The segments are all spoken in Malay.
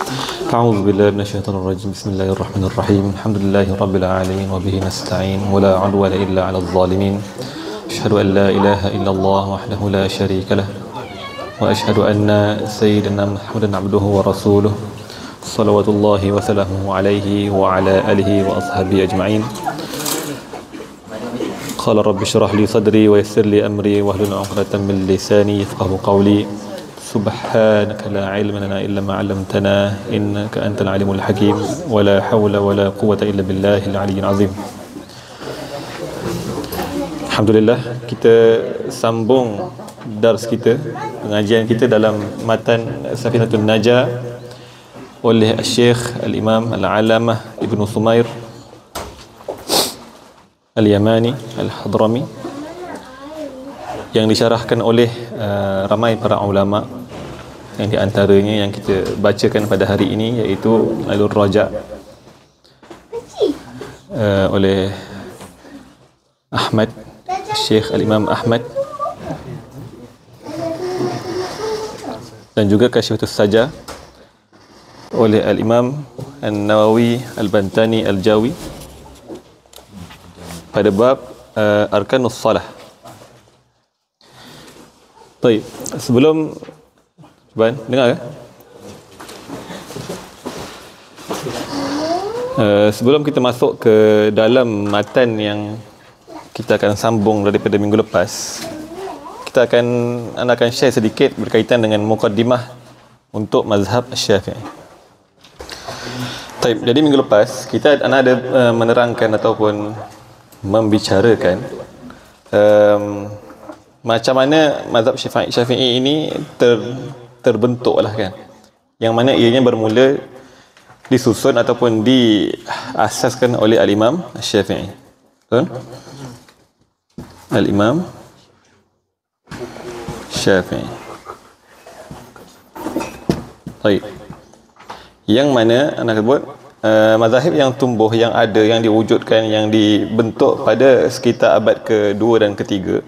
أعوذ بالله من الشيطان الرجيم. بسم الله الرحمن الرحيم. الحمد لله رب العالمين وبه نستعين ولا عدوان إلا على الظالمين. أشهد أن لا إله إلا الله وحده لا شريك له وأشهد أن سيدنا محمدا عبده ورسوله صلوات الله وسلامه عليه وعلى آله وأصحابه أجمعين. قال رب اشرح لي صدري ويسر لي أمري واحلل عقدة من لساني يفقهوا قولي. سبحانك لا علم لنا إلا ما علمتنا إنك أنت العليم الحكيم ولا حول ولا قوة إلا بالله العلي العظيم. Alhamdulillah, kita sambung dars kita, pengajian kita dalam matan Safinatun Najah oleh Syekh Al-Imam Al-Alamah Ibn Thumair Al-Yamani Al-Hadrami, yang disyarahkan oleh ramai para ulama, yang di antaranya yang kita bacakan pada hari ini iaitu Alur Raja oleh Ahmad, Syekh Al-Imam Ahmad, dan juga Kasyfatus Saja oleh Al-Imam An-Nawawi Al-Bantani Al-Jawi pada bab Arkanus Salah. Baik, sebelum cuba dengar ke? Sebelum kita masuk ke dalam matan yang kita akan sambung daripada minggu lepas, anda akan share sedikit berkaitan dengan muqaddimah untuk mazhab Syafi'i. Baik, jadi minggu lepas anda ada menerangkan ataupun membicarakan macam mana mazhab Syafi'i ini terbentuk lah kan, yang mana ianya bermula disusun ataupun diasaskan oleh Al-Imam Syafi'i. Betul? Al-Imam Syafi'i. Baik. Yang mana anda sebut mazahib yang tumbuh, yang ada, yang diwujudkan, yang dibentuk pada sekitar abad ke-2 dan ke-3,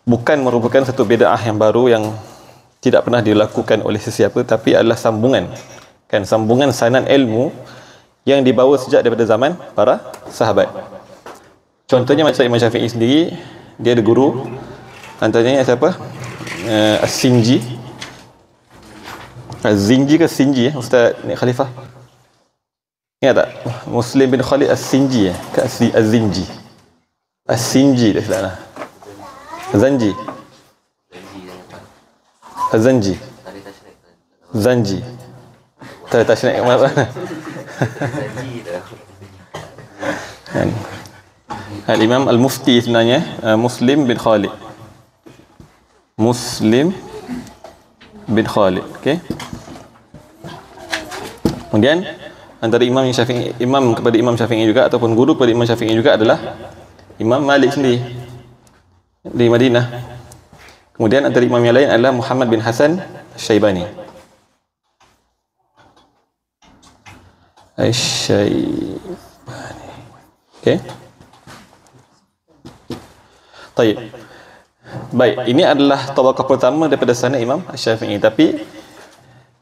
bukan merupakan satu bid'ah yang baru yang tidak pernah dilakukan oleh sesiapa, tapi adalah sambungan sanad ilmu yang dibawa sejak daripada zaman para sahabat. Contohnya macam Imam Syafi'i sendiri, dia ada guru, antaranya siapa? As-Sinji. Az-Zinji ke Sinji Ustaz Khalifah? Ingat tak? Muslim bin Khalid As-Sinji ke Az-Zinji? As-Sinji dah silap lah. Zanji. Zanji. Zanji. Tak naik apa. Al-Imam Al-Mufti sebenarnya Muslim bin Khalid. Muslim bin Khalid. Okey. Kemudian antara imam kepada Imam Syafi'i juga ataupun guru kepada Imam Syafi'i juga adalah Imam Malik sendiri di Madinah. Kemudian antara imam yang lain adalah Muhammad bin Hasan Syaibani. Okey. Baik, ini adalah tabaqah pertama daripada sanad Imam Syafi'i, tapi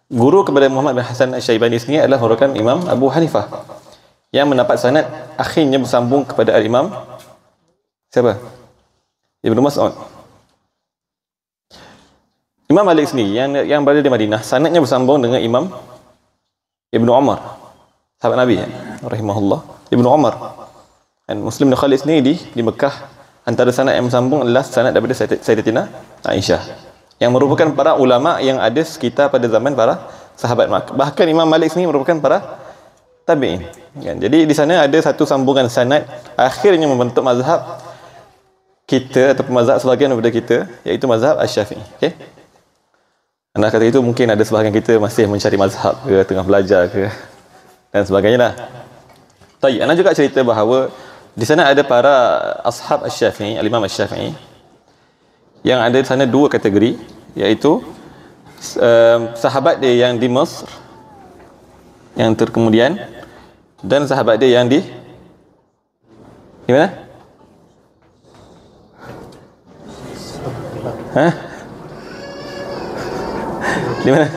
guru kepada Muhammad bin Hasan Syaibani sendiri adalah merupakan Imam Abu Hanifah, yang mendapat sanad akhirnya bersambung kepada Al-Imam siapa? Ibnu Mas'ud. Imam Malik sendiri yang berada di Madinah, sanadnya bersambung dengan Imam Ibnu Umar, sahabat Nabi rahimahullah. Ibnu Umar dan Muslim bin Khalid sendiri di Mekah, antara sanad yang bersambung adalah sanad daripada Sayyidatina Aisyah, yang merupakan para ulama yang ada sekitar pada zaman para sahabat. Bahkan Imam Malik sendiri merupakan para tabi'in kan? Jadi di sana ada satu sambungan sanad akhirnya membentuk mazhab kita ataupun mazhab sebahagian daripada kita, iaitu mazhab Asy-Syafi'i. Okey. Anda kata itu mungkin ada sebahagian kita masih mencari mazhab ke, tengah belajar ke dan sebagainya lah. Baik, anda juga cerita bahawa di sana ada para ashab Asy-Syafi'i, Al-Imam Asy-Syafi'i, yang ada di sana dua kategori, iaitu sahabat dia yang di Mesir yang terkemudian, dan sahabat dia yang di mana? Di mana?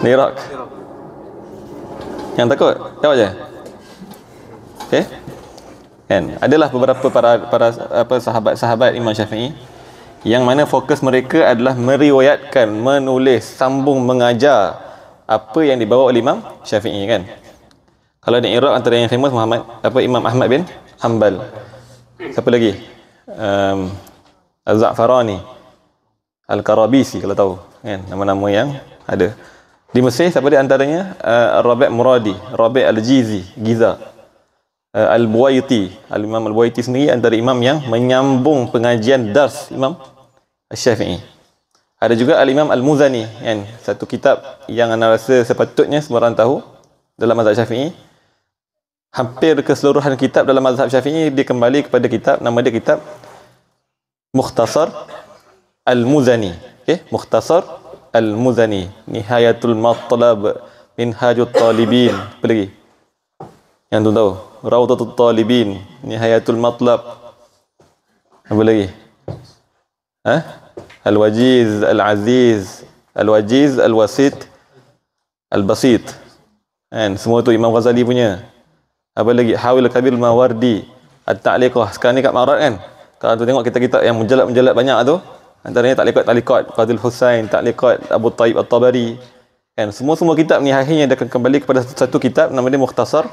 Di Iraq. Yang takut? Jawab je. Okey. Kan? Adalah beberapa para sahabat-sahabat Imam Syafi'i yang mana fokus mereka adalah meriwayatkan, menulis, sambung mengajar apa yang dibawa oleh Imam Syafi'i kan. Kalau di Iraq antara yang famous Imam Ahmad bin Hanbal. Siapa lagi? Az-Za'farani, Al-Karabisi kalau tahu kan, nama-nama yang ada. Di Mesir siapa di antaranya? Rabi' Muradi, Rabi' Al-Jizi, Giza, Al-Buwaiti. Al-Imam Al-Buwaiti sendiri antara imam yang menyambung pengajian dars Imam Syafi'i. Ada juga Al-Imam Al-Muzani kan, satu kitab yang anda rasa sepatutnya semua orang tahu dalam mazhab Syafi'i. Hampir keseluruhan kitab dalam mazhab Syafi'i dia kembali kepada kitab, nama dia kitab Mukhtasar Al-Muzani. Okey, Mukhtasar Al-Muzani, Nihayatul Matlab, Minhajut Talibin. Apa lagi? Yang tu tahu? Rawdatul Talibin, Nihayatul Matlab. Apa lagi? Al-Wajiz Al-Aziz, Al-Wajiz Al-Wasit, Al-Basit. Kan semua tu Imam Ghazali punya. Apa lagi? Hawil Kabir Mawardi, At-Ta'liqah. Sekarang ni kat Marat kan, kalau tu tengok kitab-kitab yang mujalad-mujalad banyak tu, antaranya Ta'liqat Fadil Husain, Ta'liqat Abu Taib At-Tabari kan, semua kitab ni akhirnya dia akan kembali kepada satu kitab nama dia Mukhtasar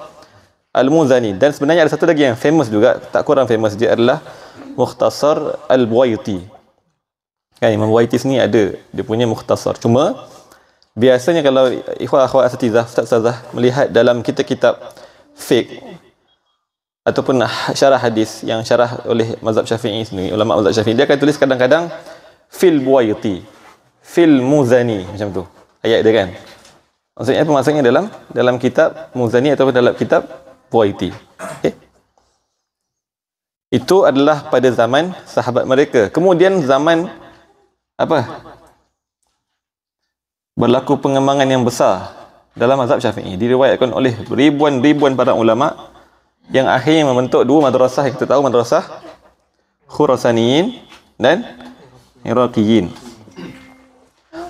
Al-Muzani. Dan sebenarnya ada satu lagi yang famous juga, tak kurang famous, dia adalah Mukhtasar Al-Buwaiti kan. Imam Buwaiti ni ada dia punya Mukhtasar. Cuma biasanya kalau ikhwah akhwat asatizah, ustaz-ustazah melihat dalam kitab-kitab fiqh ataupun syarah hadis yang syarah oleh mazhab Syafi'i sendiri, ulama mazhab Syafi'i, dia akan tulis kadang-kadang fil Buwaiti, fil Muzani, macam tu ayat dia kan. Maksudnya apa? Maksudnya dalam kitab Muzani ataupun dalam kitab Buwaiti. Okay? Itu adalah pada zaman sahabat mereka. Kemudian zaman berlaku pengembangan yang besar dalam mazhab Syafi'i, diriwayatkan oleh ribuan para ulama yang akhirnya membentuk dua madrasah yang kita tahu, madrasah Khurasaniyin dan Iraqiyin.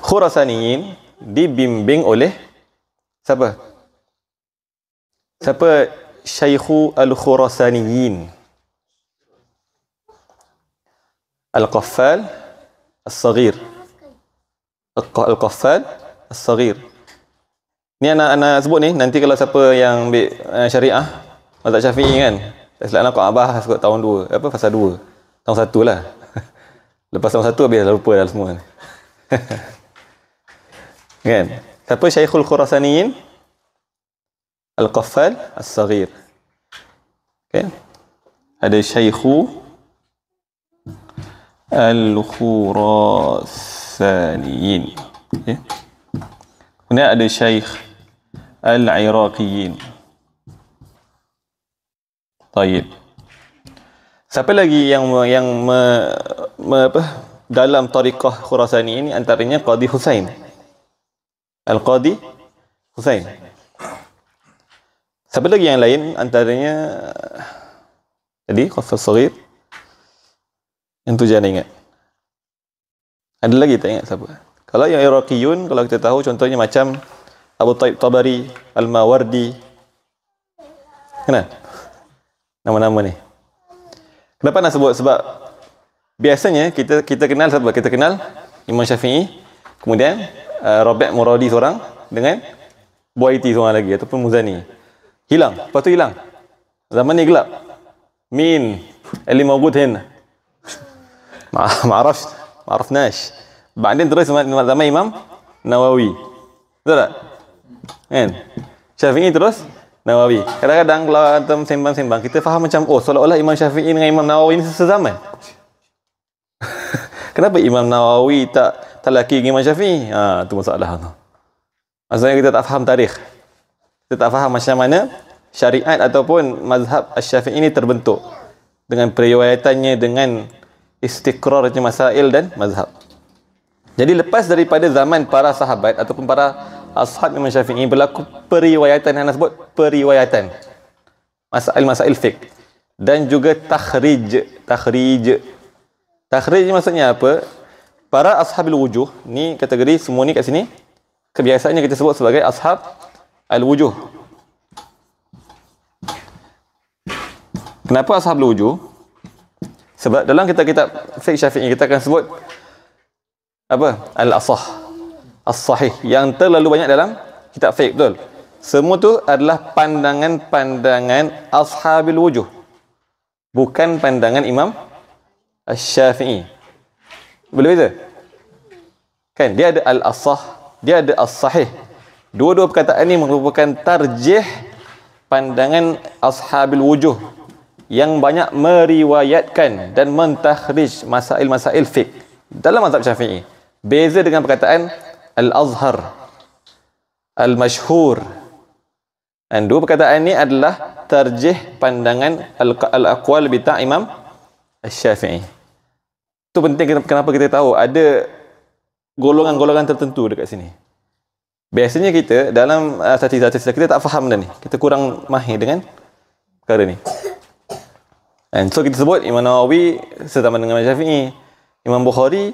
Khurasaniyin dibimbing oleh siapa? Syaikhu Al-Khurasaniyin, Al-Qaffal As-Saghir. Al-Qaffal As-Saghir. Ni anak sebut ni, nanti kalau siapa yang ambil syariah mazhab Syafi'i kan, tak silap nak bahas kot tahun 2, fasa 2. Tahun 1 lah. Lepas tahun 1 habis dah lupa dah semua. Kan? Siapa Syaikhul Khurasaniyin? Al-Qaffal As-Saghir. Okay. Ada Syaikhu Al-Khurasaniyin. Okay. Kemudian ada Syaikh Al-Iraqiyin. Taib. Siapa lagi yang dalam tariqah Khurasani ini? Antaranya Qadi Husain, Al-Qadi Husain. Siapa lagi yang lain? Antaranya tadi Qaffal Saghir. Yang tu jangan ingat. Ada lagi tak ingat siapa? Kalau yang Iraqiyun, kalau kita tahu contohnya macam Abu Taib Tabari, Al-Mawardi. Kenal nama-nama ni? Kenapa nak sebut? Sebab biasanya kita kenal siapa? Kita kenal Imam Syafi'i, kemudian Rabi' Muradi seorang dengan Buwaiti seorang lagi ataupun Muzani. Hilang, lepas tu hilang. Zaman ni gelap. Min اللي موجود هنا ما عرفناش. بعدين terus zaman Imam Nawawi. Betul tak? Kan? Syafi'i terus Nawawi. Kadang-kadang kalau antum sembang-sembang, kita faham macam seolah-olah Imam Syafi'i dengan Imam Nawawi ni sezaman. Kenapa Imam Nawawi tak laki dengan Imam Syafi'i? Tu masalah tu. Maksudnya kita tak faham tarikh. Kita tak faham macam mana syariat ataupun mazhab Asy-Syafi'i ini terbentuk dengan periwayatannya, dengan istiqrarnya masail dan mazhab. Jadi lepas daripada zaman para sahabat ataupun para ashab Imam Syafi'i, berlaku periwayatan, yang nak sebut periwayatan masail fiqh dan juga takhrij maksudnya apa? Para ashabil wujuh ni, kategori semua ni kat sini kebiasaannya kita sebut sebagai ashab al-wujuh. Kenapa ashab al-wujuh? Sebab dalam kitab-kitab fiqh Syafi'i kita akan sebut apa? Al-asah, as-sahih, yang terlalu banyak dalam kitab fiqh, betul? Semua tu adalah pandangan-pandangan ashabil wujuh, bukan pandangan Imam Asy-Syafi'i. Boleh beza? Kan dia ada al-asah, dia ada as-sahih. Dua-dua perkataan ini merupakan tarjih pandangan ashabil wujuh yang banyak meriwayatkan dan mentakhrij masail-masail fiqh dalam mazhab Syafi'i. Beza dengan perkataan al-azhar, al-masyhur. Dan dua perkataan ini adalah tarjih pandangan al-aqwal bita' Imam Asy-Syafi'i. Itu penting kenapa kita tahu ada golongan-golongan tertentu dekat sini. Biasanya kita dalam statistik kita tak faham dah ni. Kita kurang mahir dengan perkara ni. And so kita sebut Imam Nawawi sezaman dengan Imam Syafi'i. Imam Bukhari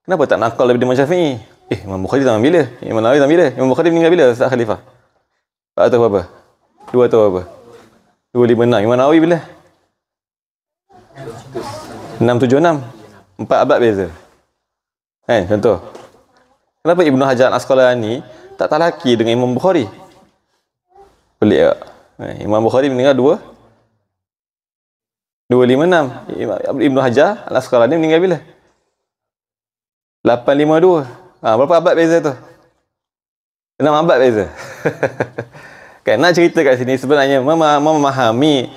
kenapa tak nakal lebih Imam Syafi'i? Imam Bukhari zaman bila? Imam Nawawi zaman bila? Imam Bukhari meninggal bila? Ustaz Khalifah? Atau apa? 2 atau apa? 256. Imam Nawawi bila? 676. 4 abad beza. Kan, contoh. Kenapa Ibnu Hajar Al-Asqalani tak talaki dengan Imam Bukhari? Pelik tak? Imam Bukhari meninggal 256. Ibnu Hajar Al-Asqalani meninggal bila? 852. Berapa abad beza tu? 6 abad beza. Kan, nak cerita kat sini sebenarnya memahami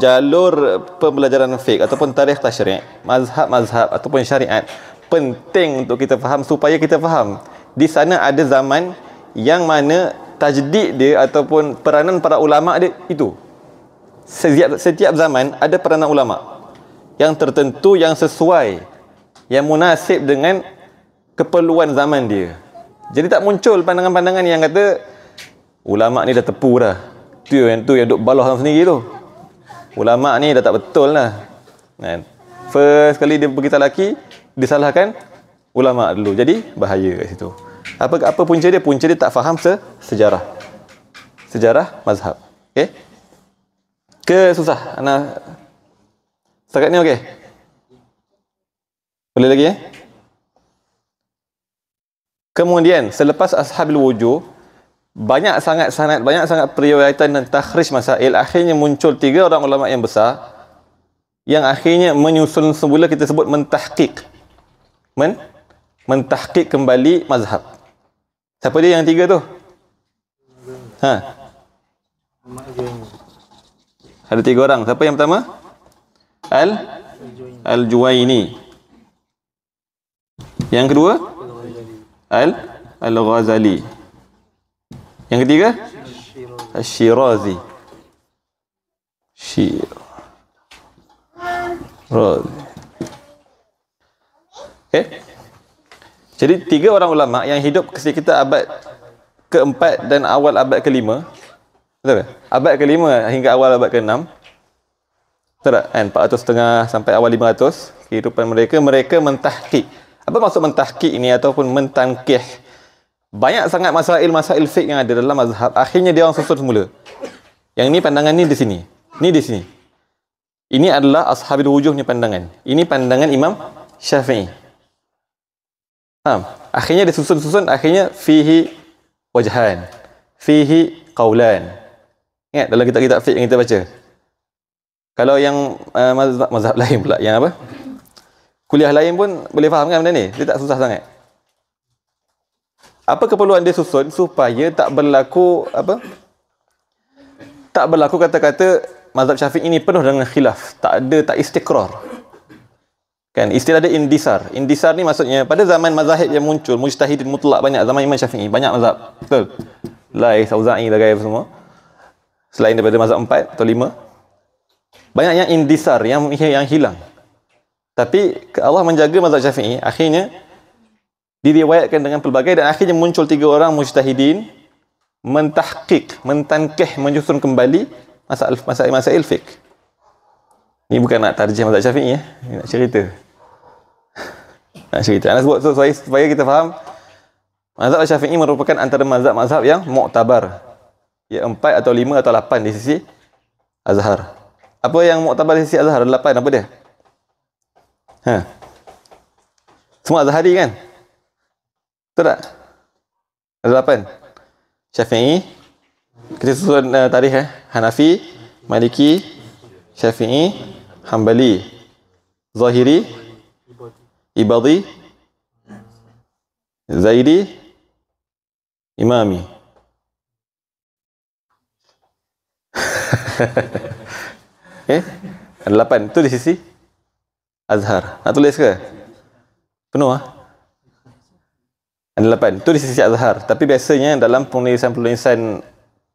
jalur pembelajaran fiqh ataupun tarikh tasyri', mazhab ataupun syariat, penting untuk kita faham supaya kita faham di sana ada zaman yang mana tajdid dia ataupun peranan para ulama dia itu. Setiap zaman ada peranan ulama yang tertentu, yang sesuai, yang munasib dengan keperluan zaman dia. Jadi tak muncul pandangan-pandangan yang kata ulama ni dah tepu dah. Tu yang duk balah orang sendiri tu. Ulama ni dah tak betul lah. Kan? First kali dia berkita laki, disalahkan ulama dulu. Jadi bahaya kat situ. Apa punca dia? Punca dia tak faham sejarah. Sejarah mazhab. Okey? Ke susah? Ana setakat ni okey? Boleh lagi Kemudian selepas ashabul wujuh, banyak sangat periwayatan dan takhrij masail. Akhirnya muncul 3 orang ulama yang besar yang akhirnya menyusun semula kita sebut mentahqiq kembali mazhab. Siapa dia yang 3 tu? Ada 3 orang. Siapa yang pertama? Al-Juwaini. Yang kedua? Al-Ghazali. Yang ketiga? Asy-Syirazi. Okay. Jadi 3 orang ulama yang hidup sekitar abad ke-4 dan awal abad ke-5. Betul tak? Abad ke-5 hingga awal abad ke-6. Betul tak? 400 sampai awal 500 kehidupan mereka mentahqiq. Apa maksud mentahqiq ini ataupun mentankih? Banyak sangat masail fiqh yang ada dalam mazhab. Akhirnya dia orang susun semula. Yang ni pandangan ni di sini. Ni di sini. Ini adalah ashabul wujuh ni pandangan. Ini pandangan Imam Syafi'i. Akhirnya disusun-susun, akhirnya fihi wajhan, fihi qaulan. Ingat dalam kitab-kitab fiqh yang kita baca. Kalau yang mazhab lain pula, yang apa? Kuliah lain pun boleh faham kan benda ni? Dia tak susah sangat. Apa keperluan dia susun? Supaya tak berlaku kata-kata mazhab Syafi'i ini penuh dengan khilaf. Tak istiqrar. Kan, istilah dia indisar. Indisar ni maksudnya pada zaman mazahib yang muncul, mujtahidin mutlak banyak, zaman Imam Syafi'i banyak mazhab. Betul? Lais, Auza'i dan gaya semua. Selain daripada mazhab 4 atau 5. Banyak yang indisar, yang hilang. Tapi Allah menjaga mazhab Syafi'i, akhirnya diriwayatkan dengan pelbagai dan akhirnya muncul 3 orang mujtahidin mentahqiq, mentankih, menyusun kembali masail fiqh. Ni bukan nak tarjih mazhab Syafi'i Nak cerita. Nak sebut supaya kita faham Mazhab Syafi'i merupakan antara mazhab-mazhab yang muktabar. Ya 4 atau 5 atau 8 di sisi Azhar. Apa yang muktabar di sisi Azhar? 8 apa dia? Semua Azhari kan? Betul tak? Ada 8. Syafi'i, kita susun tarikh Hanafi, Maliki, Syafi'i, Hambali, Zahiri, Ibadi, Zaidi, Imami. Ada 8. Itu di sisi Azhar. Nak tulis ke? Penuh Ada 8. Itu di sisi Azhar. Tapi biasanya dalam penulisan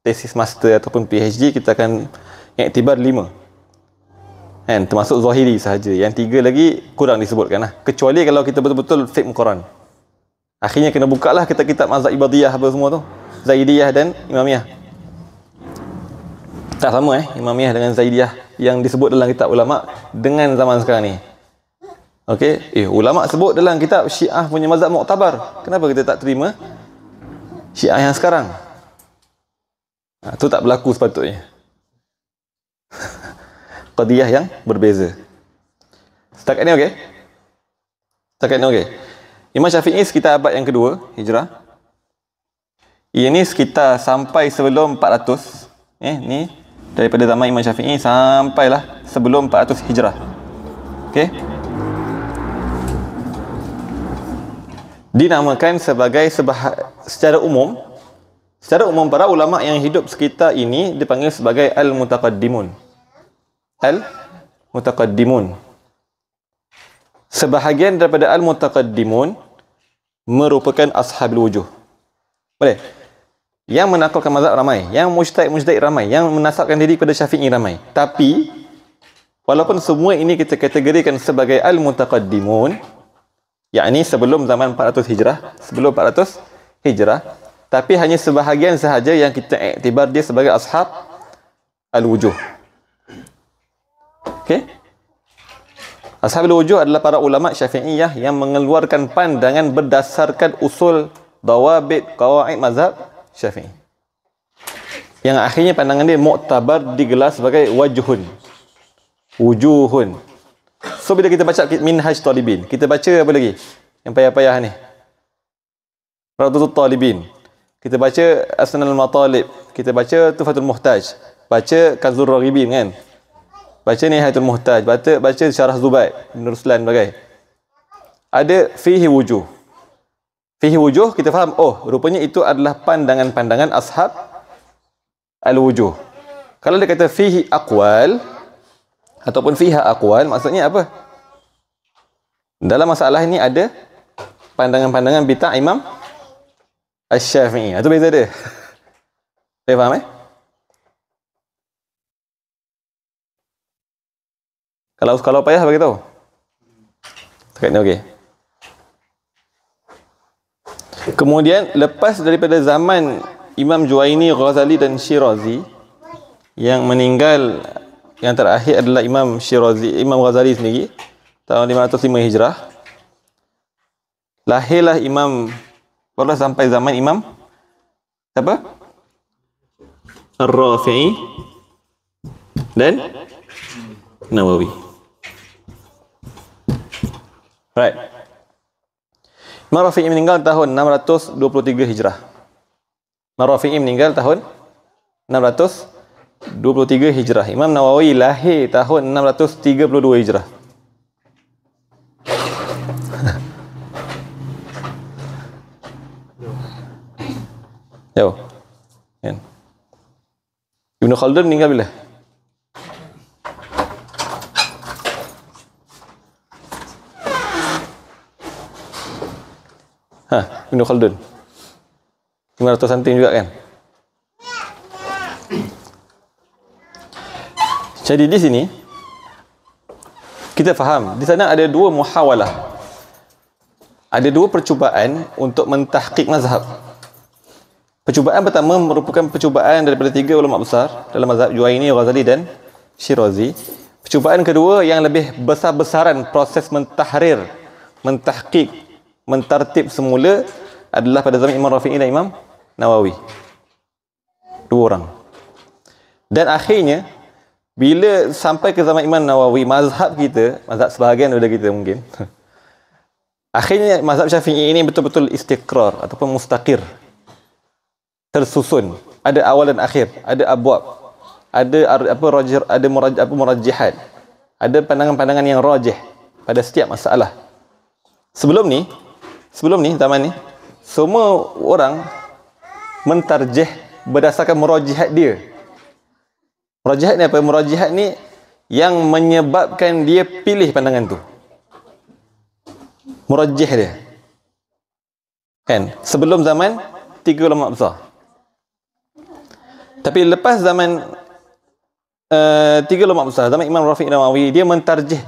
tesis master ataupun PhD, kita akan iktibar 5. Termasuk Zahiri sahaja. Yang 3 lagi kurang disebutkan Kecuali kalau kita betul-betul fiqh Quran. Akhirnya kena buka lah kitab-kitab mazhab Ibadiyah apa semua tu. Zaidiyah dan Imamiyah. Tak sama Imamiyah dengan Zaidiyah yang disebut dalam kitab ulama dengan zaman sekarang ni. Okey, ulama sebut dalam kitab Syiah punya mazhab muktabar. Kenapa kita tak terima Syiah yang sekarang? Tu tak berlaku sepatutnya. Qadiyah yang berbeza. Setakat ni okey? Setakat ni okey. Imam Syafi'i sekitar abad yang kedua Hijrah. Ini sekitar sampai sebelum 400. Ni daripada zaman Imam Syafi'i sampailah sebelum 400 Hijrah. Okey? Dinamakan sebagai secara umum para ulama yang hidup sekitar ini dipanggil sebagai Al-Mutaqaddimun. Al-Mutaqaddimun. Sebahagian daripada Al-Mutaqaddimun merupakan ashabul wujuh. Boleh? Yang menaklkan mazhab ramai, yang mujtahid ramai, yang menasabkan diri kepada Syafi'i ramai. Tapi walaupun semua ini kita kategorikan sebagai Al-Mutaqaddimun, yakni sebelum zaman 400 Hijrah, tapi hanya sebahagian sahaja yang kita iktibar dia sebagai ashab al-wujuh. Okey? Ashab al-wujuh adalah para ulama Syafi'iyah yang mengeluarkan pandangan berdasarkan usul, dawabit, qawaid mazhab Syafi'i. Yang akhirnya pandangan dia muktabar, digelar sebagai wujuhun. So bila kita baca Minhaj Talibin, kita baca apa lagi? Yang payah-payah ni. Rawdatul Talibin. Kita baca Asnanul Matalib, kita baca Tufatul Muhtaj, baca Kanzur Raghibin kan? Baca Nihayatul Muhtaj, baca Syarah Zubaid, Ibn Ruslan bagai. Ada fihi wujuh. Fihi wujuh kita faham, rupanya itu adalah pandangan-pandangan ashab al-wujuh. Kalau dia kata fihi aqwal ataupun fiha aqwal, maksudnya apa? Dalam masalah ini ada pandangan-pandangan bid'ah Imam Asy-Syafi'i. Itu beza dia. Boleh faham Kalau payah bagi tahu. Dekat ni okey. Kemudian lepas daripada zaman Imam Juwaini, Ghazali dan Syirazi, yang meninggal yang terakhir adalah Imam Ghazali sendiri tahun 505 Hijrah. Lahirlah barulah sampai zaman Imam siapa? Ar-Rafi'i dan Nawawi. Right. Imam Rafi'i meninggal tahun 623 Hijrah. Imam Rafi'i meninggal tahun 623 Hijrah. Imam Nawawi lahir tahun 632 Hijrah. Jauh. Kan? Ibn Khaldun meninggal bila? Ibn Khaldun 500 something juga kan. Jadi di sini kita faham di sana ada dua muhawalah, ada dua percubaan untuk mentahqiq mazhab. Percubaan pertama merupakan percubaan daripada tiga ulama besar dalam mazhab, Juwaini, Ghazali dan Syirazi. Percubaan kedua yang lebih besar-besaran proses mentahrir, mentahqiq, mentartib semula adalah pada zaman Imam Rafi'i dan Imam Nawawi. Dua orang. Dan akhirnya bila sampai ke zaman Imam Nawawi, mazhab kita, mazhab sebahagian daripada kita mungkin, akhirnya mazhab Syafi'i ini betul-betul istiqrar ataupun mustaqir, tersusun, ada awal dan akhir, ada abwab, ada murajjihat, ada pandangan-pandangan yang rajih pada setiap masalah. Sebelum ni zaman ni, semua orang mentarjih berdasarkan murajjihat dia. Murajihat ni apa? Murajihat ni yang menyebabkan dia pilih pandangan tu. Murajih dia. Kan? Sebelum zaman 3 ulama besar. Tapi lepas zaman 3 ulama besar, zaman Imam Rafi'i Nawawi, dia mentarjih,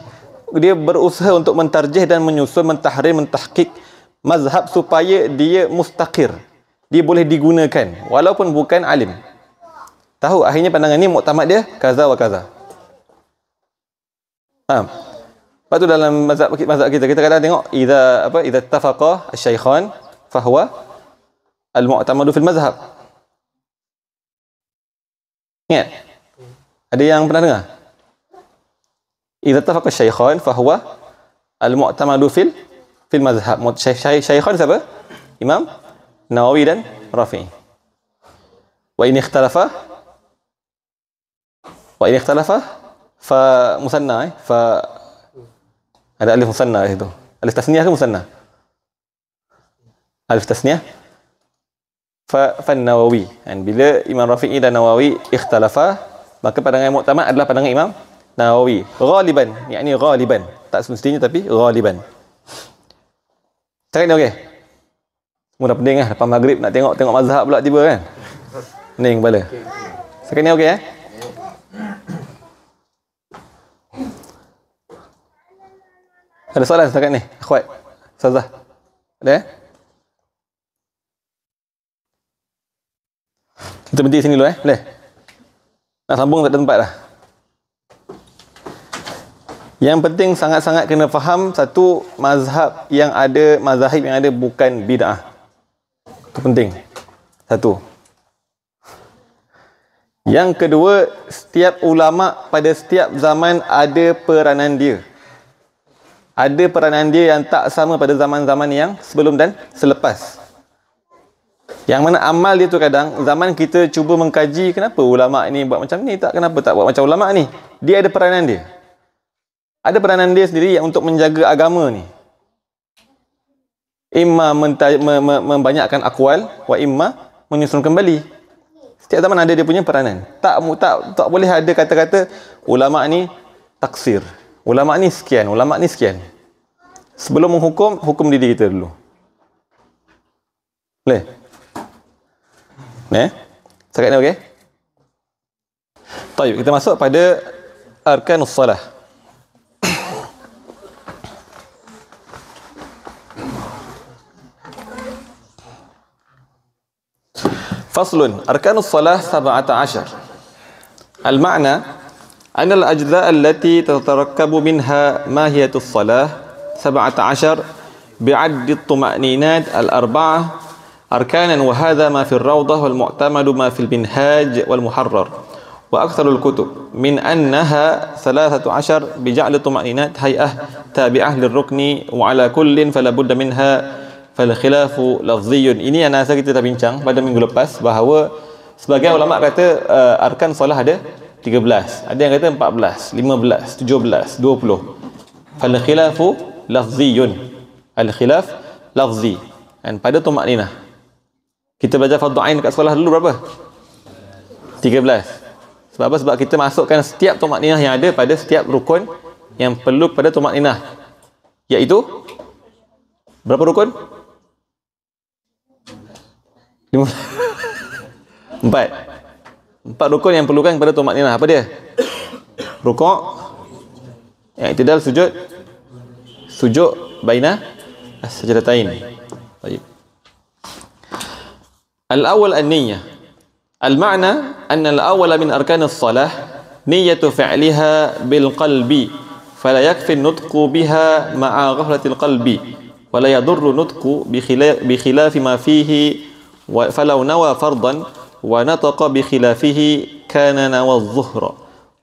dia berusaha untuk mentarjih dan menyusun, mentahrir, mentahqiq mazhab supaya dia mustaqir. Dia boleh digunakan walaupun bukan alim. Tahu akhirnya pandangan ni muktamad dia kaza wa kaza. Faham? Lepas tu dalam mazhab kita kadang tengok idza ittafaqa asy-syaikhan fahuwa al-mu'tamadu fil mazhab. Ingat? Ada yang pernah dengar? Idza ittafaqa asy-syaikhan fahuwa al-mu'tamadu fil mazhab. Syaikhan siapa? Imam Nawawi dan Rafi'i. Wa in ikhtalafa fa musanna fa ada alif musanna di situ. Alif tasniah ke musanna? Alif tasniah fa Nawawi. Dan bila Imam Rafi'i dan Nawawi ikhtalafa, maka pandangan yang muktamad adalah pandangan Imam Nawawi. Ghaliban, yakni ghaliban. Tak semestinya tapi ghaliban. Cakap ni okey. Semua dah pening lah. Lepas maghrib nak tengok mazhab pula tiba kan. Pening kepala. Cakap ni okey Ada soalan setakat ni? Akhwat, Ustazah? Ada Kita berhenti sini dulu boleh? Nak sambung tak ada tempat dah. Yang penting sangat-sangat kena faham satu, mazhab yang ada bukan bid'ah. Itu penting. Satu. Yang kedua, setiap ulama pada setiap zaman ada peranan dia. Ada peranan dia yang tak sama pada zaman-zaman yang sebelum dan selepas. Yang mana amal dia tu kadang, zaman kita cuba mengkaji kenapa ulama' ni buat macam ni, kenapa tak buat macam ulama' ni. Dia ada peranan dia. Ada peranan dia sendiri yang untuk menjaga agama ni. Imma membanyakkan akwal, wa imma menyusun kembali. Setiap zaman ada dia punya peranan. Tak boleh ada kata-kata ulama' ni taksir. Ulama' ni sekian, ulama' ni sekian. Sebelum menghukum, hukum diri kita dulu. Boleh? Setakat ni okey? Baik, kita masuk pada arkanus salah. Faslun, arkanus salah 17. Al-ma'na أن الأجزاء التي تتركب منها ماهية الصلاة 17 بعد الطمأنينات الأربعة أركانا، وهذا ما في الروضة والمعتمد ما في المنهاج والمحرر وأكثر الكتب من أنها 13 بجعل الطمأنينات هيئة تابعة للركن وعلى كل فلا بد منها فالخلاف لفظي. Ini yang nasa kita dah bincang pada minggu lepas, bahawa sebagian ulama kata arkan solah ada 13, ada yang kata 14, 15, 17, 20. Fal khilafu lafziyun. Al khilaf lafzi. Dan pada tumakninah, kita belajar fardhu ain kat sekolah dulu berapa? 13. Sebab apa? Sebab kita masukkan setiap tumakninah yang ada pada setiap rukun yang perlu pada tumakninah, iaitu berapa rukun? 4 rukun yang perlukan kepada tumakninah. Apa dia? Rukuk, i'tidal, sujud baina as-sajdatain. Baik. Al-awwal an-niyyah. Al-ma'na anna al-awwala min arkan as-salah niyyatu fi'liha bil qalbi fala yakfi an-nutqu biha ma'a ghaflati al-qalbi wala yadurru nutqu bi khilafi ma fihi wa falau nawa fardan wa nataqa bi khilafihi kana nawa adh-dhuhra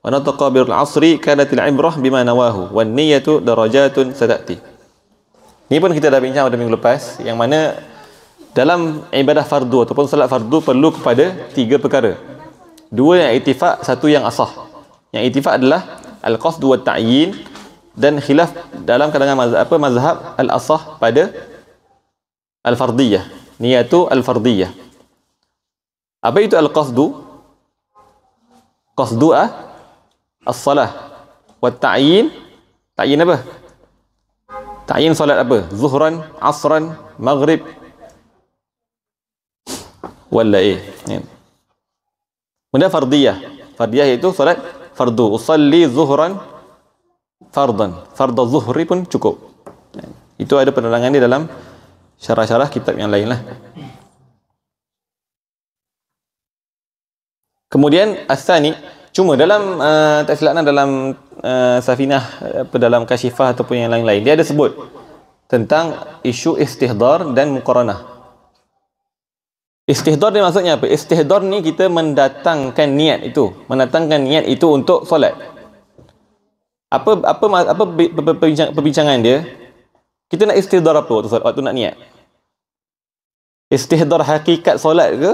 wa nataqa bil 'asri kanat al-'ibrah bima nawahu wan niyyatu darajatun satati. Ni pun kita dah bincang pada minggu lepas, yang mana dalam ibadah fardu ataupun salat fardu perlu kepada 3 perkara. 2 yang ittifaq, 1 yang asah. Yang ittifaq adalah al-qasd wa ta'yin, dan khilaf dalam kalangan mazhab al-asah pada al-fardiyah, niyatu al-fardiyah. Apa itu al-qasdu? Qasdu as-salah wa ta'yin. Ta'yin apa? Ta'yin solat apa? Zuhran, asran, maghrib, wala Benda fardiyah. Fardiyah itu solat fardu. Usalli zuhran fardan. Fardu zuhri pun cukup. Itu ada penerangan di dalam syarah-syarah kitab yang lain lah. Kemudian as-sani, cuma dalam tak silapnya dalam Safinah, dalam Kasyifah ataupun yang lain-lain, dia ada sebut tentang isu istihdar dan muqaranah. Istihdar ni maksudnya apa? Istihdar ni kita mendatangkan niat itu, untuk solat. Apa perbincangan dia? Kita nak istihdar apa waktu nak niat? Istihdar hakikat solat ke,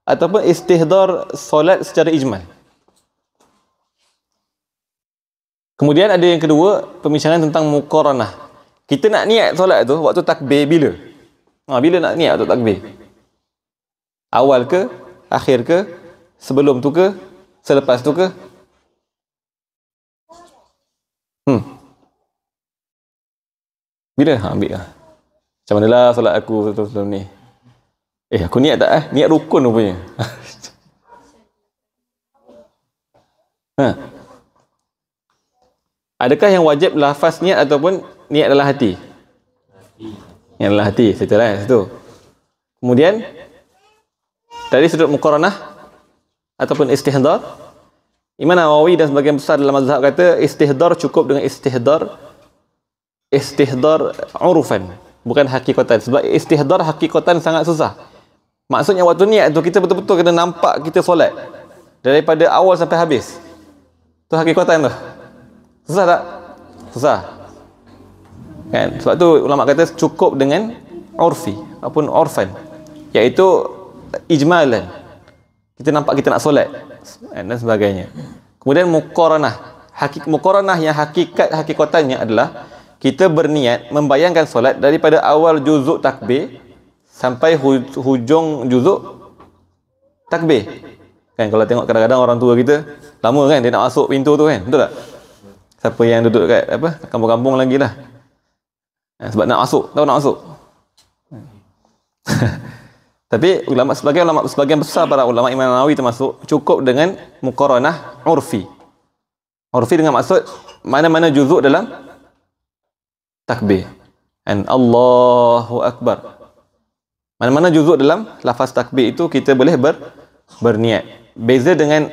ataupun istihdar solat secara ijmal? Kemudian ada yang kedua, perbincangan tentang muqaranah. Kita nak niat solat tu waktu takbir bila? Bila nak niat waktu takbir? Awal ke, akhir ke, sebelum tu ke, selepas tu ke? Bila? Ambil lah. Macam mana lah solat aku sebelum ni? Aku niat tak? Niat rukun rupanya. Adakah yang wajib lafaz niat ataupun niat dalam hati? Niat dalam hati, settle lah situ. Kemudian dari sudut muqaranah ataupun istihdar, Imam Nawawi dan sebagian besar dalam mazhab kata istihdar cukup dengan istihdar urufan, bukan hakikatan. Sebab istihdar hakikatan sangat susah. Maksudnya waktu niat tu kita betul-betul kena nampak kita solat daripada awal sampai habis. Tu hakikatan tu. Susah tak? Susah. Kan? Sebab tu ulama kata cukup dengan urfi ataupun urfan, iaitu ijmalan. Kita nampak kita nak solat dan sebagainya. Kemudian muqaranah. Muqaranah yang hakikatannya adalah kita berniat membayangkan solat daripada awal juzuk takbir sampai hujung juzuk takbir. Kan kalau tengok kadang-kadang orang tua kita lama kan dia nak masuk pintu tu kan, betul tak? Siapa yang duduk kat kampung-kampung lagi lah. Sebab nak masuk. Tapi sebagian besar para ulama, Imam Nawawi termasuk, cukup dengan muqaranah urfi. Urfi dengan maksud mana-mana juzuk dalam takbir. And Allahu Akbar. Mana-mana juzuk dalam lafaz takbir itu kita boleh berniat. Beza dengan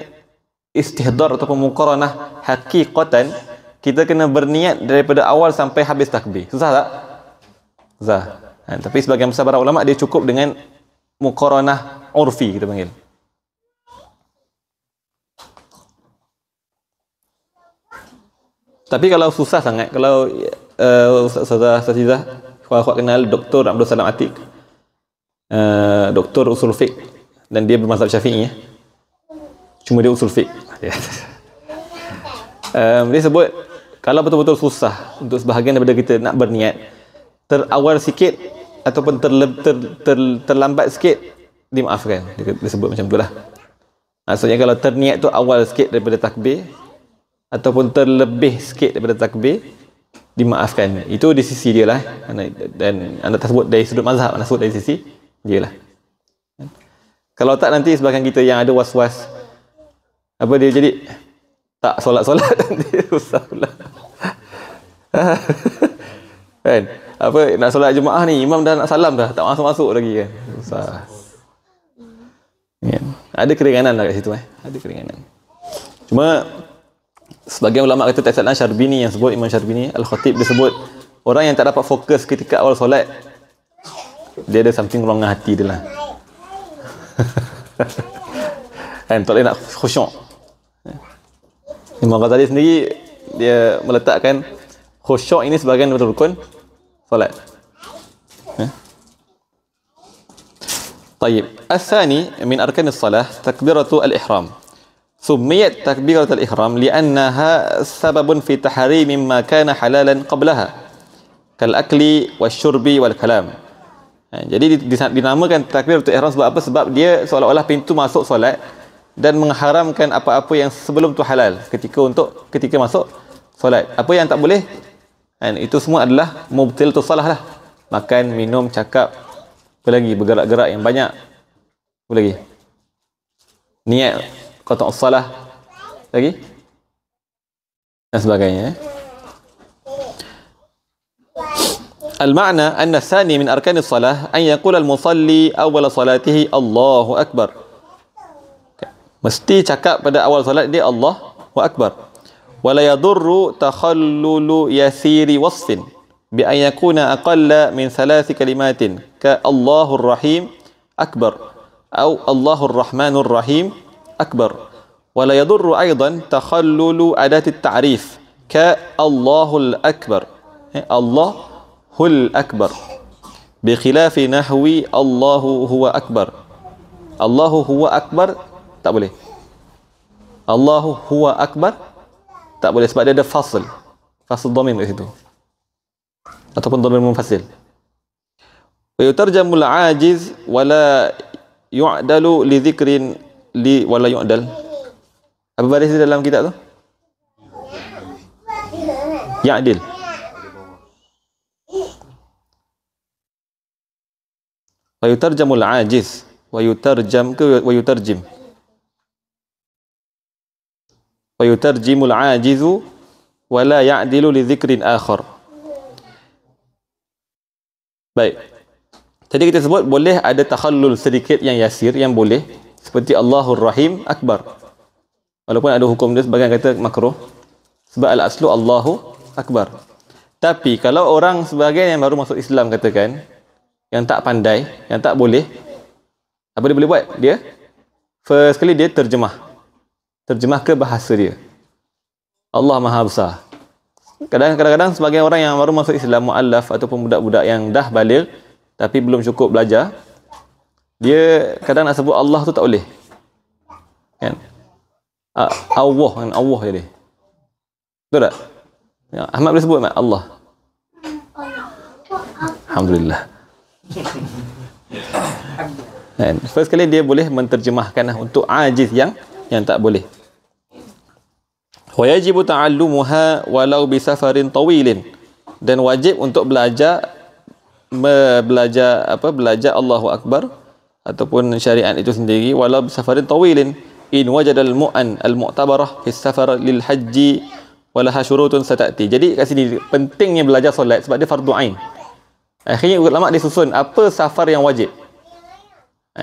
istihdar ataupun muqaranah hakikatan, kita kena berniat daripada awal sampai habis takbir. Susah tak? Susah. Tapi sebagian besar para ulama dia cukup dengan muqaranah urfi, kita panggil. Tapi kalau susah sangat, kalau Ustazah Khawat kenal Dr. Abdul Salam Atik, Dr. Usul Fiqh, dan dia bermazhab Syafi'i, cuma dia usul fiqh. Dia sebut kalau betul-betul susah untuk sebahagian daripada kita nak berniat, terawal sikit ataupun terlambat sikit, dimaafkan. Dia sebut macam tu lah. Maksudnya kalau terniat tu awal sikit daripada takbir ataupun terlebih sikit daripada takbir, dimaafkan. Itu di sisi dia lah. Dan anda tak sebut dari sudut mazhab, anda sebut dari sisi dia lah. Kalau tak, nanti sebahagian kita yang ada was-was, dia jadi tak solat-solat, nanti susah pula. Kan? Nak solat jemaah ni, imam dah nak salam dah, tak masuk-masuk lagi kan. Susah. Kan? Ada keringanan lah kat situ. Ada keringanan. Cuma sebagian ulama kata tak salah, Syarbini yang sebut, Imam Syarbini Al-Khatib, dia sebut Orang yang tak dapat fokus ketika awal solat, dia ada something wrong dengan hati dia lah. Kan, tak boleh nak khusyuk. Imam Ghazali sendiri dia meletakkan khusyuk ini sebagai rukun solat. طيب الثاني من أركان الصلاة تكبيرة الإحرام. سميت تكبيرة الإحرام لأنها سبب في تحريم ما كان حلالا قبلها كالأكل والشرب والكلام. Jadi dinamakan takbiratul ihram sebab apa? Sebab dia seolah-olah pintu masuk solat dan mengharamkan apa-apa yang sebelum tu halal ketika masuk solat. Apa yang tak boleh, dan itu semua adalah mubtilatus salah lah. Makan, minum, cakap, apa lagi, bergerak-gerak yang banyak, apa lagi, niat qata' salah lagi dan sebagainya. Al-ma'na anna tsani min arkan as-salah an yaqul al-musalli awwal salatihi Allahu akbar. Mesti cakap pada awal solat dia Allahu akbar. Wala yadurru takhallulu yasiri wasfin bi an yakuna aqalla min 3 kalimatin ka Allahur Rahim akbar atau Allahur Rahmanur Rahim akbar. Wala yadurru aidan takhallulu adat at-ta'rif ka Allahul akbar. Allahul akbar bi khilafi nahwi Allahu huwa akbar. Allahu huwa akbar tak boleh. Allahu huwa akbar tak boleh sebab dia ada fasl dhamir kat situ ataupun dhamir munfasil. Wa yutarjamul ajiz wala yu'dalu li dhikrin li wala yu'dal. Apa baris dalam kitab tu? Ya'dil. Wa yutarjamul ajiz wa yutarjam ke wa yutarjim? Wa yutarjimul ajizu wa la ya'dilu li dhikrin akhar. Baik. Tadi kita sebut boleh ada takhallul sedikit yang yasir, yang boleh, seperti Allahur Rahim akbar. Walaupun ada hukum dia sebagian kata makruh sebab al-aslu Allahu akbar. Tapi kalau orang sebagian yang baru masuk Islam katakan, yang tak pandai, yang tak boleh, apa dia boleh buat? Dia first kali dia terjemah ke bahasa dia. Allah Maha Besar. Kadang-kadang sebagai orang yang baru masuk Islam, mu'allaf ataupun budak-budak yang dah baligh tapi belum cukup belajar, dia kadang nak sebut Allah tu tak boleh. Kan? Allah kan, Allah jadi. Betul tak? Ya, Ahmad boleh sebut Allah. Alhamdulillah. Kan? First kali dia boleh menterjemahkan untuk ajiz yang tak boleh. Wa yajibu ta'allumuha walau bi safarin tawilin. Dan wajib untuk belajar Allahu Akbar ataupun syariat itu sendiri walau bi safarin tawilin in wajada al-mu'an al-mu'tabarah fi safar lil haji walaha syurutun satati. Jadi kat sini pentingnya belajar solat sebab dia fardu ain. Akhirnya ulama disusun apa safar yang wajib.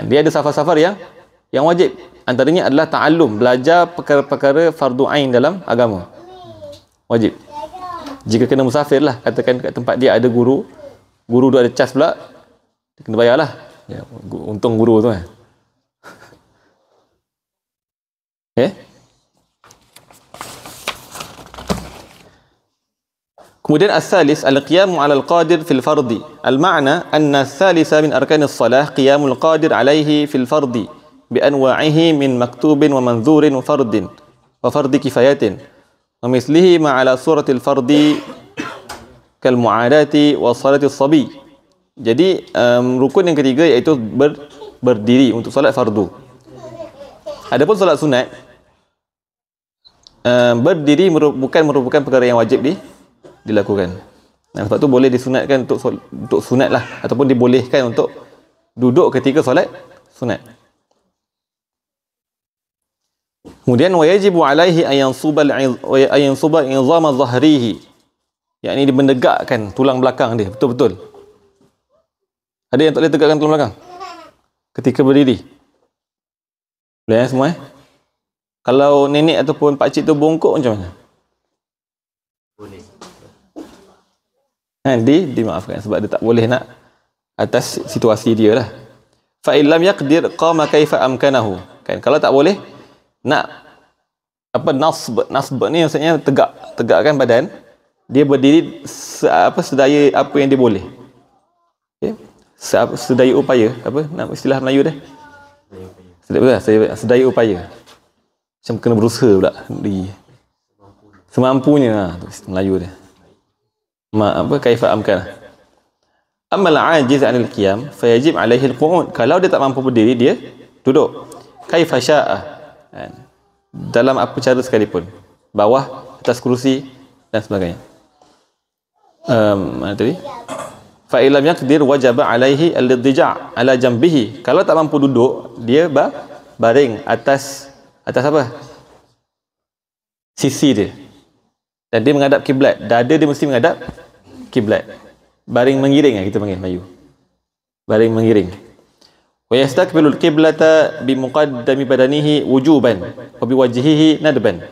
Dia ada safar-safar yang wajib. Antaranya adalah ta'allum, belajar perkara-perkara fardu ain dalam agama. Wajib. Jika kena musafir lah, katakan kat tempat dia ada guru tu ada cas pula, dia kena bayar lah. Ya, untung guru tu kan. Okay. Kemudian as-salis al-qiyamu 'ala al-qadir fil fardi. Al-ma'na anna as-salisa min arkanis salah qiyamul qadir 'alaihi fil fardi bi anwa'ihi min maktubin wa manzurin wa fardin wa fardi kifayatin wa mislihi ma 'ala suratil fardi kal mu'adati wa salatis sabi. Jadi rukun yang ketiga iaitu berdiri untuk solat fardu. Adapun solat sunat, berdiri bukan merupakan perkara yang wajib dilakukan. Sebab tu boleh disunatkan untuk sunat lah, ataupun dibolehkan untuk duduk ketika solat sunat. Kemudian wajibu alaihi an yansuba izama zahrihi, yakni dia menegakkan tulang belakang dia betul-betul. Ada yang tak boleh tegakkan tulang belakang ketika berdiri? Boleh semua Kalau nenek ataupun pakcik tu bongkok macam mana? Boleh. Dimaafkan sebab dia tak boleh nak atas situasi dia lah. Fa illam yaqdir qama kaifa amkanahu. Kan, kalau tak boleh nak nasb ni maksudnya tegakkan badan, dia berdiri sedaya apa yang dia boleh. Okay? Sedaya upaya, nak istilah Melayu dia? Sedaya upaya. Macam kena berusaha pula semampunya tu Melayu dia. Kaifa amkan. Amal ajiz 'anil qiyam fayajib 'alaihi al-qu'ud. Kalau dia tak mampu berdiri, dia duduk. Kaifa syaa. Dalam apa cara sekalipun. Bawah, atas kerusi dan sebagainya. Mana tadi? Fa illam yaqdir wajaba 'alaihi al-idja' 'ala jambihi. Kalau tak mampu duduk, dia baring atas apa? Sisi dia. Dan dia menghadap kiblat. Dada dia mesti menghadap kiblat. Baring mengiring kita panggil Melayu. Baring mengiring. Wa yastaqbilul qiblata bi muqaddami badanihi wujuban wa bi wajhihi nadban.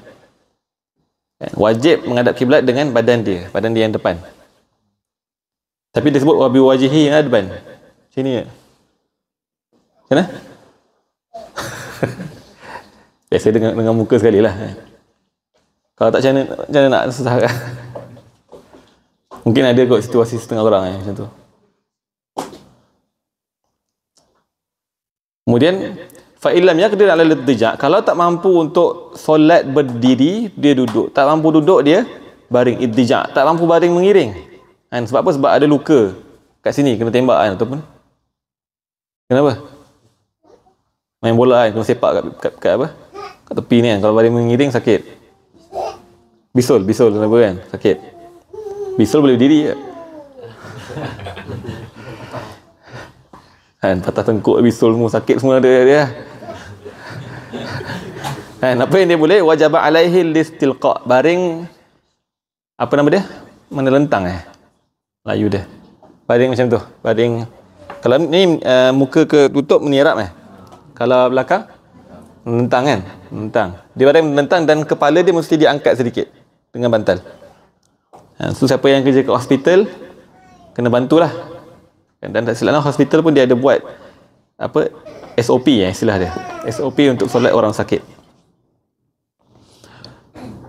Wajib menghadap kiblat dengan badan dia yang depan. Tapi dia sebut wa bi wajhihi nadban. Sini ya. Sana? Biasa dengan muka sekali lah. Kalau tak macam mana nak susah kan? Mungkin ada kot situasi setengah orang macam tu. Kemudian fa illam yaqdir 'ala al-idja', kalau tak mampu untuk solat berdiri, dia duduk. Tak mampu duduk, dia baring idja'. Tak mampu baring mengiring. Kan, sebab apa? Sebab ada luka kat sini, kena tembak kan, ataupun kenapa? Main bola kan, kena sepak kat apa? Kat tepi ni kan, kalau baring mengiring sakit. Bisul kenapa kan? Sakit. Bisul boleh berdiri je. Kan, patah tengkuk, bisul semua sakit semua ada dia. Kan, apa yang dia boleh? Wajib alaihi listilqa. Baring apa nama dia? Menelentang Melayu dia. Baring macam tu. Baring. Kalau ni muka ke tutup menirap Kalau belakang menentang kan? Menentang. Dia baring menentang dan kepala dia mesti diangkat sedikit dengan bantal. So siapa yang kerja kat hospital kena bantulah. Dan tak silap hospital pun dia ada buat SOP istilah dia. SOP untuk solat orang sakit.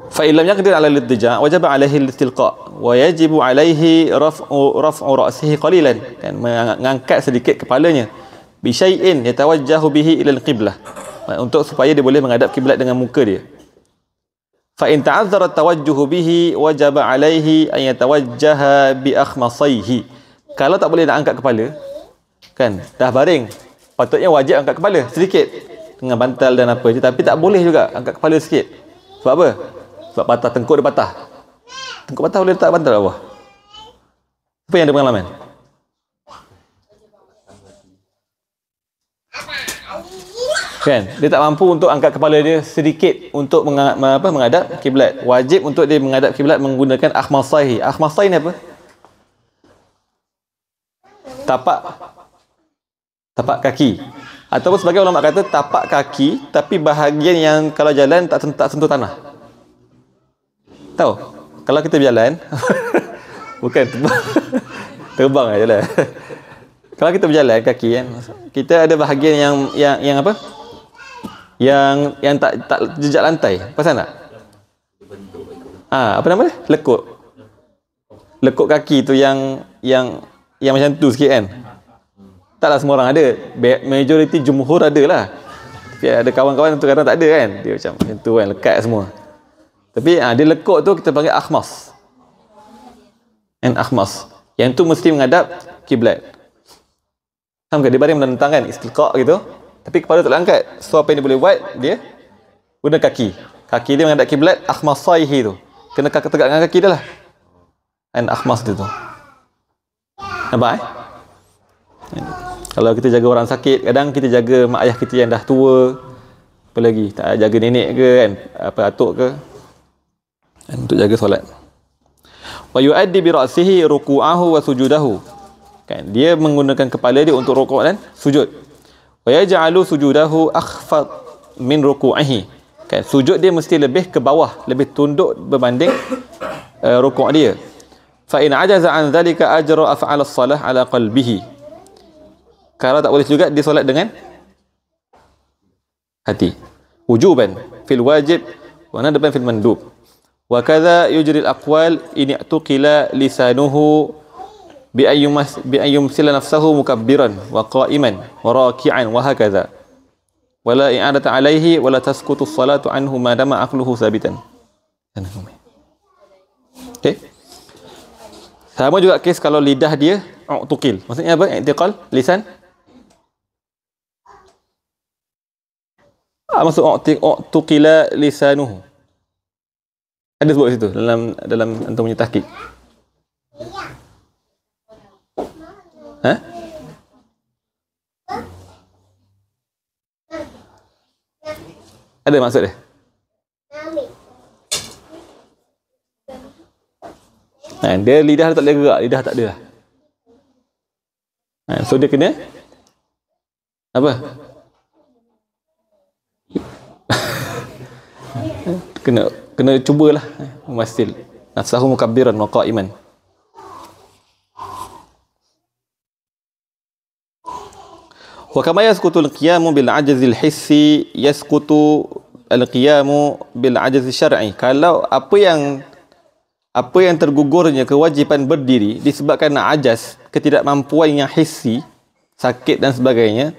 Fa illam yaqdir 'ala al-idja' wajaba 'alaihi al-istilqa' wa yajibu 'alaihi raf'u ra'sihi qalilan. Kan, mengangkat sedikit kepalanya bi syai'in yatawajjahu bihi ila al-qiblah. Untuk supaya dia boleh menghadap kiblat dengan muka dia. Fa in ta'azzara at-tawajjuh bihi wajaba 'alaihi an yatawajjaha bi akhmasaihi. Kalau tak boleh nak angkat kepala, kan, dah baring, patutnya wajib angkat kepala sedikit dengan bantal dan apa je, tapi tak boleh juga angkat kepala sikit. Sebab apa? Sebab patah tengkuk dia patah. Tengkuk patah boleh letak bantal bawah. Apa yang ada pengalaman? Kan, dia tak mampu untuk angkat kepala dia sedikit untuk menghadap kiblat. Wajib untuk dia menghadap kiblat menggunakan akhmasaihi. Akhmasai ni apa? Tapak kaki. Ataupun sebagai ulama kata tapak kaki tapi bahagian yang kalau jalan tak sentuh tanah. Tahu? Kalau kita berjalan bukan terbang aja lah. Kalau kita berjalan kaki kan, kita ada bahagian yang apa? Yang tak jejak lantai. Pasal tak? Apa nama dia? Lekuk kaki tu yang macam tu sikit kan. Taklah semua orang ada. Majoriti jumhur ada lah. Tapi ada kawan-kawan tu kadang tak ada kan. Dia macam tu kan, lekat semua. Tapi dia lekuk tu kita panggil akhmas. Akhmas. Yang tu mesti menghadap kiblat. Faham ke? Dia baring menentang kan, istilqa gitu. Tapi kepala tak angkat. So apa yang dia boleh buat? Dia guna kaki. Kaki dia menghadap kiblat, akhmasaihi tu. Kena tegakkan kaki dia lah. Akhmas dia tu. Nampak Kalau kita jaga orang sakit, kadang kita jaga mak ayah kita yang dah tua, apa lagi, tak jaga nenek ke kan, apa atuk ke, untuk jaga solat. Wa yuaddi bi ra'sihi ruku'ahu wa sujudahu. Kan, dia menggunakan kepala dia untuk rukuk dan sujud. Wa yaj'alu sujudahu akhfad min ruku'ihi. Kan, sujud dia mesti lebih ke bawah, lebih tunduk berbanding rukuk dia. fa in ajaza an dhalika ajra af'al as-salah ala qalbihi. Kalau tak boleh juga dia solat dengan hati. Wujuban fil wajib wa nadban fil mandub. Wa kadha yujri al-aqwal in i'tuqila lisanuhu bi ayyum sila nafsahu mukabbiran wa qa'iman wa raki'an wa hakadha. Wala i'adata alaihi wala tasqutu as-salatu anhu ma dama aqluhu sabitan. Okey. Sama juga kes kalau lidah dia uqtuqil. Maksudnya apa? I'tiqal lisan. Maksud uqtuqila lisanuhu. Ada sebut situ dalam antum punya tahqiq. Ha? Ada maksud dia? Dia lidah tak boleh gerak, lidah tak ada lah. So dia kena apa? kena cubalah memasil nafsahu mukabbiran wa qa'iman. Wa kama yasqutu al-qiyamu bil ajzi al-hissi yasqutu al-qiyamu bil ajzi syar'i. Kalau apa yang tergugurnya kewajipan berdiri disebabkan ajas, ketidakmampuan yang hissi, sakit dan sebagainya,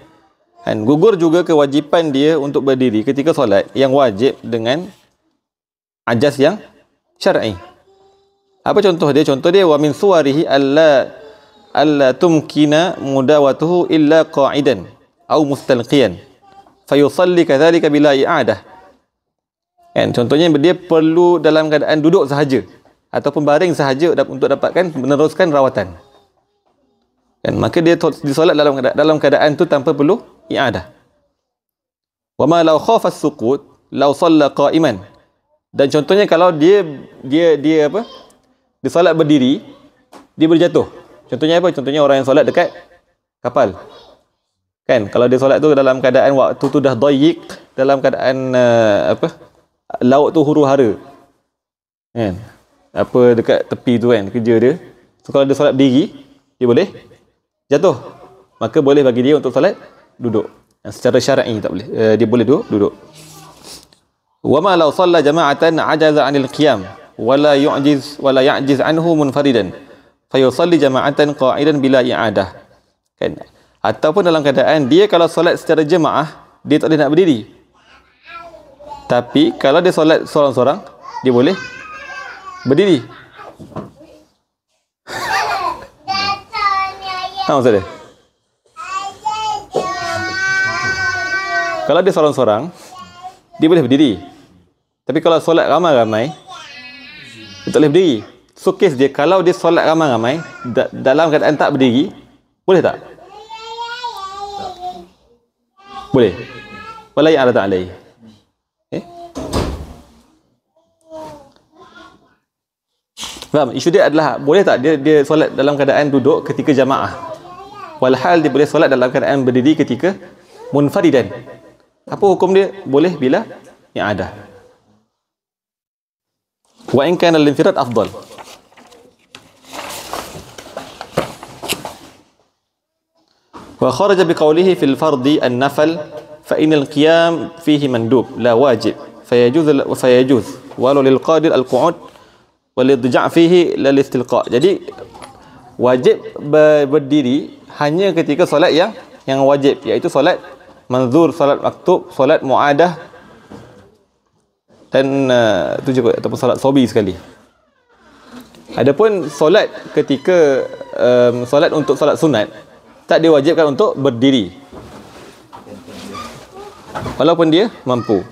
kan gugur juga kewajipan dia untuk berdiri ketika solat yang wajib dengan ajas yang syar'i. Apa contoh dia? Contoh dia wa min suwarihi alla tumkina mudawatuhu illa qa'idan aw mustalqiyan fayusalli kadzalika bila i'adah. Kan contohnya dia perlu dalam keadaan duduk sahaja ataupun baring sahaja untuk dapatkan meneruskan rawatan. Kan maka dia disolat dalam keadaan tu tanpa perlu i'adah. Wa ma law khafa as-suqut law shalla qa'iman. Dan contohnya kalau dia apa? Dia solat berdiri, dia berjatuh. Contohnya apa? Contohnya orang yang solat dekat kapal. Kan kalau dia solat tu dalam keadaan waktu tu dah dayiq, dalam keadaan laut tu huru-hara. Kan? Apa dekat tepi tu kan kerja dia. So kalau dia solat berdiri, dia boleh jatuh. Maka boleh bagi dia untuk solat duduk. Secara syar'i tak boleh. Dia boleh duduk. Wa ma law shalla jama'atan ajaza 'anil qiyam wala ya'jiz anhu munfaridan fayusalli jama'atan qa'idan bila i'adah. Kan ataupun dalam keadaan dia kalau solat secara jemaah dia tak boleh nak berdiri, tapi kalau dia solat seorang-seorang dia boleh berdiri. Tahu maksud dia? Kalau dia seorang-seorang dia boleh berdiri, tapi kalau solat ramai-ramai dia tak boleh berdiri. So kes dia kalau dia solat ramai-ramai dalam keadaan tak berdiri, boleh tak? Boleh. Wala ya'rada alaihi. Faham? Isu dia adalah boleh tak dia solat dalam keadaan duduk ketika jamaah, walhal dia boleh solat dalam keadaan berdiri ketika munfaridan. Apa hukum dia? Boleh bila i'adah. Wa in kana al-infirad afdal. Wa kharaja biqawlihi fil fardi an-nafl fa inal qiyam fihi mandub la wajib fayajuz walau lil qadir al-qu'ud wal idja' fihi lil istilqa'. Jadi wajib berdiri hanya ketika solat yang wajib, iaitu solat manzur, solat maktub, solat muadah dan tu juga, ataupun solat sobi sekali. Adapun solat ketika solat untuk solat sunat tak diwajibkan untuk berdiri walaupun dia mampu.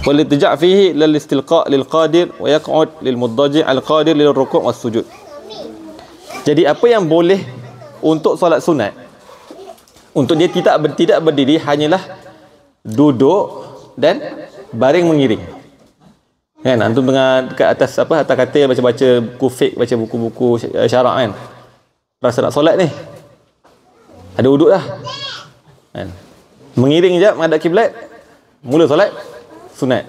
Wal itja' fihi lil istilqa' lil qadir wa yaq'ud lil muddaji' al qadir lil ruku' was sujud. Jadi apa yang boleh untuk solat sunat, untuk dia tidak berdiri, hanyalah duduk dan baring mengiring. Kan antum tengah dekat atas atas katil baca-baca buku fiqh, baca buku-buku syarak kan, rasa nak solat ni, ada wuduk dah kan, mengiring sekejap menghadap kiblat, mula solat sunat.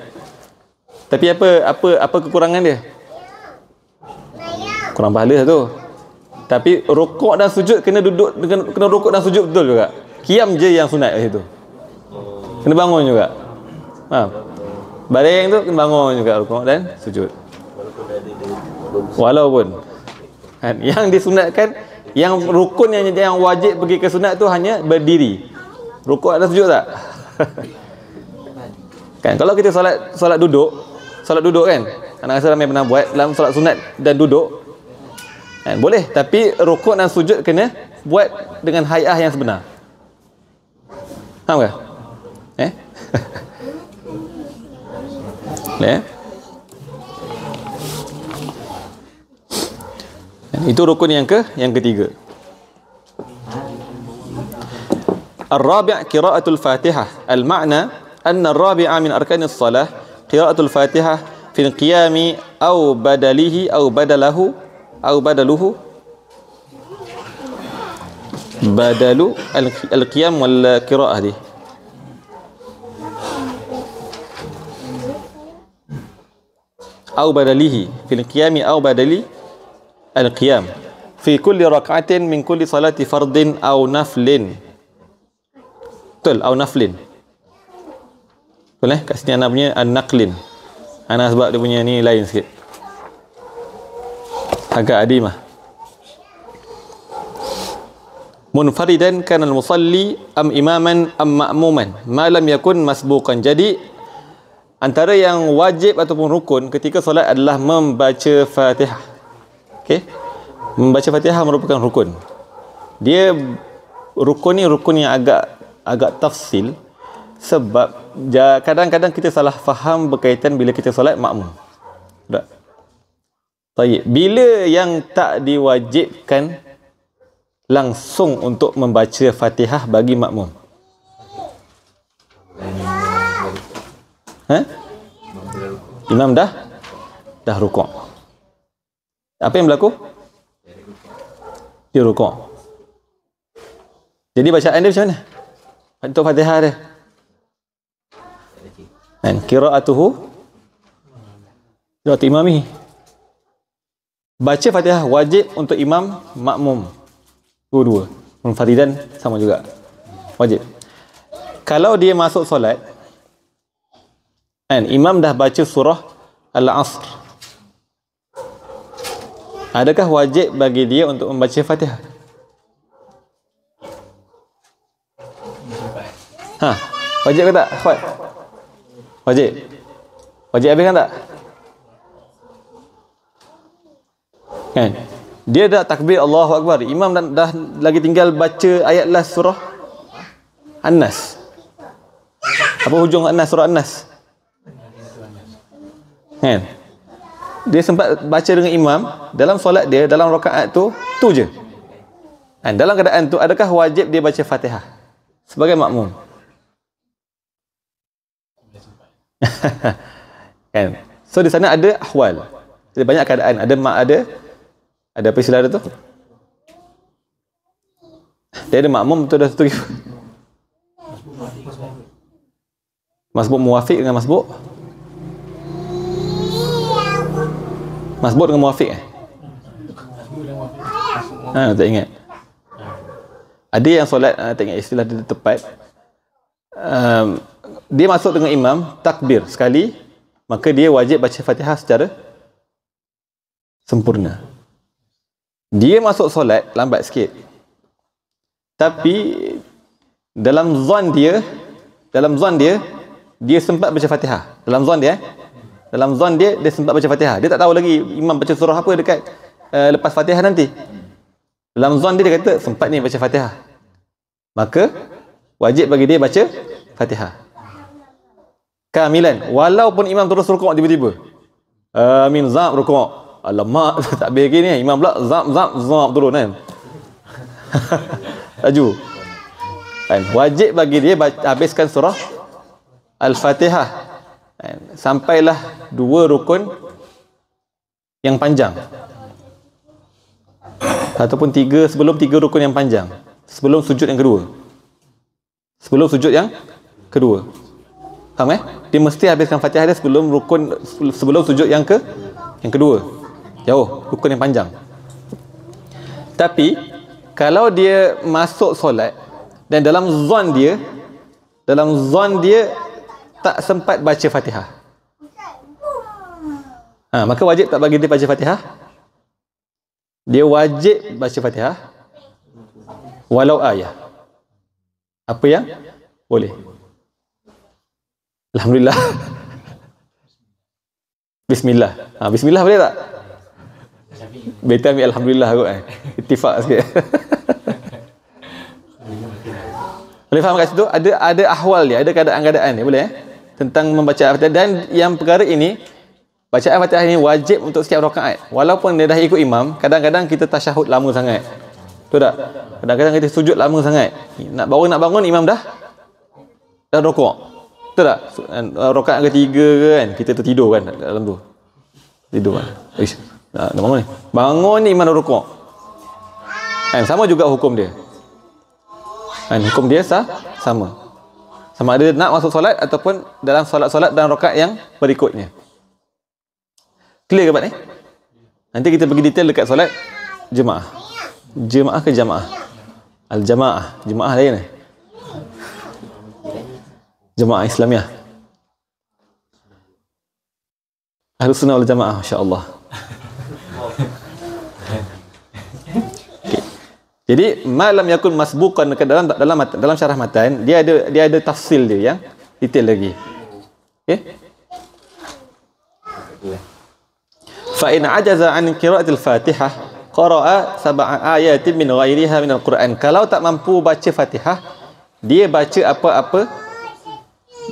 Tapi apa kekurangan dia? kurang pahala tu. Tapi rukuk dan sujud kena duduk, kena rukuk dan sujud betul juga. Qiyam je yang sunat kat situ. Kena bangun juga. Faham? Baring tu kena bangun juga rukuk dan sujud. Walaupun kan, yang disunatkan, yang rukun yang wajib pergi ke sunat tu hanya berdiri. Rukuk dan sujud tak? Kan kalau kita solat duduk kan. Anak rasa ramai pernah buat dalam solat sunat dan duduk. Kan, boleh, tapi rukuk dan sujud kena buat dengan hay'ah yang sebenar. Faham ke? Boleh. Itu rukun yang ketiga. Ar-rabi' qira'atul Fatihah. Al-ma'na anna ar-rabi'a min arkanis salah qira'atul Fatihah fil qiyami aw badalihi aw badalahu aw badaluhu. Badalu al-qiyam wal qira'ah di. Aw badalihi fil qiyami aw badali al-qiyam fi kulli rak'atin min kulli salati fardin aw naflin. Betul, aw naflin. Boleh? Kat sini anak punya an-naqlin. Anak sebab dia punya ni lain sikit. Agak adimah. Munfaridan kana al-musalli am imaman am ma'muman ma lam yakun masbuqan. Jadi antara yang wajib ataupun rukun ketika solat adalah membaca Fatihah. Okey? Membaca Fatihah merupakan rukun. Dia rukun ni rukun yang agak tafsil, sebab kadang-kadang kita salah faham berkaitan bila kita solat makmum. Tak? Baik, bila yang tak diwajibkan langsung untuk membaca Fatihah bagi makmum? Imam dah rukuk. Apa yang berlaku? Dia rukuk. Jadi bacaan dia macam mana untuk Fatihah dia? Dan qira'atuhu qira'atu imami. Baca Fatihah wajib untuk imam, makmum. Dua-dua. Munfaridan sama juga. Wajib. Kalau dia masuk solat, kan, imam dah baca surah Al-Asr, adakah wajib bagi dia untuk membaca Fatihah? Wajib ke tak? Wajib. Wajib habiskan tak? Kan? Dia dah takbir Allahu Akbar. Imam dah lagi tinggal baca ayat last surah An-Nas. Apa hujung An-Nas, surah An-Nas? Kan? Dia sempat baca dengan imam dalam solat dia, dalam rakaat tu je. Kan? Dalam keadaan tu adakah wajib dia baca Fatihah sebagai makmum? Kan? So di sana ada ahwal. Jadi banyak keadaan, ada apa istilah dia tu? Dia ada makmum tu dah satu. Masbuk muwafiq dengan masbuk dengan muwafiq tak ingat. Ada yang solat tak ingat istilah dia tepat. Dia masuk dengan imam takbir sekali, maka dia wajib baca Fatihah secara sempurna. Dia masuk solat lambat sikit, tapi dalam zon dia dia sempat baca Fatihah. Dalam zon dia sempat baca Fatihah. Dia tak tahu lagi imam baca surah apa dekat lepas Fatihah nanti. Dalam zon dia kata sempat ni baca Fatihah, maka wajib bagi dia baca Fatihah kamilan, walaupun imam terus rukuk tiba-tiba. Amin, zab rukuk. Alamak, tak habis lagi ni. Imam pula zab turun kan. Laju. Kan? Wajib bagi dia habiskan surah Al-Fatihah. Kan? Sampailah 2 rukun yang panjang. Ataupun 3 rukun yang panjang. Sebelum sujud yang kedua. Faham Dia mesti habiskan Fatihah dia sebelum sujud yang kedua. Jauh, rukun yang panjang. Tapi kalau dia masuk solat dan dalam zon dia tak sempat baca Fatihah, maka wajib tak bagi dia baca Fatihah? Dia wajib baca Fatihah walau ayah. Apa yang boleh? Alhamdulillah. Bismillah. Bismillah boleh tak? Better ambil Alhamdulillah kot Ittifaq sikit. Boleh faham kat situ? Ada ahwal dia, ada keadaan-keadaan dia, boleh tentang membaca Al-Fatihah. Dan yang perkara ini, bacaan Al-Fatihah ini wajib untuk setiap rakaat. Walaupun dia dah ikut imam, kadang-kadang kita tasyahud lama sangat. Betul tak? Kadang-kadang kita sujud lama sangat. Nak bangun imam dah rukuk. Betul tak? Rakaat ketiga kan, kita tertidur kan dalam tu. Tidur kan. Nak bangun ni. Bangun ni imam dah rukuk. Sama juga hukum dia. Hukum dia sama. Sama ada nak masuk solat ataupun dalam solat-solat dan rakaat yang berikutnya. Clear ke Pak ni? Nanti kita pergi detail dekat solat jemaah. Jemaah ke jamaah? Al-jamaah. Jemaah lain ni. Jemaah Islamiah. Ahlus Sunnah wal Jamaah, masya-Allah. Okay. Jadi malam yakun masbuqan dalam syarah matan, dia ada tafsil dia yang detail lagi. Okey. Fa in ajaza an qira'atil Fatihah qara'a sab'a ayatin min ghairiha min al-Quran. Kalau tak mampu baca Fatihah, dia baca apa-apa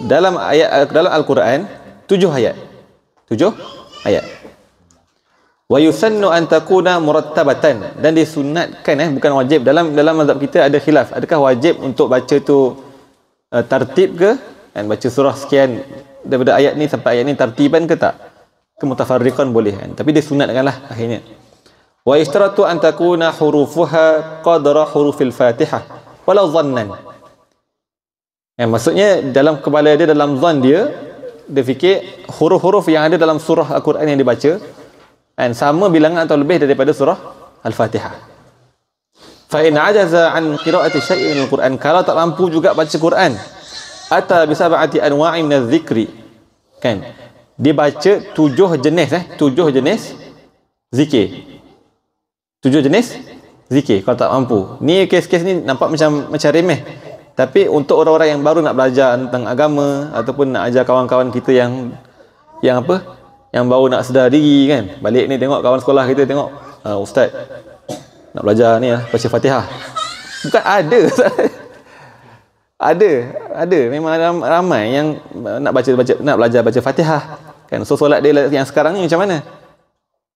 dalam Al-Quran 7 ayat. 7 ayat. Wa yusannu an takuna murattabatan, dan disunatkan bukan wajib. Dalam mazhab kita ada khilaf, adakah wajib untuk baca tu tartib ke, kan, baca surah sekian daripada ayat ni sampai ayat ni tartiban ke tak, ke mutafarriqan boleh kan, tapi disunatkanlah akhirnya. Wa ishtaratu an takuna hurufuha qadra hurufil Fatihah walau dhannan. Maksudnya dalam kepala dia, dalam zon dia fikir huruf-huruf yang ada dalam surah Al-Quran yang dibaca sama bilangan atau lebih daripada surah Al-Fatihah. Fa in ajaza an qira'ati syai'in min al-Quran, kalau tak mampu juga baca Quran, ata bi sab'ati anwa'in min adh-dhikri, kan, dia baca 7 jenis zikir. 7 jenis zikir kalau tak mampu. Ni kes-kes ni nampak macam remeh. Tapi untuk orang-orang yang baru nak belajar tentang agama ataupun nak ajar kawan-kawan kita yang baru nak sedar diri kan, balik ni tengok kawan sekolah kita, tengok ustaz nak belajar ni baca Fatihah. Bukan ada. ada memang ramai yang nak belajar baca Fatihah kan. So solat dia yang sekarang ni macam mana?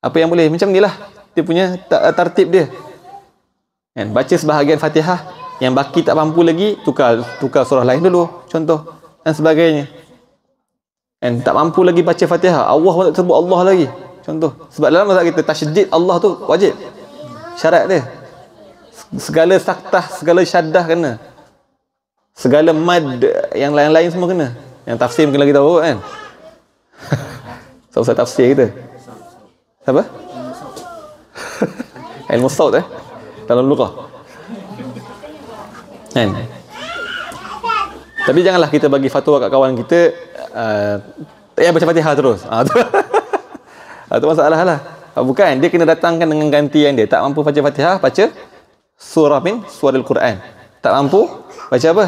Apa yang boleh? Macam nilah dia punya tartib dia. Kan, baca sebahagian Fatihah, yang baki tak mampu lagi, tukar surah lain dulu, contoh, dan sebagainya. Dan tak mampu lagi baca Fatihah, Allah pun tak sebut Allah lagi, contoh. Sebab dalam mazhab kita tasydid Allah tu wajib, syarat dia. Segala saktah, segala syaddah kena, segala mad yang lain-lain semua kena. Yang tafsir mungkin lagi tahu kan. Ustaz tafsir kita siapa? Ilmu saut dalam lughah kan. Tapi janganlah kita bagi fatwa kat kawan kita tak payah baca Fatihah terus. Itu masalah lah. Bukan, dia kena datangkan dengan gantian dia. Tak mampu baca Fatihah, baca surah min surah Al-Quran. Tak mampu baca apa?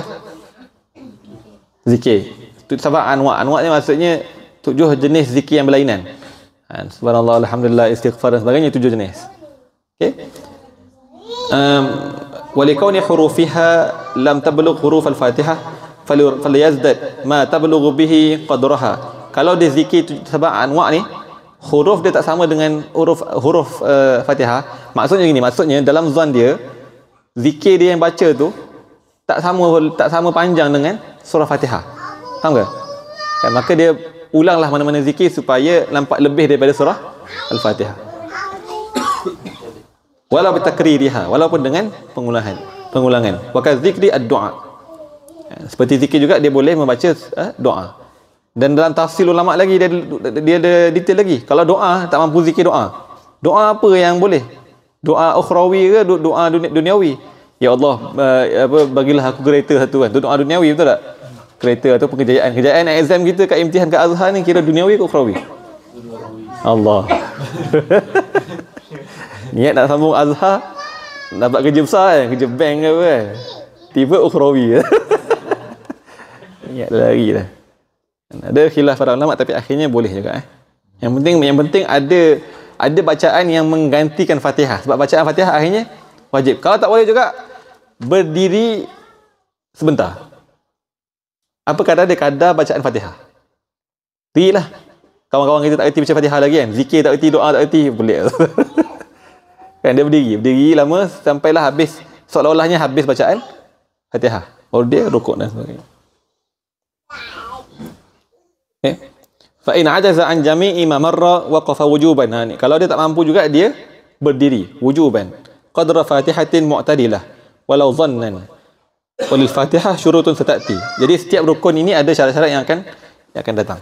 Zikir. Itu sabah anwa'. Anwa' ni maksudnya 7 jenis zikir yang berlainan. Subhanallah, alhamdulillah, istighfar dan sebagainya, 7 jenis. Okey. ولكون حروفها لم تبلغ حروف الفاتحة فليزداد ما تبلغ به قدرها. Kalau dia zikir sebab anwa' ni, huruf dia tak sama dengan huruf Fatihah. Maksudnya gini, maksudnya dalam zon dia, zikir dia yang baca tu tak sama panjang dengan surah Fatihah. Faham ke? Dan maka dia ulanglah mana-mana zikir supaya nampak lebih daripada surah Al-Fatihah. Walau bitakririha, walaupun dengan pengulangan. Wa kadzikri ad-du'a. Seperti zikir juga dia boleh membaca doa. Dan dalam tafsir ulama lagi dia ada detail lagi. Kalau doa tak mampu zikir doa apa yang boleh? Doa ukhrawi ke doa duniawi? Ya Allah, bagilah aku kereta satu kan. Itu doa duniawi, betul tak? Kereta atau kejayaan exam kita kat imtihan kat Azhar ni kira duniawi ke ukhrawi? Allah. Niat nak sambung Azhar, dapat kerja besar kan, kerja bank ke apa kan. Tiba ukhrawi. Niat lari dah. Ada khilaf para ulama tapi akhirnya boleh juga Yang penting ada bacaan yang menggantikan Fatihah. Sebab bacaan Fatihah akhirnya wajib. Kalau tak boleh juga berdiri sebentar. Apa kadar dia kadar bacaan Fatihah? Berilah. Kawan-kawan kita tak erti baca Fatihah lagi kan. Zikir tak erti, doa tak erti, boleh. Kan dia berdiri lama sampailah habis, seolah-olahnya habis bacaan Fatihah. Baru dia rukuk dan sebagainya. Fa in ajaza an jami'i ma marra waqafa wujuban. Kalau dia tak mampu juga dia berdiri wujuban. Qadra Fatihatin mu'tadilah walau dhannan. Walil Fatihah syurutun satati. Jadi setiap rukun ini ada syarat-syarat yang akan datang.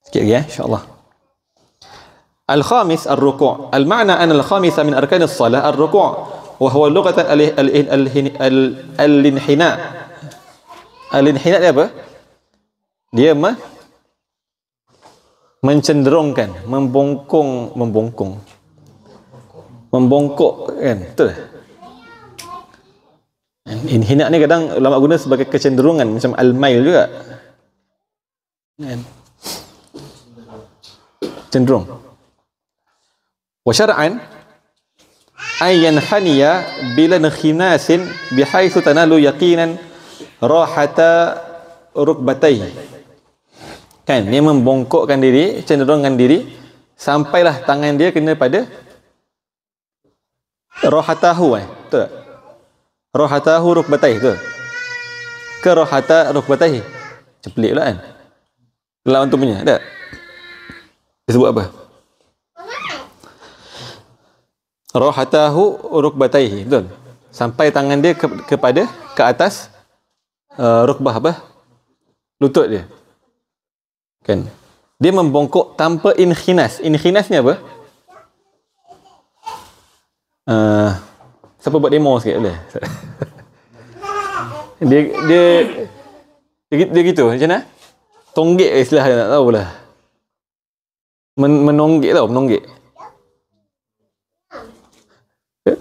Sikit lagi insya-Allah. Al-khamis ar-ruku'. Al-ma'na an al-khamisa min arkan as-salah ar-ruku' wa huwa lughatan al-inhina. Al-inhina dia apa? Dia mencenderungkan, membongkok kan, betul tak? Inhina ni kadang ulama guna sebagai kecenderungan, macam al-mail juga kan, cenderung. Wa syar'an ay yanhaniya bila khinasin bihaitsu tanalu yaqinan rahata rukbatayhi. Kan, dia membongkokkan diri, cenderungkan diri sampailah tangan dia kena pada rohatahu betul tak? Rohatahu rukbatayhi ke? Ke rohata rukbatayhi? Ceplik pula kan? Lawan tu punya, tak? Dia sebut apa? Rohatahu rukbatayhi, betul? Sampai tangan dia ke atas rukbah apa? Lutut dia. Kan? Dia membongkok tanpa inkhinas. Inkhinas ni apa? Siapa buat demo sikit boleh? dia gitu macam mana? Tonggek istilah dia, tak tahu pula. Menonggek tau, menonggek.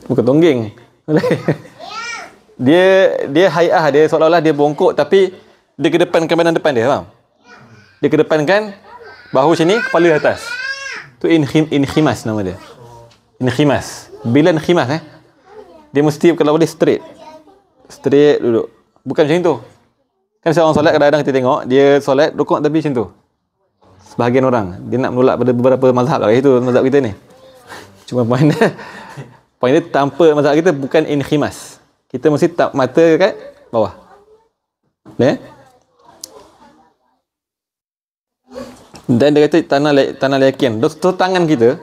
Bukan tonggeng. Dia hai'ah dia seolah-olah dia bongkok tapi dia kedepankan badan depan dia, faham? Dia kedepankan bahu macam ni, kepala atas. Tu inkhimas nama dia. Inkhimas. Bila inkhimas dia mesti kalau boleh straight duduk. Bukan macam tu. Kan seorang solat kadang-kadang kita tengok dia solat rukuk tapi macam tu. Sebahagian orang dia nak menolak pada beberapa mazhab lah, itu mazhab kita ni. Cuma poin dia tanpa mazhab kita bukan inkhimas. Kita mesti tak mata kat bawah. Dan dia kata tanah yakin. So tangan kita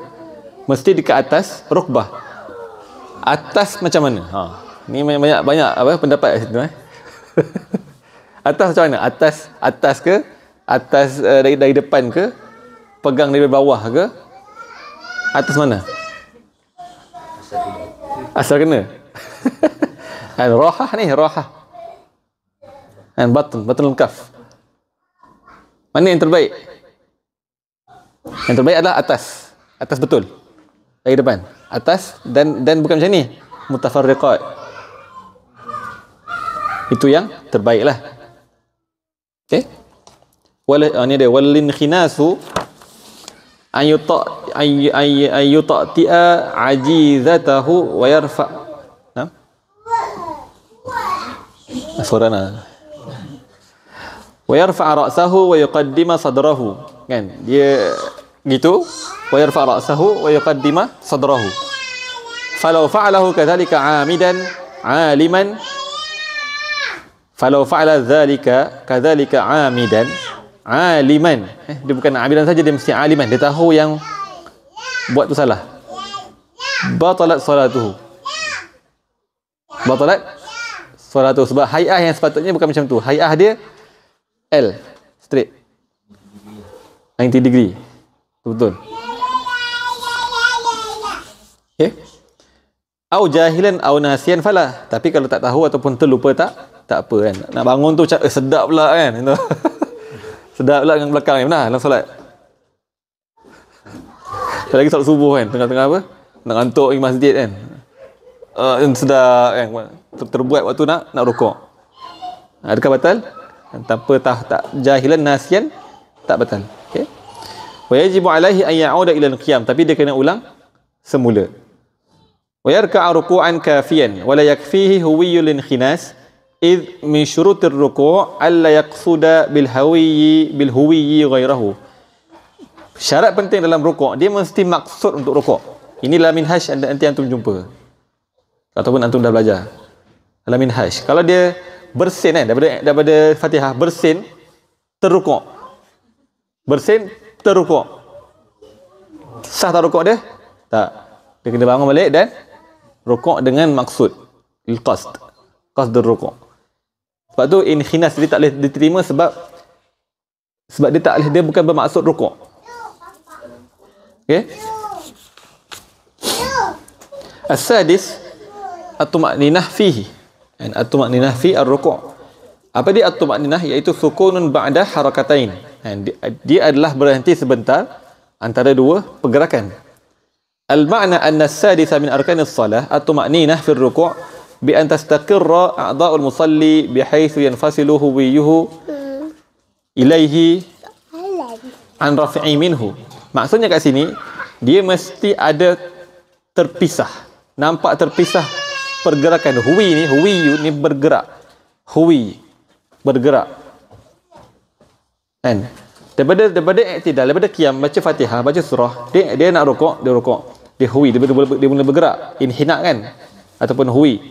mesti dekat atas rukbah. Atas macam mana? Ni banyak apa pendapat kat situ Atas macam mana? Atas ke? Atas dari depan ke? Pegang dari bawah ke? Atas mana? Asal kena. Rahah ni, rahah. Dan batnul kaf. Mana yang terbaik? Yang terbaik adalah atas. Atas betul. Dari depan. Atas dan bukan macam ni. Mutafarriqat. Itu yang terbaik lah. Okay? Ni dia. Walin khinasu an yuta'ti'a ajizatahu wa yarfa'. Suarana. Wa yarfa' ra'sahu wa yuqaddima sadrahu. Kan? Dia gitu. Wa yarfa' ra'sahu wa yuqaddima sadrahu. Falau fa'alahu kadzalika 'amidan 'aliman. Falau fa'ala dzalika kadzalika 'amidan 'aliman. Dia bukan 'amidan saja, dia mesti 'aliman. Dia tahu yang buat tu salah. Batalat salatuhu. Batalat salatuhu. Sebab hai'ah yang sepatutnya bukan macam tu. Hai'ah dia L, straight. 90 degree. Betul. Okey. Au jahilan au nasian falah. Tapi kalau tak tahu ataupun terlupa tak apa kan. Nak bangun tu sedap pula kan. Sedap pula dengan belakang ni. Benar dalam solat. Lagi solat subuh kan, tengah-tengah apa? Nak ngantuk pergi masjid kan. Sedap kan. Terbuat waktu nak rukuk. Adakah batal? Tanpa tak jahilan nasian tak batal. Okey. Wa yajibu alaihi an ya'uda ila al-qiyam, tapi dia kena ulang semula. Wa yarka'a ruku'an kafiyan wa la yakfihi huwiyyul khinas id min syurutir ruku' alla yaqsuda bil huwiyyi ghairahu. Syarat penting dalam rukuk, dia mesti maksud untuk rukuk. Inilah minhaj nanti antum jumpa. Ataupun antum dah belajar. Dalam minhaj. Kalau dia bersin kan, daripada Fatihah bersin terrukuk. Bersin terrukuk. Sah tak rukuk dia? Tak. Dia kena bangun balik dan rukuk dengan maksud. Qasd. Qasd rukuk. Sebab tu inkhinas dia tak boleh diterima sebab dia bukan bermaksud rukuk. Okey. As-sadis at-tuma'ninah fihi. At-tuma'ninah fi ar-ruku'. Apa dia at-tuma'ninah? Iaitu sukunun ba'da harakatain. Dia adalah berhenti sebentar antara dua pergerakan. Al-ma'na anna as-sadisa min arkanis salah at-tuma'ninah fi ar-ruku' bi an tastaqirra a'dha'ul musalli bihaythu yanfasilu huwiyyuhu ilaihi an rafi'i minhu. Maksudnya kat sini dia mesti ada terpisah. Nampak terpisah pergerakan. Huwiyyu ni bergerak. Huwi bergerak. Kan? Daripada i'tidal, daripada qiyam baca Fatihah, baca surah, dia nak rukuk, dia rukuk. Dia huwi, dia mula bergerak. Inhina kan? Ataupun huwi.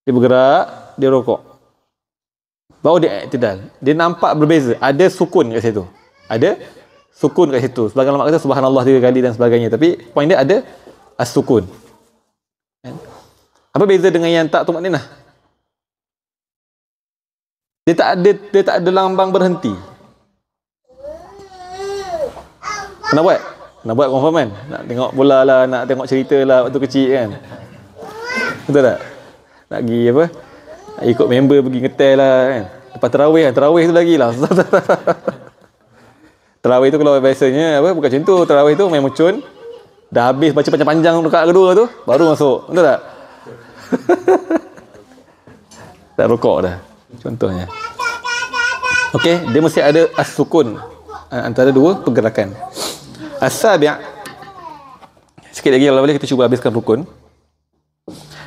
Dia bergerak, dia rukuk. Baru dia i'tidal. Dia nampak berbeza. Ada sukun kat situ. Ada sukun kat situ. Sebagian ulama kata subhanallah 3 kali dan sebagainya. Tapi poin dia ada as-sukun. Apa beza dengan yang tak tumakninah? Dia tak ada lambang berhenti. Nak buat confirm kan? Nak tengok bola lah, nak tengok cerita lah waktu kecil kan. Betul tak? Nak pergi apa? Nak ikut member pergi ngetel lah kan. Lepas tarawih tu lagi lah. Tarawih tu kalau biasanya apa, bukan macam tu. Tarawih tu main mucun. Dah habis baca panjang-panjang rakaat kedua tu, baru masuk. Betul tak? Tak rukuk dah. Contohnya. Okey, dia mesti ada as-sukun antara dua pergerakan. As-sabi'. Sikit lagi kalau boleh kita cuba habiskan rukun.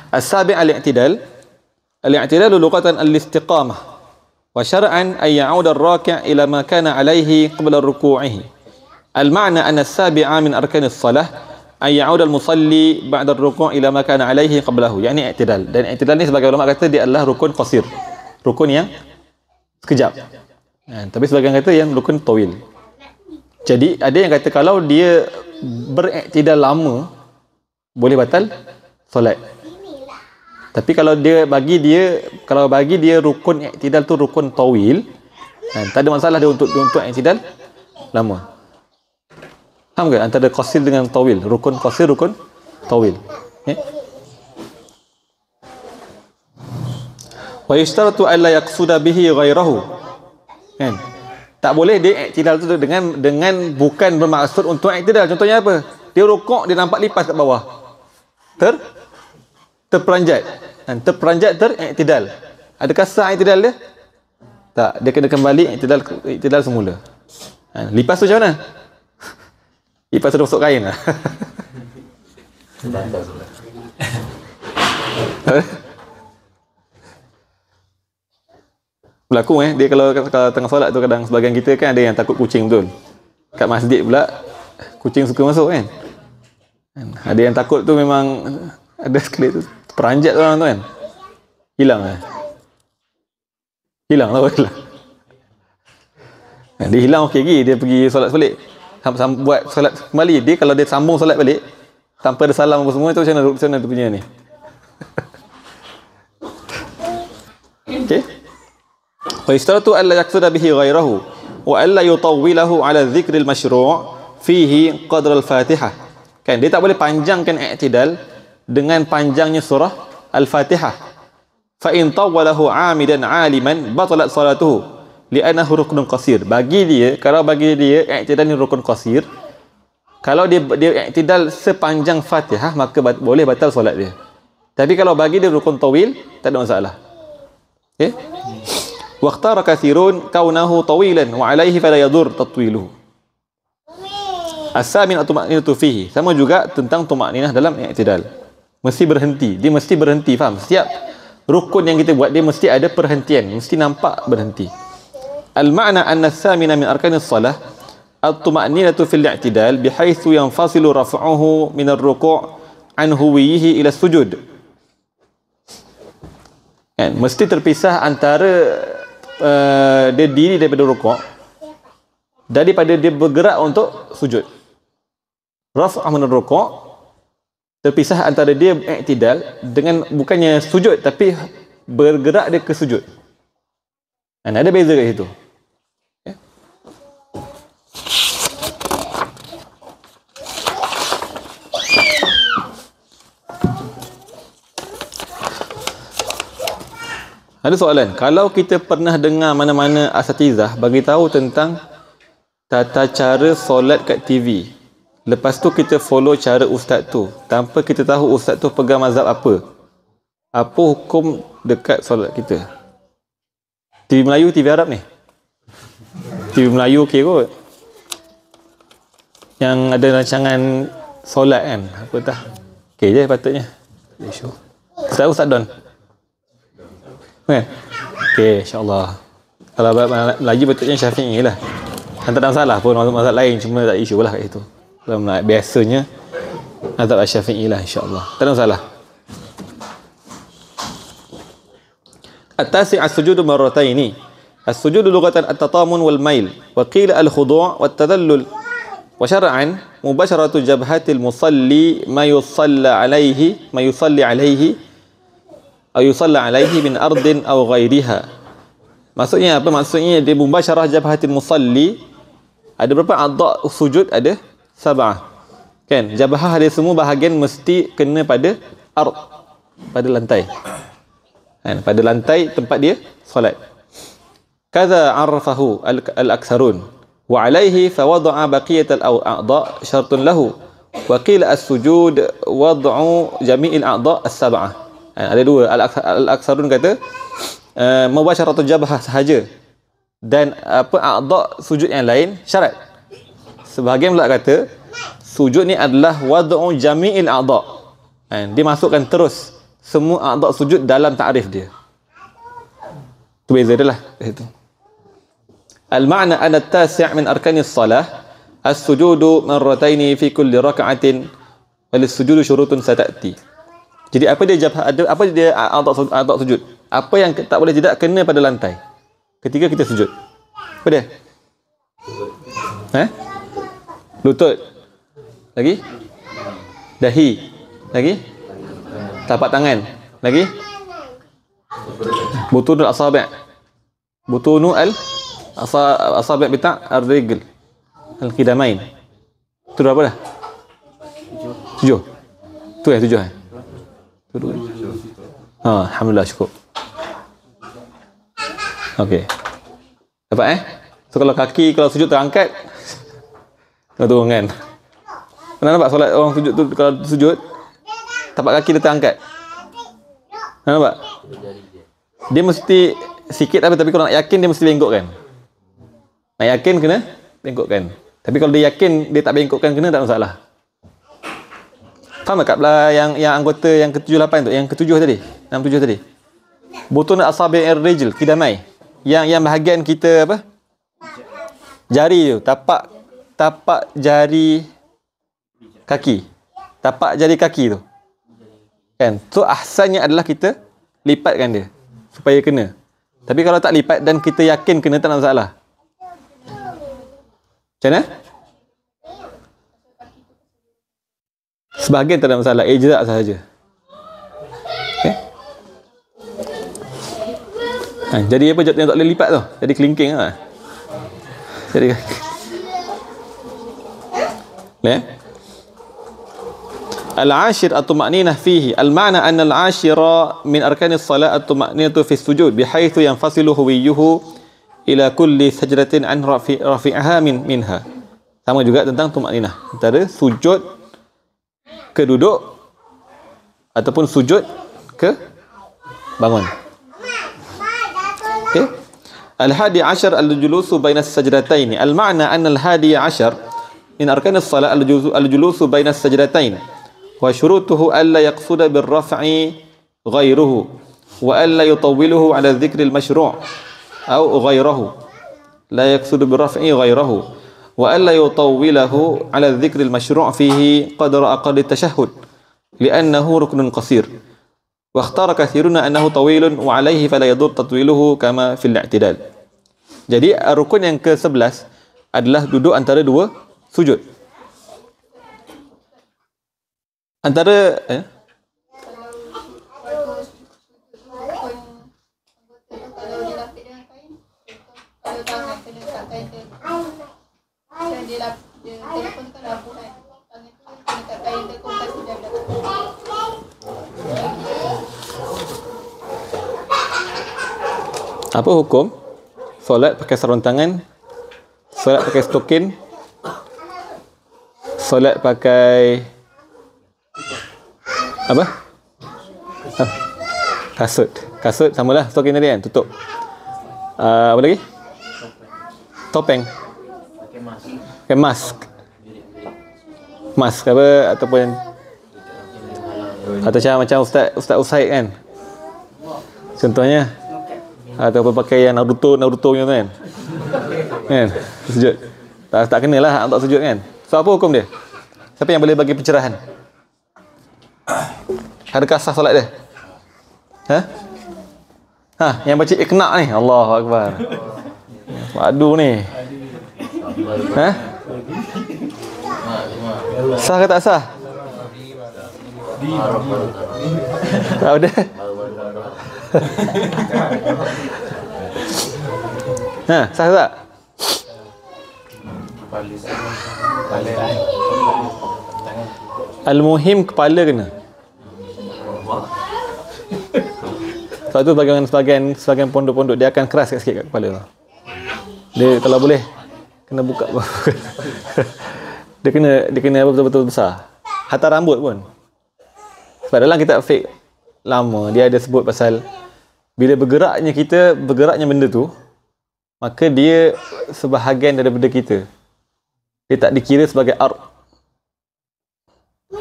As-sabi' al-i'tidal. Al-i'tidal lughatan al-istiqamah. Wa syar'an ay ya'ud ar-raki' ila ma kana 'alayhi qabla ruku'ihi. Al-ma'na anna as-sabi'a min arkanis salah ay ya'ud al-musalli ba'da ar-ruku' ila ma kana 'alayhi qablahu. Yani i'tidal. Dan i'tidal ni sebagai ulama kata dia adalah rukun qasir. Rukun yang sekejap. Tapi sebagian kata yang rukun tawil. Jadi ada yang kata kalau dia beriktidal lama boleh batal solat. Tapi kalau bagi dia rukun iktidal tu rukun tawil, tak ada masalah dia untuk iktidal lama. Faham ke antara qasir dengan tawil? Rukun qasir, rukun tawil. Wa yashtaratu alla yaqsuda bihi ghairahu. Kan? Tak boleh dia iktidal tu dengan bukan bermaksud untuk iktidal. Contohnya apa? Dia rukuk, dia nampak lipas kat bawah. Terperanjat. Terperanjat iktidal. Adakah sah iktidal dia? Tak, dia kena kembali iktidal semula. Lipas tu macam mana? Lipas tu masuk kain lah. Berlaku dia kalau tengah solat tu kadang sebagian kita kan ada yang takut kucing betul. Kat masjid pula kucing suka masuk kan. Ada yang takut tu memang ada sekali tu peranjat orang tu kan. Hilang lah. Dia hilang okey lagi, dia pergi solat balik. Buat solat kembali. Dia kalau dia sambung solat balik tanpa ada salam apa semua tu macam mana tu punya ni. Okey. Wa istaratu alla yaqsuda bihi ghairahu wa alla yutawwilahu ala dhikril mashru' fihi qadra al-Fatihah Kan dia tak boleh panjangkan i'tidal dengan panjangnya surah Al-Fatihah. Fa in tawwalahu 'amidan 'aliman batalat salatuhu li'annahu ruknun qasir. Bagi dia, kalau bagi dia i'tidal ni rukun qasir, kalau dia i'tidal sepanjang Fatihah, maka boleh batal solat dia. Tapi kalau bagi dia rukun tawil, tak ada masalah. Okey? Waqtara kathirun kaunahu tawilan wa alaihi fala yadur tatwiluhu. As-samin at-tuma'ninatu fihi. Sama juga tentang tumakninah dalam i'tidal. Mesti berhenti. Dia mesti berhenti, faham? Setiap rukun yang kita buat dia mesti ada perhentian, mesti nampak berhenti. Al-ma'na anna as-samina min arkanis salah at-tuma'ninatu fil i'tidal bihaitsu yanfasilu raf'uhu min ar-ruku' an huwiyhi ila sujud. Kan mesti terpisah antara dia diri daripada rukuk daripada dia bergerak untuk sujud. Raf'ah min ar-ruku' terpisah antara dia i'tidal dengan bukannya sujud tapi bergerak dia ke sujud. Dan ada beza kat situ. Okay. Ada soalan, kalau kita pernah dengar mana-mana asatizah bagi tahu tentang tata cara solat kat TV, lepas tu kita follow cara ustaz tu tanpa kita tahu ustaz tu pegang mazhab apa hukum dekat solat kita? TV Melayu, TV Arab ni? TV Melayu okey kot, yang ada rancangan solat kan, apa tak okey je patutnya. Ustaz Don kan? Okey, insyaAllah. Kalau Melayu patutnya Syafi'i lah. Tak ada masalah pun, mazhab lain cuma tak isu lah kat situ. Kalau biasanya mazhab Syafi'i lah, insyaAllah. Tak ada masalah. At-tasi' as-sujudu marrataini. As-sujudu lughatan at-tatamun wal mail wa qila al-khudu' wat tadallul wa syar'an mubasharatu jabhatil musalli ma yusalli alaihi atau yusalla alaihi min ardin aw ghairiha. Maksudnya apa? Maksudnya dia mubasyarah jabhatil musalli. Ada berapa a'dha sujud? Ada 7. Kan? Jabhah dia semua bahagian mesti kena pada ard, pada lantai. Kan? Pada lantai tempat dia solat. Kadza 'arafahu al-aktsarun wa alaihi fa wada'a baqiyat al-a'dha syartun lahu wa qila as-sujud wad'u jami'il a'dha as-7. Ada dua. Al-aksarun kata mubasyaratul jabhah sahaja, dan apa a'dha sujud yang lain syarat. Sebahagian pula kata sujud ni adalah wad'u jami'il a'dha. Dia masukkan terus semua a'dha sujud dalam ta'rif dia. Tu beza dia lah itu. Al-ma'na anna at-tasi' min arkanis salah as-sujudu marrataini fi kulli raka'atin wa lis-sujudu syurutun sata'ti. Jadi apa dia jabhah, ada apa dia a'dha sujud? Apa yang tak boleh tidak kena pada lantai ketika kita sujud? Apa dia? Lutut. Lagi? Dahi. Lagi? Tapak tangan. Lagi? Butunul asabi'. Butunul asabi' bita' ar-rijl. Al-qidamain. Itu berapa dah? 7. Tu 7 Alhamdulillah, syukur. Okey. Dapat So kalau kaki, kalau sujud terangkat, kena turun kan? Pernah nampak solat orang sujud tu, kalau sujud tapak kaki dia terangkat? Pernah nampak? Dia mesti sikit tapi kalau nak yakin dia mesti bengkokkan. Nak yakin kena bengkokkan. Tapi kalau dia yakin dia tak bengkokkan kena, tak masalah. Faham tak yang anggota yang ke-7-8 tu, yang ke-7 tadi, 6-7 tadi. Butun asabi' ar-rijl, qidamai. Yang bahagian kita apa? Jari tu, tapak jari kaki. Tapak jari kaki tu. Kan? So ahsannya adalah kita lipatkan dia supaya kena. Tapi kalau tak lipat dan kita yakin kena, tak ada masalah. Macam mana? Sebahagian tak ada masalah, ijza' sahaja. Okay? Jadi apa yang tak boleh lipat tu? Jadi kelingking lah. Jadi boleh? Al-ashir at-tuma'ninah fihi. Al-ma'na anna al-ashira min arkanis salat at-tuma'ninatu fi sujud bihaitsu yanfasilu huwiyyuhu ila kulli sajdatin an rafi'aha minha. Sama juga tentang tuma'ninah. Antara sujud ke duduk ataupun sujud ke bangun. Okey. Al-hadi ashar al-julusu baina as-sajdatayn. Al-ma'na anna al-hadi ashar min arkanis salat al-julusu baina as-sajdatayn. Wa syurutuhu alla yaqsuda bil-raf'i ghairuhu wa alla yutawwiluhu ala dhikri al-mashru' aw ghairuhu. La yaqsudu bil-raf'i ghairuhu wa alla yutawwilahu ala dhikri al-mashru' fihi qadra aqall at-tashahhud li'annahu ruknun qasir. Wa ikhtara kathiruna annahu tawilun wa alayhi fala yadur tatwiluhu kama fil i'tidal. Jadi rukun yang ke-11 adalah duduk antara dua sujud. Antara apa hukum solat pakai sarung tangan, solat pakai stokin, solat pakai apa? Kasut samalah stokin tadi kan, tutup. Apa lagi? Topeng. Pakai mask. Mask apa ataupun atau macam Ustaz Usaid kan. Contohnya ataupun pakai yang Naruto punya tu kan. Kan? Sujud. Tak kenalah hak untuk sujud kan. So apa hukum dia? Siapa yang boleh bagi pencerahan? Adakah sah solat dia? Yang baca Iqna' ni. Allahu Akbar. Padu ni. Sah ke tak sah? Tak ada. Sah tak? Al-muhim kepala kena. Sebab tu sebagian pondok-pondok dia akan keras sikit kat kepala tu. Dia kalau boleh kena buka. dia kena betul-betul besar. Hatta rambut pun. Sebab dalam kitab fiqh lama dia ada sebut pasal bila bergeraknya benda tu, maka dia sebahagian daripada kita. Dia tak dikira sebagai ard.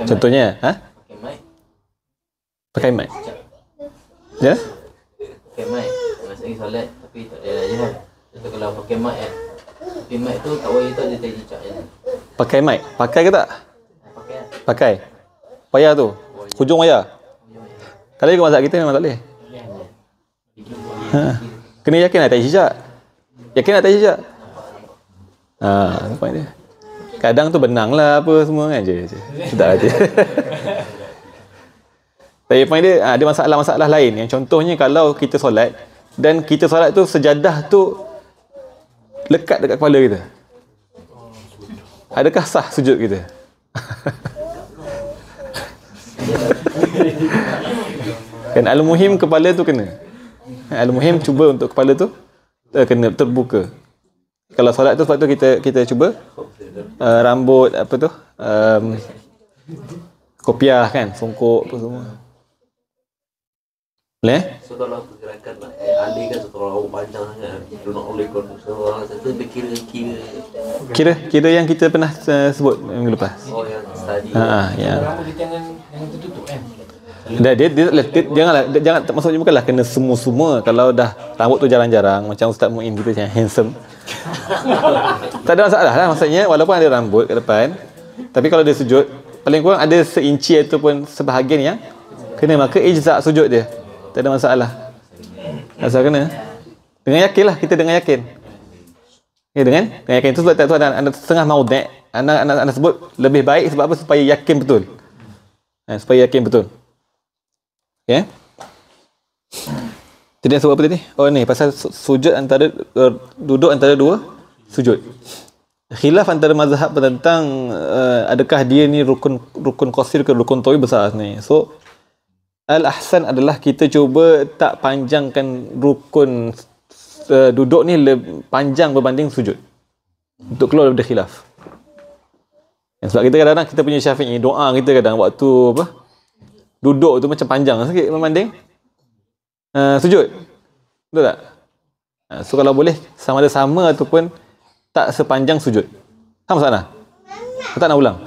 Contohnya, pakai mic. Ya? Pakai mic. Maksudnya solat tapi tak ada ajaran. Contoh kalau pakai mic kan. Tapi mic tu kat wayar tu ada tali cicak je. Pakai mic. Pakai ke tak? Pakai. Pakai. Wayar tu. Hujung wayar. Kalau ikut mazhab kita memang tak boleh. Kena yakin tak cicak. Yakin tak cicak. Nampak dia. Kadang tu benang lah apa semua kan je. Sudah aja. Tapi point dia ada masalah-masalah lain yang contohnya kalau kita solat dan kita solat tu sejadah tu lekat dekat kepala kita. Adakah sah sujud kita? Kan al-muhim kepala tu kena. Al-muhim cuba untuk kepala tu kena terbuka. Kalau solat tu sebab tu kita cuba rambut apa tu kopiah kan, songkok apa semua. Boleh? So kalau pergerakan Ali kan terlalu panjang sangat. Dia nak oleh konsul. Satu dia kira yang kita pernah sebut minggu lepas. Oh yang tadi. Ya. Rambut dia jangan tertutup kan. Jangan maksudnya bukanlah kena semua. Kalau dah rambut tu jarang-jarang macam Ustaz Muin kita yang handsome. Tak ada masalah lah, maksudnya walaupun ada rambut kat depan, tapi kalau dia sujud paling kurang ada seinci ataupun sebahagian yang kena, maka ijza' sujud dia. Tak ada masalah. Asal kena dengan yakin lah, kita dengan yakin. Okay, dengan yakin tu sebab tu ada setengah maudhi' anak sebut lebih baik sebab apa? Supaya yakin betul. Supaya yakin betul. Okay. Tadi yang sebut apa tadi? Oh ni pasal sujud antara duduk antara dua sujud. khilaf antara mazhab tentang adakah dia ni rukun qasir ke rukun tawil besar sebenarnya. So al-ahsan adalah kita cuba tak panjangkan rukun duduk ni panjang berbanding sujud untuk keluar daripada khilaf. Sebab kita kadang-kadang kita punya Syafi'i, doa kita kadang waktu duduk tu macam panjang sikit berbanding sujud. Betul tak? So kalau boleh sama ada sama ataupun tak sepanjang sujud. Faham masalah? Tak nak ulang.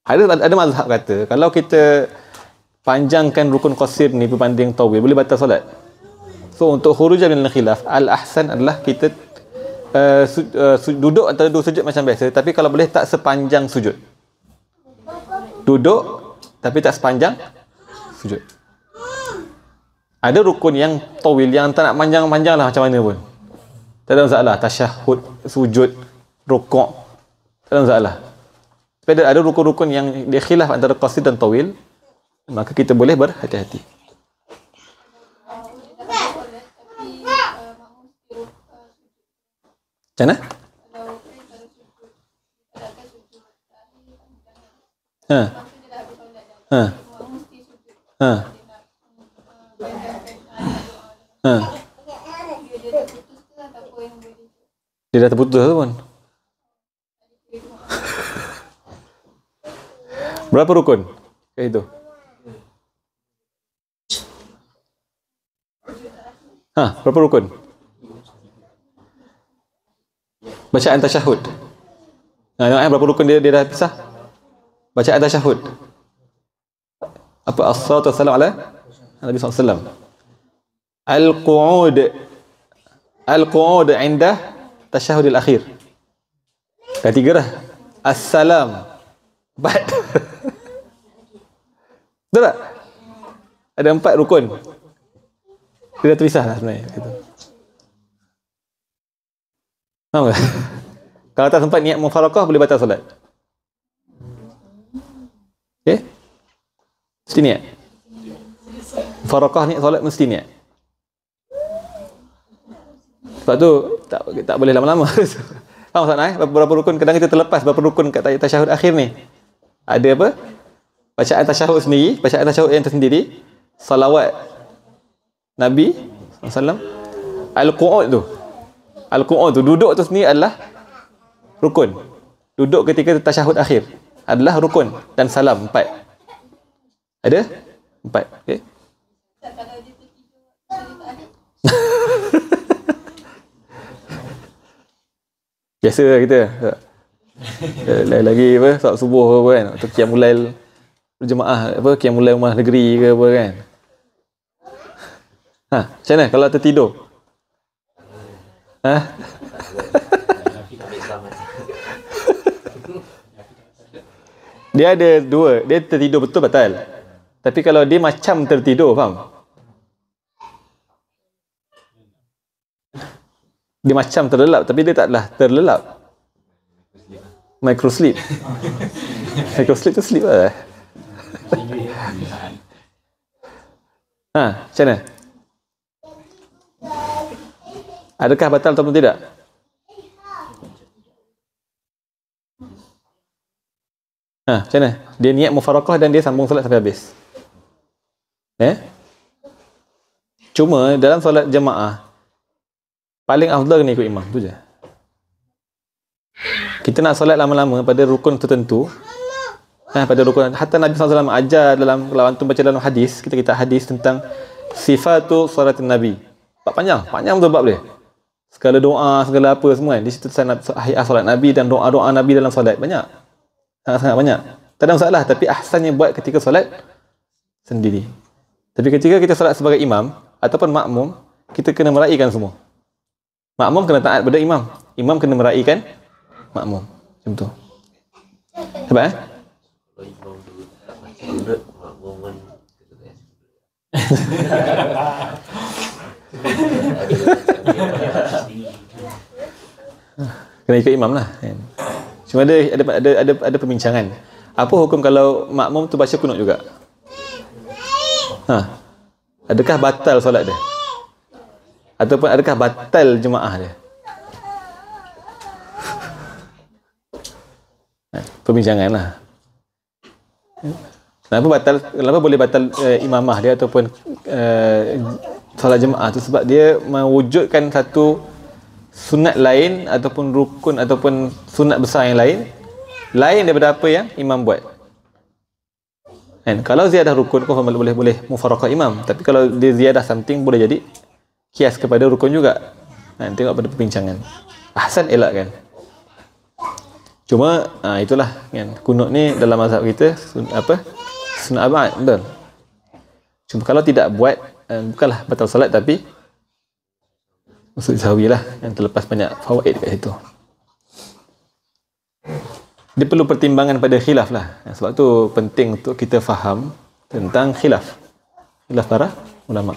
Ada mazhab kata kalau kita panjangkan rukun qasir ni berbanding tawil boleh batal solat. So untuk khurujan minal khilaf, al-ahsan adalah kita duduk antara dua sujud macam biasa, tapi kalau boleh tak sepanjang sujud. Duduk tapi tak sepanjang sujud. Ada rukun yang tawil yang tak nak panjang-panjang lah macam mana pun. Tak ada masalah. Tasyahud, sujud, rukuk, tak ada masalah. Tapi ada rukun-rukun yang dia khilaf antara qasir dan tawil, maka kita boleh berhati-hati. Macam mana? Dia dah terputus tu pun. Berapa rukun? Kayak itu. Berapa rukun? Bacaan tasyahud. Tengok berapa rukun dia dah pisah. Bacaan tasyahud. Apa as-salatu wassalamu ala Nabi SAW. Al-qu'ud inda tasyahudil akhir. Dah tiga dah. Assalam. Empat. Betul tak? Ada 4 rukun. Dia dah terpisah lah sebenarnya. Gitu. Faham tak? Kalau tak sempat niat mufarakah boleh batal solat. Okay? Mesti niat. Mufarakah niat solat mesti niat. Sebab tu tak boleh lama-lama. Faham maksudnya? Berapa rukun kadang kita terlepas berapa rukun kat tasyahud akhir ni. Ada apa? Bacaan tasyahud sendiri, bacaan tasyahud yang tersendiri, salawat Nabi SAW, al-qu'ud tu. Al-qu'ud tu, duduk tu sendiri adalah rukun. Duduk ketika tasyahud akhir adalah rukun dan salam 4. Ada? 4. Okey. Biasa kita. Lagi apa? Solat subuh ke apa kan? Atau qiyamul lail berjemaah apa? Qiyamul lail rumah negeri ke apa kan? Macam mana kalau tertidur? Dia ada dua. Dia tertidur betul batal. Tapi kalau dia macam tertidur, faham? Dia macam terlelap tapi dia taklah terlelap. Microsleep. Microsleep tu sleep lah. Macam mana? Adakah batal ataupun tidak? Macam mana? Dia niat mufarakah dan dia sambung solat sampai habis. Cuma dalam solat jemaah paling afdal kena ikut imam, tu je. Kita nak solat lama-lama pada rukun tertentu. Pada rukun, hatta Nabi SAW ajar dalam, kalau antum baca dalam hadis, kita hadis tentang sifatu salatin Nabi. Panjang betul bab dia. Segala doa, segala apa semua kan. Di situ sanad solat Nabi dan doa-doa Nabi dalam solat. Banyak. Sangat-sangat banyak. Tak ada masalah, tapi ahsannya buat ketika solat sendiri. Tapi ketika kita solat sebagai imam ataupun makmum, kita kena meraihkan semua. Makmum kena taat pada imam. Imam kena meraihkan makmum. Macam tu. Sebab kena ikut imam lah. Cuma ada perbincangan. Apa hukum kalau makmum tu baca kunut juga? Adakah batal solat dia? Ataupun adakah batal jemaah dia? Perbincangan lah. Kenapa boleh batal imamah dia ataupun solat jemaah tu? Sebab dia mewujudkan satu sunat lain ataupun rukun ataupun sunat besar yang lain daripada apa yang imam buat. Kan? Kalau ziyadah rukun kau boleh mufaraqah imam, tapi kalau dia ziyadah something boleh jadi kias kepada rukun juga. Kan? Tengok pada perbincangan. Ahsan elakkan. Cuma itulah kan, kunut ni dalam mazhab kita sunat abad, betul. Cuma kalau tidak buat bukanlah batal solat, tapi maksud sahawilah yang terlepas banyak fawaid kat situ. Dia perlu pertimbangan pada khilaf lah. Sebab tu penting untuk kita faham tentang khilaf para ulama,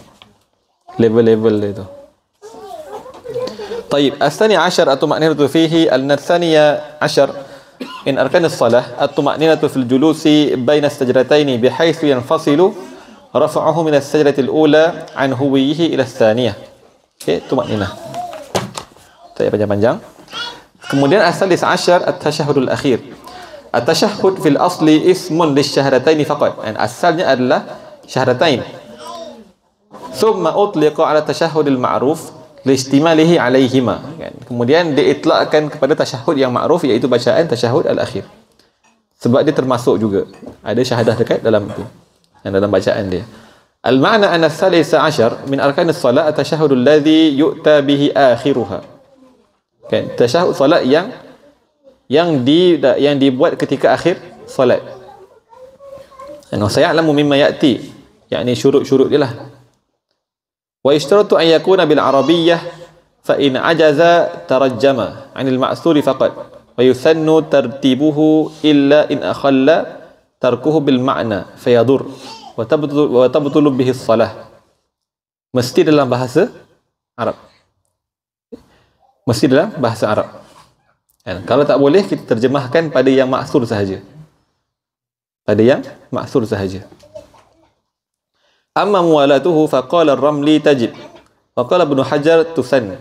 level-level dia tu. طيب الثاني عشر الطمأنينة فيه الثانية عشر إن أركان الصلاة الطمأنينة في الجلوس بين السجدتين بحيث ينفصل رفعه من السجدة الأولى عن هويه إلى الثانية. طمأنينة. طيب panjang-panjang. Kemudian الثالث عشر التشهد الأخير. التشهد في الأصل اسم للشهادتين فقط. asalnya adalah syahadatain. ثم أطلق على التشهد المعروف listimalihi alaihima. Kemudian diitlakkan kepada tasyahud yang ma'ruf, iaitu bacaan tasyahud al-akhir. Sebab dia termasuk juga ada syahadah dekat dalam itu, dalam bacaan dia. Al-ma'na anna thalisa ashar min arkanis salat at-tashahhud alladhi yu'ta bihi akhiruha. Kan, tasyahud salat yang dibuat ketika akhir salat. Dan sayalamu mimma ya'ti, yakni syurut-syurut dia lah. Wa ishtaratu an yakuna bil arabiyyah fa in ajaza tarajjama 'anil ma'thur faqat wa yusannu tartibuhu illa in akhalla tarkuhu bil ma'na fayadur wa tabtulu bihi as-salah. Mesti dalam bahasa Arab. Mesti dalam bahasa Arab. Dan kalau tak boleh, kita terjemahkan pada yang ma'thur sahaja. Pada yang ma'thur sahaja. Amma muwalatuhu faqala ar-Ramli tajib wa qala Ibnu Hajar tusann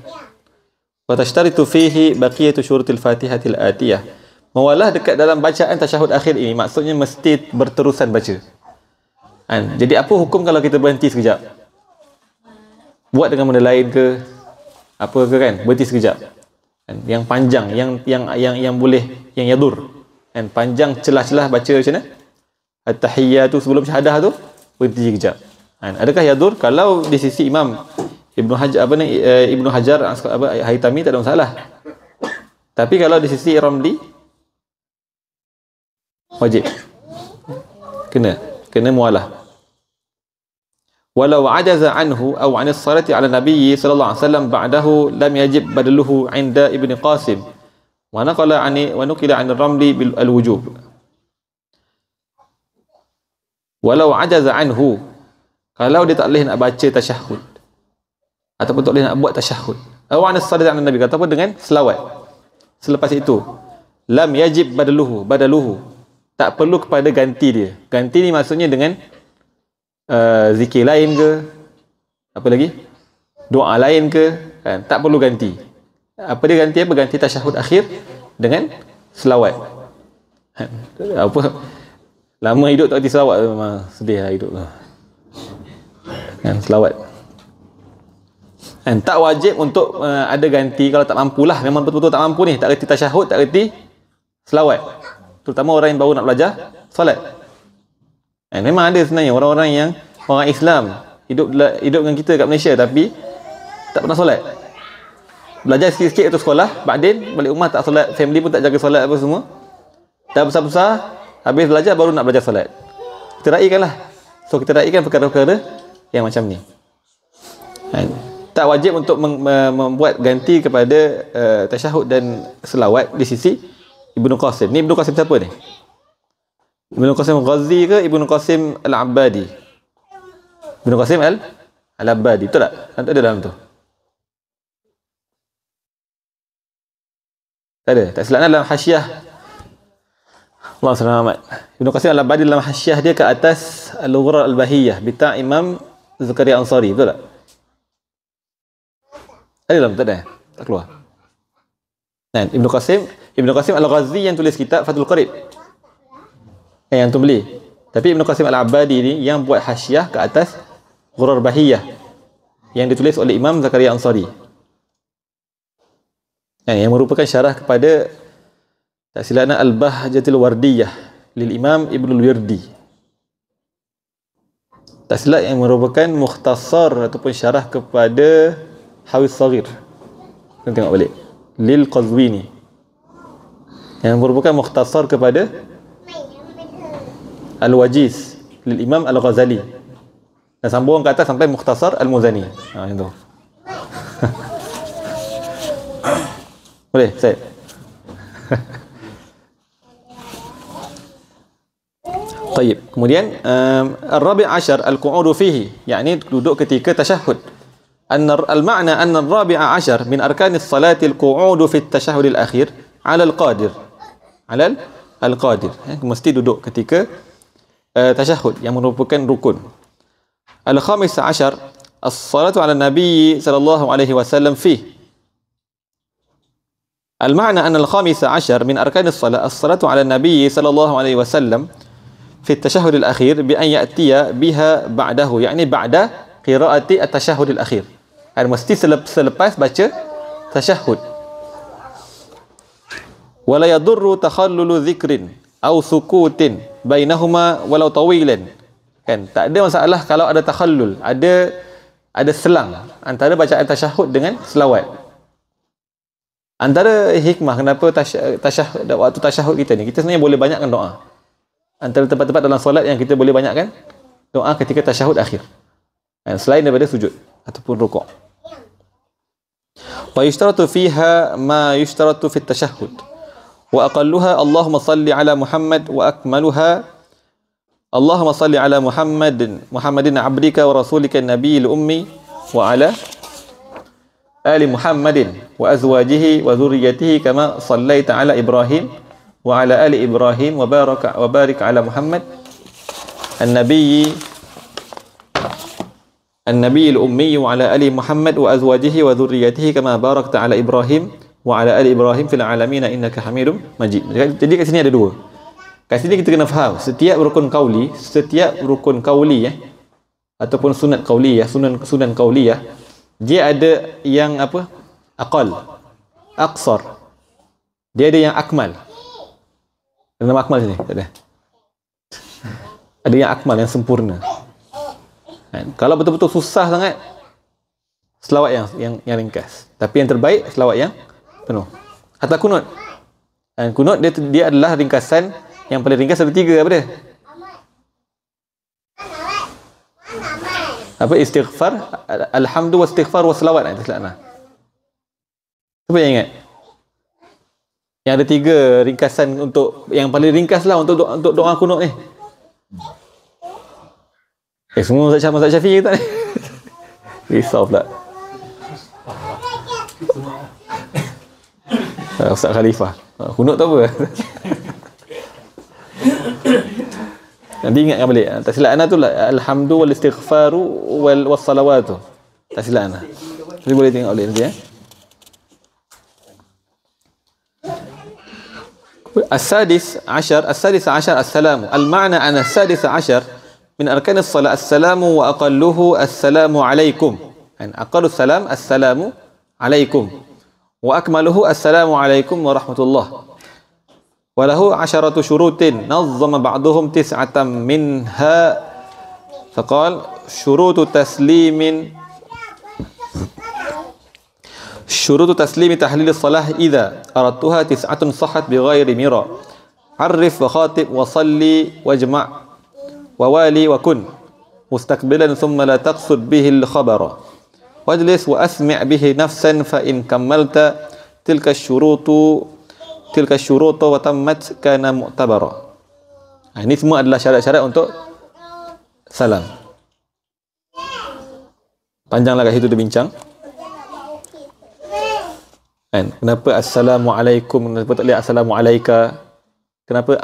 wa tashtaritu fihi baqiyatu syurutil Fatihatil atiyah. Muwalah dekat dalam bacaan tasyahud akhir ini maksudnya mesti berterusan baca. Jadi apa hukum kalau kita berhenti sekejap? Buat dengan benda lain ke apa ke kan? Berhenti sekejap. Yang panjang, yang boleh, yang yadur. Panjang celah-celah baca macam mana? At-tahiyyatu sebelum syahadah tu berhenti sekejap. Adakah yadur? Kalau di sisi Imam Ibnu Hajar Haytami tak ada masalah. Tapi kalau di sisi Ramli wajib. Kena mualah. Walau ajaza anhu aw 'an as-salati 'ala Nabi sallallahu alaihi wasallam ba'dahu lam yajib badaluhu 'inda Ibnu Qasim. Wa naqila 'an Ramli bil al-wujub. Walau ajaza anhu, kalau dia tak boleh nak baca tasyahud ataupun tak boleh nak buat tasyahud, awan as-salat ala Nabi, ataupun dengan selawat selepas itu, lam yajib badaluhu, tak perlu kepada ganti dia. Ganti ni maksudnya dengan zikir lain ke, apa lagi, doa lain ke, kan? Tak perlu ganti. Apa dia ganti? Apa ganti tasyahud akhir dengan selawat. Apa lama hidup tak ganti selawat, memang sedih lah hidup tu. Selawat. Tak wajib untuk ada ganti kalau tak mampulah, memang betul-betul tak mampu ni, tak reti tasyahud, tak reti selawat. Terutama orang yang baru nak belajar solat. Memang ada sebenarnya orang Islam hidup dengan kita kat Malaysia tapi tak pernah solat. Belajar sikit-sikit tu sekolah, badan balik rumah tak solat, family pun tak jaga solat apa semua. Dah besar-besar, habis belajar baru nak belajar solat. Kita raikanlah. So kita raikan perkara-perkara yang macam ni. Tak wajib untuk membuat ganti kepada tasyahud dan selawat di sisi Ibnu Qasim. Ni Ibnu Qasim siapa ni? Ibnu Qasim Ghazi ke Ibnu Qasim Al-Abbadi? Ibnu Qasim Al-Abbadi, betul tak? Tak ada dalam tu. Tak ada. Tak silapnya dalam hasyiah. Allah selamat. Ibnu Qasim Al-Abbadi dalam hasyiah dia ke atas Al-Ghurar Al-Bahiyah bita' Imam Zakaria Ansari, betul tak? Ada dalam? Tak ada? Tak keluar. Kan? Ibnu Qasim Al-Ghazi yang tulis kitab Fathul Qarib. Yang tu beli. Tapi Ibnu Qasim Al-Abadi ni yang buat hasyiah ke atas Ghurar Bahiyah yang ditulis oleh Imam Zakaria Ansari. Yang merupakan syarah kepada tak silapnya Al-Bahjatul Wardiyah lil Imam Ibnul Wirdi. Tak silap yang merupakan mukhtasar ataupun syarah kepada Hawis Saghir. Kita tengok balik. Lil Qazwini. Yang merupakan mukhtasar kepada Al-Wajiz lil Imam Al-Ghazali. Dan sambung ke atas sampai Mukhtasar Al-Muzani. Macam tu. Boleh, Syed? Tayyib. Kemudian Ar-Rabi' Ashar Al-Qu'udu fihi, yakni duduk ketika tasyahud. Al-ma'na anna Ar-Rabi' Ashar min arkanis salati al-qu'udu fi at-tashahhud al-akhir 'ala al-qadir. 'Ala al-qadir. Mesti duduk ketika tasyahud yang merupakan rukun. Al-Khamis Ashar as-salatu 'ala Nabi sallallahu alaihi wasallam fihi. المعنى أن الخامس عشر من أركان الصلاة الصلاة على النبي صلى الله عليه وسلم في التشهد الأخير بأن يأتي بها بعده يعني بعد قراءة التشهد الأخير. mesti selepas baca tasyahud. ولا يضر تخلل ذكر أو سكوت بينهما ولو طويلا. Kan, tak ada masalah kalau ada takhallul, ada selang antara bacaan tasyahud dengan selawat. Antara hikmah kenapa waktu tasyahud kita ni, kita sebenarnya boleh banyakkan doa. Antara tempat-tempat dalam solat yang kita boleh banyakkan doa ketika tasyahud akhir. Selain daripada sujud ataupun rukuk. Wa yushtaratu fiha ma yushtaratu fi at-tashahhud. Wa aqalluha Allahumma salli ala Muhammad wa akmaluha Allahumma salli ala Muhammadin abdika wa rasulika an-nabiyil ummi wa ala آل محمد وأزواجه وذريته كما صليت على إبراهيم وعلى آل إبراهيم وبارك على محمد النبي الأمي وعلى آل محمد وأزواجه وذريته كما باركت على إبراهيم وعلى آل إبراهيم في العالمين إنك حميد مجيد. Jadi kat sini ada dua. Kat sini kita kena faham setiap rukun kauli ataupun sunat kauliyah, sunan kauliyah, dia ada yang apa? Aqal, aqsar. Dia ada yang akmal. Ada nama akmal sini? Tak ada. Ada yang akmal, yang sempurna. Kalau betul-betul susah sangat, selawat yang ringkas. Tapi yang terbaik, selawat yang penuh. Hatta kunut. Dan kunut dia adalah ringkasan, yang paling ringkas ada 3. Apa dia? Apa? Istighfar, alhamdu wa istighfar wa salawat. Cuba yang ingat. Yang ada 3 ringkasan untuk, yang paling ringkas lah untuk doa kunut ni. Semua Mazhab Syafi'i tak ni? Risau pula. Ustaz Khalifah. Kunut tu apa? Nanti ingatkan balik. Tak silap ana tu lah alhamdu wal istighfaru wal salawatu. Tak silap ana. Jadi boleh tengok balik nanti ya. السادس عشر السلام. المعنى أن السادس عشر من أركان الصلاة السلام وأقله السلام عليكم. يعني أقل السلام السلام عليكم وأكمله السلام عليكم ورحمة الله. وله 10 شروط نظم بعضهم 9 منها فقال شروط تسليم تحليل الصلاة إذا أردتها 9 صحت بغير مراء. عرف وخاطب وصلي واجمع ووالي وكن مستقبلا ثم لا تقصد به الخبر واجلس وأسمع به نفسا فإن كملت تلك الشروط وتمت كان معتبرا. Ini semua adalah syarat-syarat untuk salam. Panjanglah kat situ dia bincang. Kan? Kenapa assalamualaikum, kenapa tak boleh assalamualaika? Kenapa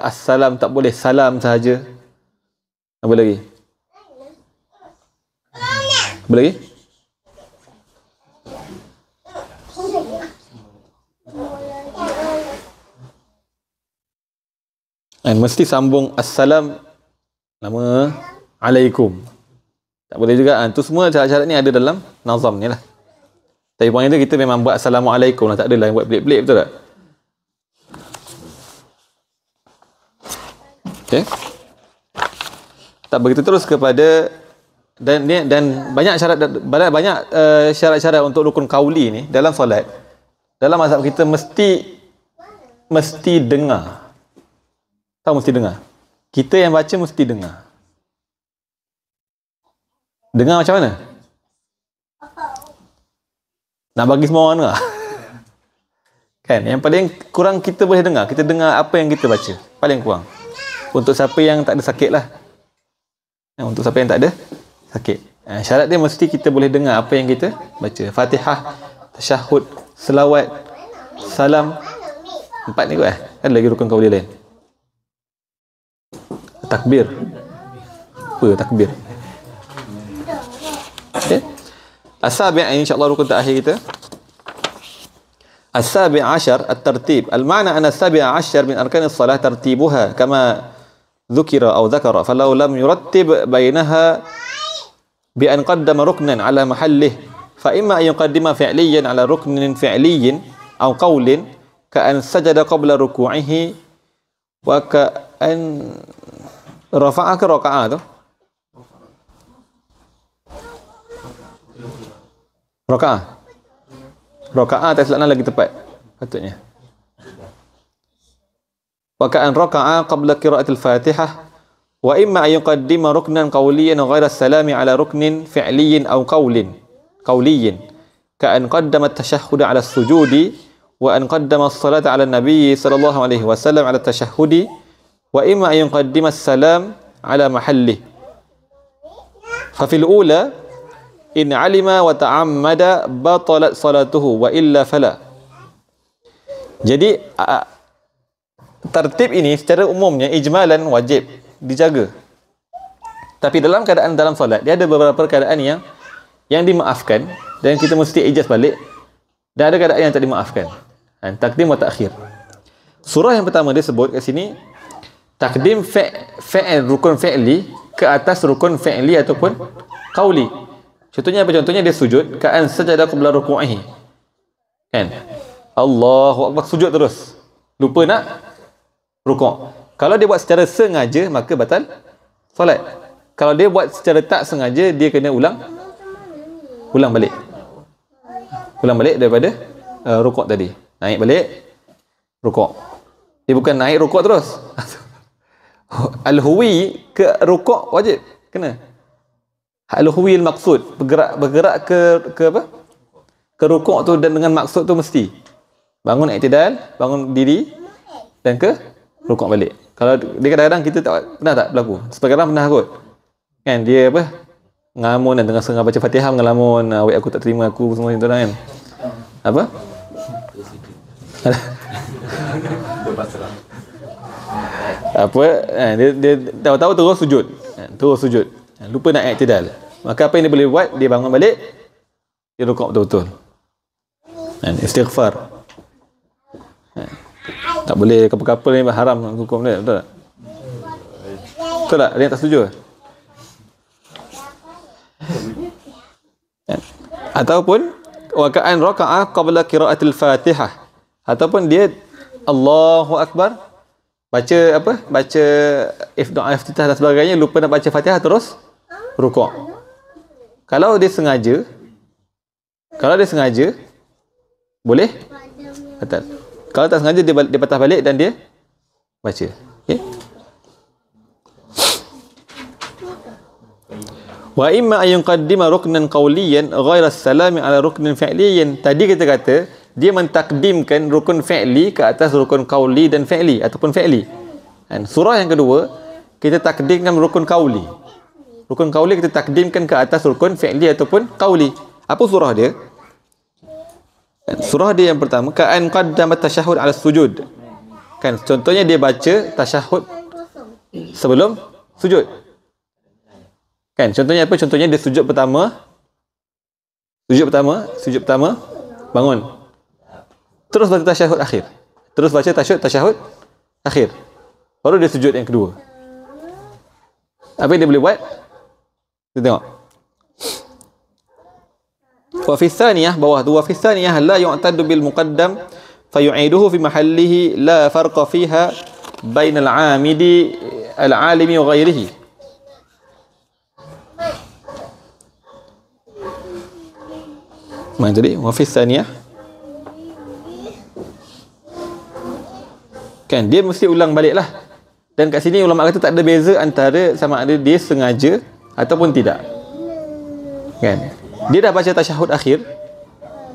assalam tak boleh salam sahaja? Apa lagi? Dan mesti sambung assalam lama alaikum. Tak boleh juga. Tu semua syarat-syarat ni ada dalam nazam ni lah. Tapi poin tu kita memang buat assalamualaikum lah. Tak adalah buat pelik-pelik, betul tak? Okay. Tak begitu terus kepada dan banyak syarat syarat-syarat untuk rukun qauli ni dalam solat. Dalam mazhab kita mesti dengar. Tahu mesti dengar. Kita yang baca mesti dengar. Dengar macam mana? Nak bagi semua orang dengar? Kan? Yang paling kurang kita boleh dengar. Kita dengar apa yang kita baca. Paling kurang. Untuk siapa yang tak ada sakit lah. Untuk siapa yang tak ada sakit. Syarat dia mesti kita boleh dengar apa yang kita baca. Fatihah, tasyahud, selawat, salam. 4 ni kot Ada lagi rukun qauli lain. Takbir. Apa takbir? Okay. As-sabi' insya-Allah rukun terakhir kita. As-sabi' ashar at-tartib. Al-ma'na anna as-sabi' ashar min arkan as-salah tartibuha kama dhukira aw dhakara falau lam yurattab bainaha bi an qaddama ruknan ala mahallih fa imma an yuqaddima fi'liyan ala ruknin fi'liyin aw qawlin ka an sajada qabla ruku'ihi wa ka an rafa'a ke raka'ah tu? Raka'ah tak silap lagi tepat patutnya. Wa ka an raka'a qabla qira'atil Fatihah wa imma an yuqaddima ruknan qawliyan ghayra as-salami ala ruknin fi'liyin aw qawlin ka an qaddama at-tashahhud ala as-sujudi wa an qaddama as-salata ala an-nabiy sallallahu alaihi wasallam ala at-tashahhudi wa imma an yuqaddima as-salam ala mahallih fa fil ula in alima wa ta'ammada batalat salatuhu wa illa fala. Jadi tertib ini secara umumnya ijmalan wajib dijaga. Tapi dalam keadaan dalam solat dia ada beberapa keadaan yang dimaafkan dan kita mesti ijaz balik, dan ada keadaan yang tak dimaafkan. Takdim wa ta'khir. Surah yang pertama dia sebut kat sini takdim fa'il rukun fi'li ke atas rukun fi'li ataupun qauli. Contohnya apa? Contohnya dia sujud ka'an sajada qabla ruku'ihi. Kan? Allahu akbar, sujud terus. Lupa nak rukuk. Kalau dia buat secara sengaja maka batal solat. Kalau dia buat secara tak sengaja dia kena ulang balik. Ulang balik daripada rukuk tadi. Naik balik rukuk. Dia bukan naik rukuk terus. Al-huwi ke rukuk wajib kena. Al-huwi al-maqsud, bergerak ke apa? Ke rukuk tu dan dengan maksud tu mesti. Bangun i'tidal, bangun diri dan ke rukuk balik. Kalau dia kadang-kadang kita pernah tak berlaku? Sebagai orang pernah kot. Kan dia apa? Ngelamun dan tengah-tengah baca Fatihah ngelamun, awak aku tak terima aku semua itu kan. Apa? Apa? Dia tahu-tahu terus sujud. Terus sujud. Lupa nak i'tidal. Maka apa yang dia boleh buat? Dia bangun balik, dia rukuk betul-betul. Istighfar. Tak boleh couple-couple ni haram hukum dia, betul tak? Betul tak? Ada yang tak setuju? Ataupun wa ka'an raka'ah qabla qira'atil Fatihah. Ataupun dia Allahu akbar, baca apa? Baca doa iftitah dan sebagainya, lupa nak baca Fatihah terus rukuk. Kalau dia sengaja boleh batal. Kalau tak sengaja dia patah balik dan dia baca. Okey. Wa imma an yuqaddima ruknan qawliyan ghayra as-salami ala ruknin fi'liyin. Tadi kita kata dia mentakdimkan rukun fi'li ke atas rukun qawli dan fi'li ataupun fi'li. Dan surah yang kedua kita takdimkan rukun qawli. Rukun qawli kita takdimkan ke atas rukun fi'li ataupun qawli. Apa surah dia? Surah dia yang pertama ka'an qaddama tasyahud ala sujud. Kan contohnya dia baca tasyahud sebelum sujud. Kan contohnya apa? Contohnya dia sujud pertama bangun. Terus baca tasyahud akhir. Terus baca tasyahud akhir. baru dia sujud yang kedua. Apa yang dia boleh buat? Kita tengok. Wa fi tsaniyah, bawah tu, wa fi tsaniyah la yu'taddu bil muqaddam fayu'iduhu fi mahallihi la farqa fiha bainal 'amidi al-'alimi wa ghairihi. Mana tadi? Wa fi tsaniyah, kan dia mesti ulang balik lah. Dan kat sini ulama kata tak ada beza antara sama ada dia sengaja ataupun tidak, kan? Dia dah baca tasyahud akhir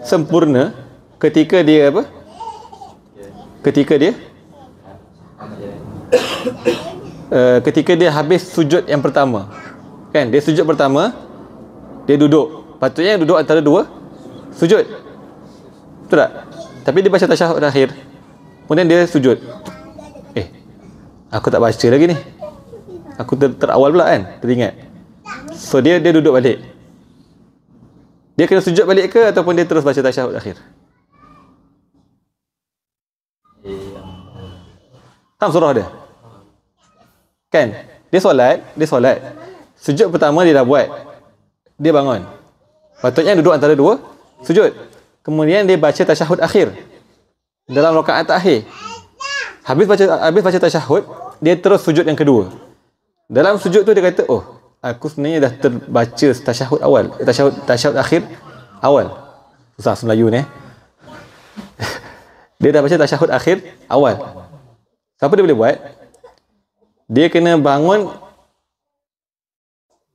sempurna ketika dia apa? Ketika dia ketika dia habis sujud yang pertama, kan? Dia sujud pertama, dia duduk. Patutnya duduk antara dua sujud, betul tak? Tapi dia baca tasyahud akhir, kemudian dia sujud. Aku tak baca lagi ni, aku terawal pula kan, teringat. So dia duduk balik. Dia kena sujud balik ke ataupun dia terus baca tasyahud akhir? Faham surah dia? Kan? Dia solat. Sujud pertama dia dah buat, dia bangun. Patutnya duduk antara dua sujud. Kemudian dia baca tasyahud akhir dalam rakaat akhir. Habis baca tasyahud, dia terus sujud yang kedua. Dalam sujud tu dia kata, oh, aku sebenarnya dah terbaca tasyahud awal, tasyahud akhir awal. Susah Melayu ni. Dia dah baca tasyahud akhir awal. Apa dia boleh buat? Dia kena bangun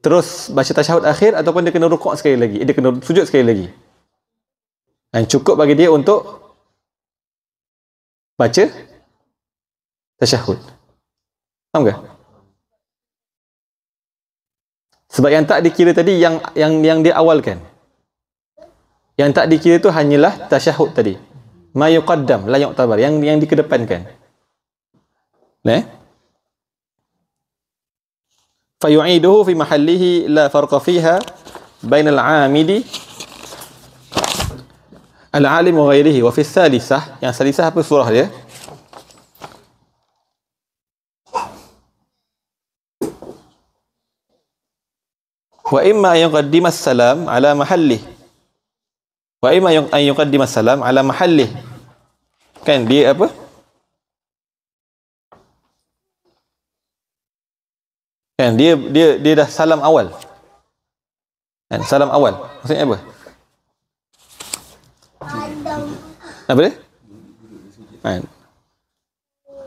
terus baca tasyahud akhir, ataupun dia kena rukuk sekali lagi. Dia kena sujud sekali lagi. Dan cukup bagi dia untuk baca tasyahud. Faham ke? Sebab yang tak dikira tadi yang dia awalkan. Yang tak dikira tu hanyalah tasyahud tadi. Ma yuqaddam la yu'tabar, yang dikedepankan. Nah. Fayu'iduhu fi mahallihi la farqa fiha bainal 'amidi al-'alim wa ghairihi. Wa fi tsalisah, yang salisah apa surah dia? Wa imma an yuqaddima as-salam ala mahallih. Wa imma an yuqaddima as-salam ala mahallih. Kan dia apa? Kan dia dah salam awal. Kan salam awal. Maksudnya apa? Apa dia? Kan.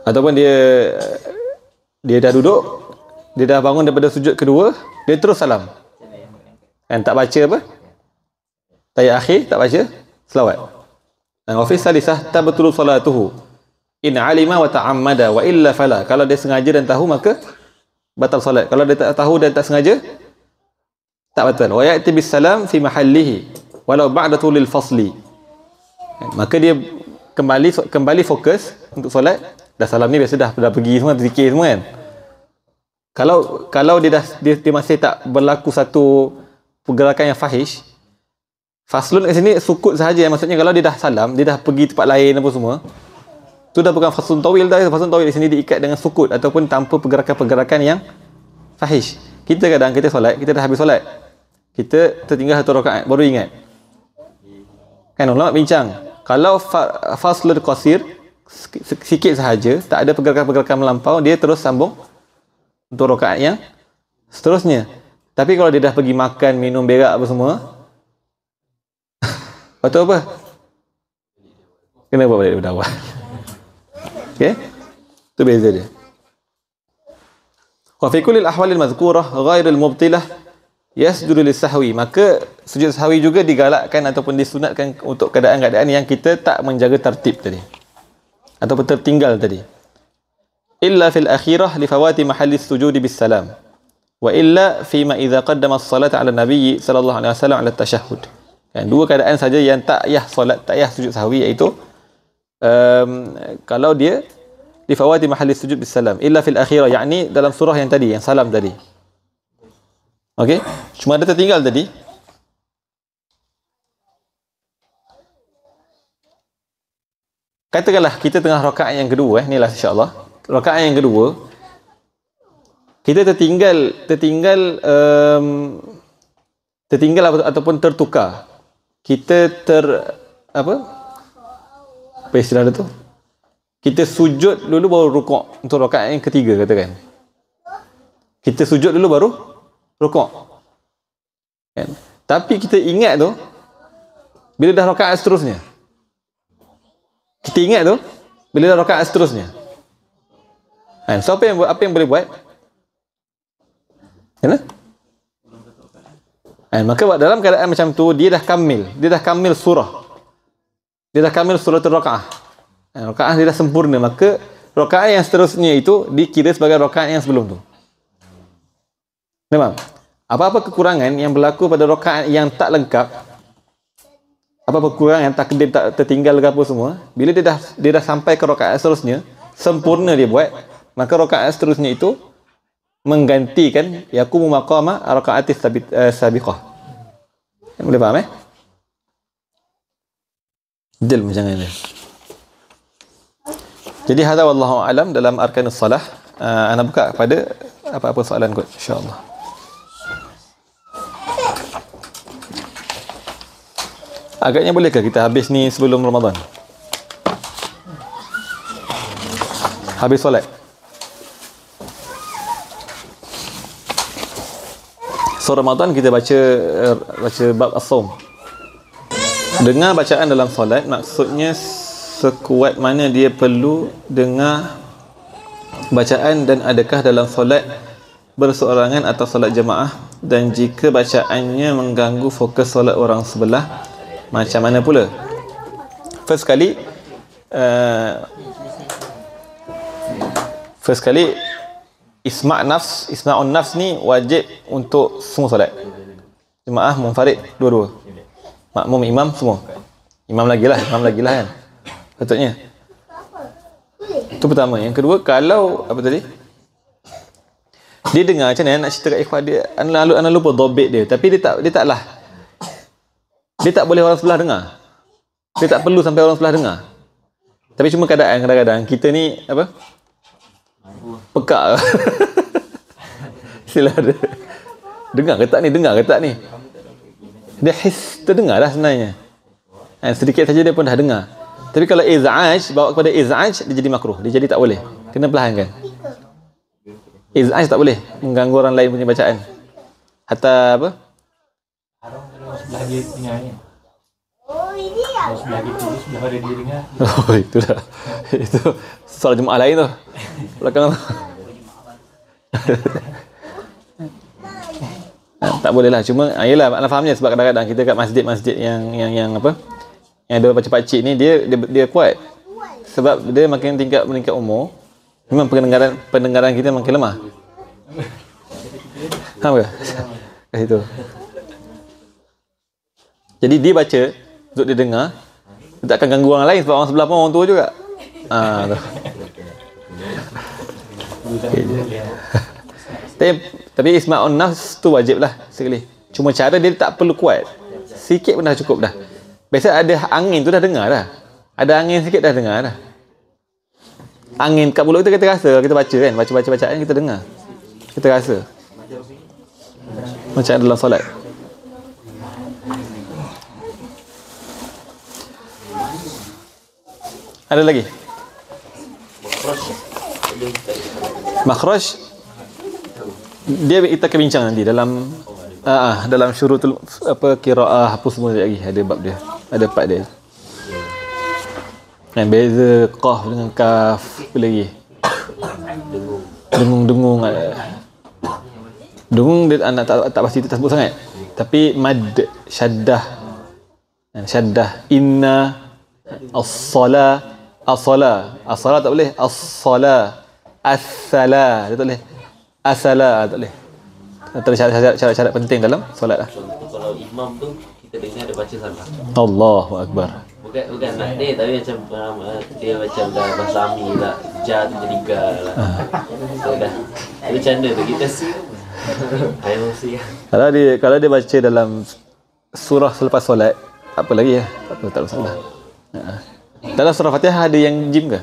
Ataupun dia dah duduk, dia dah bangun daripada sujud kedua, dia terus salam. Kan tak baca apa? Tahiyat akhir tak baca selawat. Dan wa fi salisah tabtulu salatuhu in alima wa ta'ammada wa illa fala. Kalau dia sengaja dan tahu maka batal solat. Kalau dia tak tahu dan tak sengaja, tak batal. Wa ya'ti bis salam fi mahallihi walau ba'da tulil fasli. Maka dia kembali fokus untuk solat. Dah salam ni biasa dah pergi semua, zikir semua kan. Kalau dia masih tak berlaku satu pergerakan yang fahish, faslun kat sini sukut sahaja. Maksudnya kalau dia dah salam, dia dah pergi tempat lain apa semua, tu dah bukan faslun tawil dah. Faslun tawil di sini diikat dengan sukut ataupun tanpa pergerakan-pergerakan yang fahish. Kita kadang kita solat, kita dah habis solat, kita tertinggal satu rakaat baru ingat. Kan ulama bincang, kalau faslun qasir, sikit sahaja, tak ada pergerakan-pergerakan melampau, dia terus sambung untuk rakaat yang seterusnya. Tapi kalau dia dah pergi makan, minum, berak apa semua, betul apa? Kena buat balik daripada awal. Okay? Itu beza dia. Wa fi kulli al-ahwal al-madhkurah ghairu al-mubtilah yasjudu lis-sahwi. Maka sujud sahwi juga digalakkan ataupun disunatkan untuk keadaan-keadaan yang kita tak menjaga tertib tadi, ataupun tertinggal tadi. Illa fil akhirah li fawati mahalli sujudi bis salam. Wa illa fima idza qaddama as-salata 'ala an-nabiy sallallahu alaihi wasallam 'ala at-tashahhud. Kan dua keadaan saja yang tak payah solat, tak payah sujud sahwi, iaitu kalau dia li fawati mahalli sujud bis salam, illa fil akhirah, yakni dalam surah yang tadi, yang salam tadi. Okey, cuma ada tertinggal tadi. Katakanlah kita tengah rakaat yang kedua, inilah insya-Allah. rakaat yang kedua kita tertinggal ataupun tertukar. Kita apa istilah dia tu? Kita sujud dulu baru rukuk untuk rakaat yang ketiga katakan. Kita sujud dulu baru rukuk. Kan? Tapi kita ingat tu bila dah rakaat seterusnya. Kita ingat tu bila dah rakaat seterusnya. Kan? So apa yang boleh buat? Kan? Maka dalam keadaan macam tu dia dah kamil surah. Dia dah kamil suratul rakaah. Rakaah dia dah sempurna, maka rakaat yang seterusnya itu dikira sebagai rakaat yang sebelum tu. Memang apa-apa kekurangan yang berlaku pada rakaat yang tak lengkap, apa-apa kekurangan yang takdir tak tertinggal ke apa semua, bila dia dah sampai ke rakaat seterusnya, sempurna dia buat, maka rakaat seterusnya itu menggantikan yaqumu maqama rakaatis sabiqah. Boleh faham Del macam ni. Jadi hadza wallahu alam dalam arkanus salah. Ana buka kepada apa-apa soalan kot insya-Allah. Agaknya bolehkah kita habis ni sebelum Ramadan? Habis solat. So Ramadan kita baca bab as-saum. Dengar bacaan dalam solat maksudnya sekuat mana dia perlu dengar bacaan, dan adakah dalam solat berseorangan atau solat jemaah, dan jika bacaannya mengganggu fokus solat orang sebelah macam mana pula? First kali isma'un nafs ni wajib untuk semua solat. Jemaah, munfarid, dua-dua. Makmum, imam, semua. Imam lagi lah kan. Patutnya. Itu pertama. Yang kedua, kalau apa tadi? Dia dengar macam mana nak cerita kat ikhwan dia. Ana lupa dobit dia. Tapi dia tak boleh orang sebelah dengar. Dia tak perlu sampai orang sebelah dengar. Tapi cuma kadang-kadang kita ni apa? Pekak. Sila dia. Dengar ke tak ni? Dia terdengar dah sebenarnya. Sedikit saja dia pun dah dengar. Tapi kalau iz'aj, bawa kepada iz'aj, dia jadi makruh. Dia jadi tak boleh. Kena perlahankan. Iz'aj tak boleh mengganggu orang lain punya bacaan. Hatta apa? Haram kalau sebelah dia dengar ni. Kalau sebelah kita, sebelah pada dia dengar. Oh, itu dah. Itu soal jemaah lain tu. Belakang tu. Tak boleh lah. Cuma yelah, anda fahamnya sebab kadang-kadang kita kat masjid-masjid yang apa? Yang ada pakcik-pakcik ni dia kuat. Sebab dia makin meningkat umur, memang pendengaran kita makin lemah. Faham ke? Kat situ. Jadi dia baca untuk dia dengar, dia tak akan ganggu orang lain sebab orang sebelah pun orang tua juga. Tapi isma'un nafs tu wajib lah sekali. Cuma cara dia tak perlu kuat. Sikit pun dah cukup dah. Biasa ada angin tu dah dengar dah. Ada angin sikit dah dengar dah. Angin kat mulut kita rasa, kita baca kan, baca bacaan kita dengar. Kita rasa. Macam dalam solat. Ada lagi? Makhraj dia kita akan bincang nanti dalam syurutul qiraah apa semua lagi, ada bab dia, ada part dia. Yang beza qaf dengan kaf apa lagi? Dengung dia anak tak pasti tak sebut sangat. Tapi mad syaddah inna as-salah tak boleh, as-salah as-salah dia tak boleh, as-salah tak boleh. Ada syarat-syarat penting dalam solat lah. Kalau imam tu kita dengar dia baca salah. Allahu akbar. Bukan nak dia, tapi macam dia macam dah bahasa Ami lah, ja tu jadi ga lah. So dah bercanda tu kita emosi. Kalau dia baca dalam surah selepas solat, apa lagi ya? Tak masalah. Dalam surah Fatihah ada yang jim ke?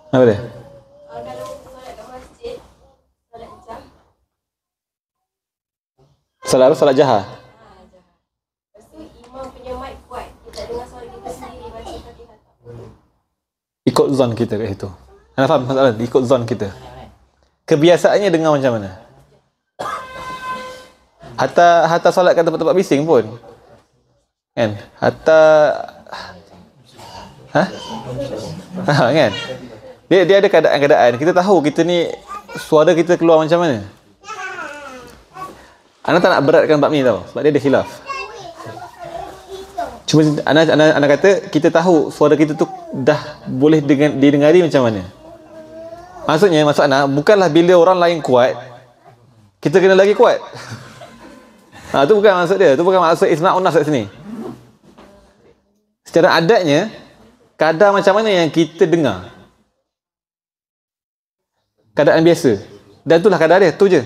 Apa dia? Kalau solat kat masjid, solat jam. Solat apa? Solat jaha? Lepas tu imam punya mic kuat. Kita tak dengar suara kita sendiri baca Fatihah. Ikut zon kita kat situ. Anda faham masalah? Ikut zon kita. Kebiasaannya dengar macam mana? Hatta solat kat tempat-tempat bising pun. Kan? Kan? Dia ada keadaan-keadaan. Kita tahu kita ni suara kita keluar macam mana. Ana tak nak beratkan bab ni tau. Sebab dia ada khilaf. Cuma Ana kata kita tahu suara kita tu dah boleh didengari macam mana. Maksud Ana bukanlah bila orang lain kuat kita kena lagi kuat. Tu bukan maksud dia. Tu bukan maksud isma'un nas kat sini. Secara adatnya kadar macam mana yang kita dengar. Keadaan biasa. Dan itulah kadar dia, tu je.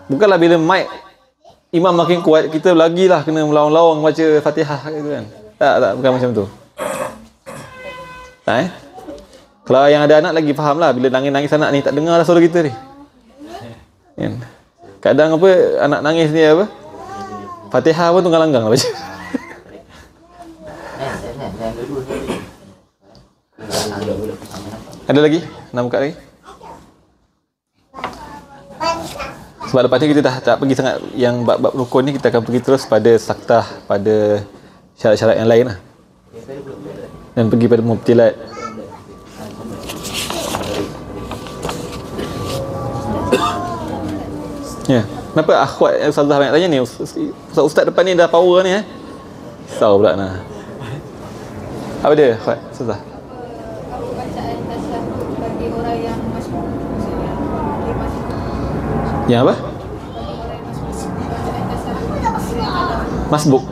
Bukanlah bila mic imam makin kuat, kita lagilah kena melawang-lawang baca Fatihah gitu kan. Tak, bukan macam tu. Kalau yang ada anak lagi faham lah, bila nangis-nangis anak ni tak dengar lah suara kita ni. Kan? Kadang apa, anak nangis ni apa, Fatihah pun tunggang-langgang lah baca. Ada lagi? Nak buka lagi? Sebab lepas ni kita dah tak pergi sangat yang bab-bab rukun ni, kita akan pergi terus pada saktah, pada syarat-syarat yang lain lah. Dan pergi pada mubtilat. Ya, kenapa akhwat Ustazah banyak tanya ni? Ustaz depan ni dah power ni Risau pula nah. Apa dia akhwat Ustazah? Apa bacaan tasyahud bagi orang yang masuk, maksudnya dia masuk. Yang apa? Bagi orang yang masuk bacaan tasyahud. Masbuk.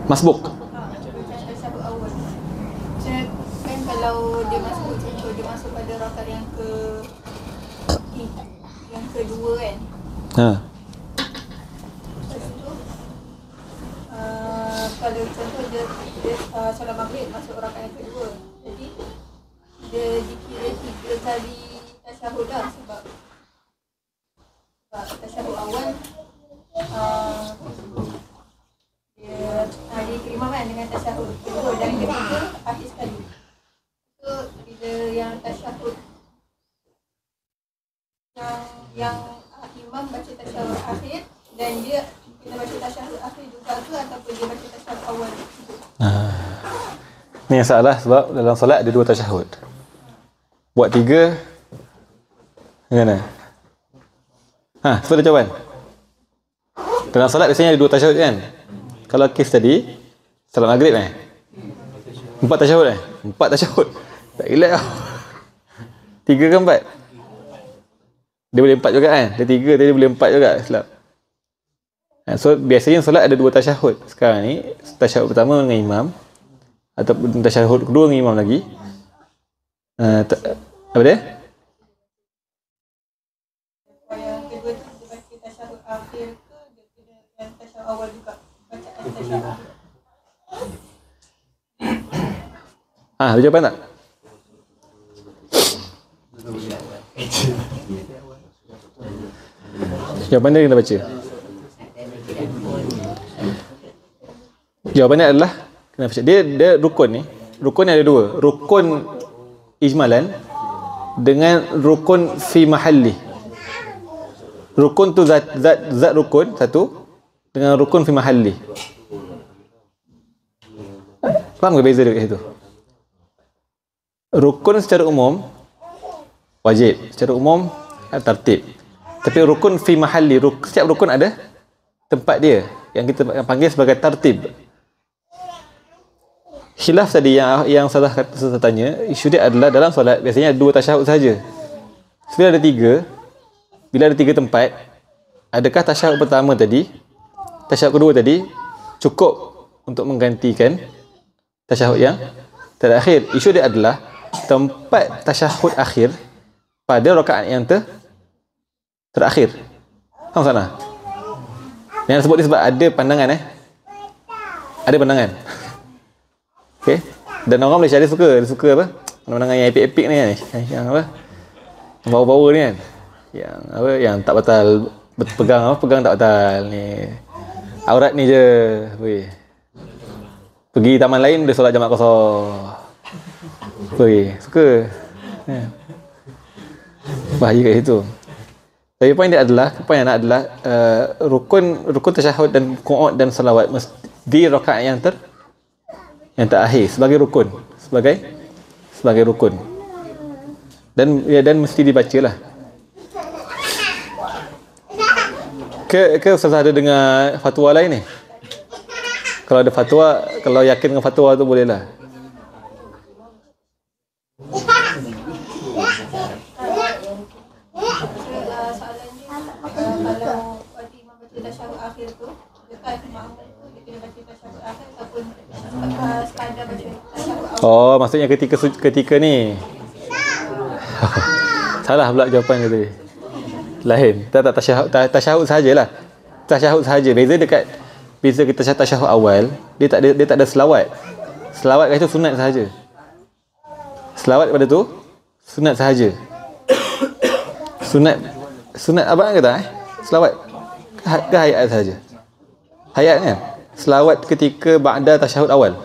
Masbuk. Bacaan tasyahud awal. Macam kan kalau dia masuk, contoh dia masuk pada rakaat yang kedua kan. Lepas tu kalau contoh dia solat maghrib masuk rakaat yang kedua. Jadi dia dikira 3 kali tasyahud dah sebab tasyahud awal dia keimam kan dengan tasyahud kedua dan ketiga akhir sekali. So bila yang tasyahud yang imam baca tasyahud akhir dan dia kena baca tasyahud akhir juga ke ataupun dia baca tasyahud awal? Ni yang salah sebab dalam solat ada 2 tasyahud. Buat 3 macam mana? Sebab ada jawapan. Dalam solat biasanya ada 2 tasyahud kan? Kalau kes tadi solat maghrib 4 tasyahud 4 tasyahud. Tak relax tau. 3 ke 4? Dia boleh 4 juga kan? Dia 3 tadi boleh 4 juga silap. So biasanya solat ada 2 tasyahud. Sekarang ni tasyahud pertama dengan imam ataupun tasyahud kedua dengan imam lagi. Apa dia? Yang kedua tu dia baca tasyahud akhir ke dia kena yang tasyahud awal juga bacaan tasyahud. Ada jawapan tak? Jawapan dia kita baca. Jawapannya adalah kena baca. Dia rukun ni. Rukun ada 2. Rukun ijmalan dengan rukun fi mahalli. Rukun tu zat rukun satu dengan rukun fi mahalli. Faham ke beza dia kat situ? Rukun secara umum wajib, secara umum tertib. Tapi rukun fi mahalli, setiap rukun ada tempat dia yang kita panggil sebagai tertib. Khilaf tadi yang salah saya tanya, isu dia adalah dalam solat biasanya ada 2 tasyahud saja. Bila ada 3 tempat, adakah tasyahud pertama tadi, tasyahud kedua tadi cukup untuk menggantikan tasyahud yang terakhir? Isu dia adalah tempat tasyahud akhir pada rakaat yang terakhir. Faham sana? Yang sebut ni sebab ada pandangan Ada pandangan. Okey. Dan orang Malaysia dia suka apa? Menangan yang epik-epik ni kan. Yang apa? Power-power ni kan. Yang apa? Yang tak batal pegang apa? Pegang tak batal ni. Aurat ni je. Pergi taman lain dia solat jamak qasar. Suka. Bahaya kat situ. Tapi poin dia adalah, poin yang nak adalah rukun tasyahud dan qu'ud dan salawat di rakaat yang terakhir sebagai rukun, sebagai rukun. Dan mesti dibacalah. Ke Ustaz ada dengar fatwa lain ni? Kalau ada fatwa, kalau yakin dengan fatwa tu boleh lah. Kalau waktu imam baca tasyahud akhir tu, dekat makmum tu dia kena baca tasyahud akhir ataupun sekadar baca tasyahud awal. Oh, maksudnya ketika ni. Salah pula jawapan dia tadi. Lain. Tak tasyahud sajalah. Tasyahud saja. Beza kita tasyahud awal, dia tak ada selawat. Selawat kat itu sunat sahaja. Selawat pada tu sunat sahaja. Sunat abang kata selawat ke hayat saja? Hayat kan? Selawat ketika ba'da tasyahud awal.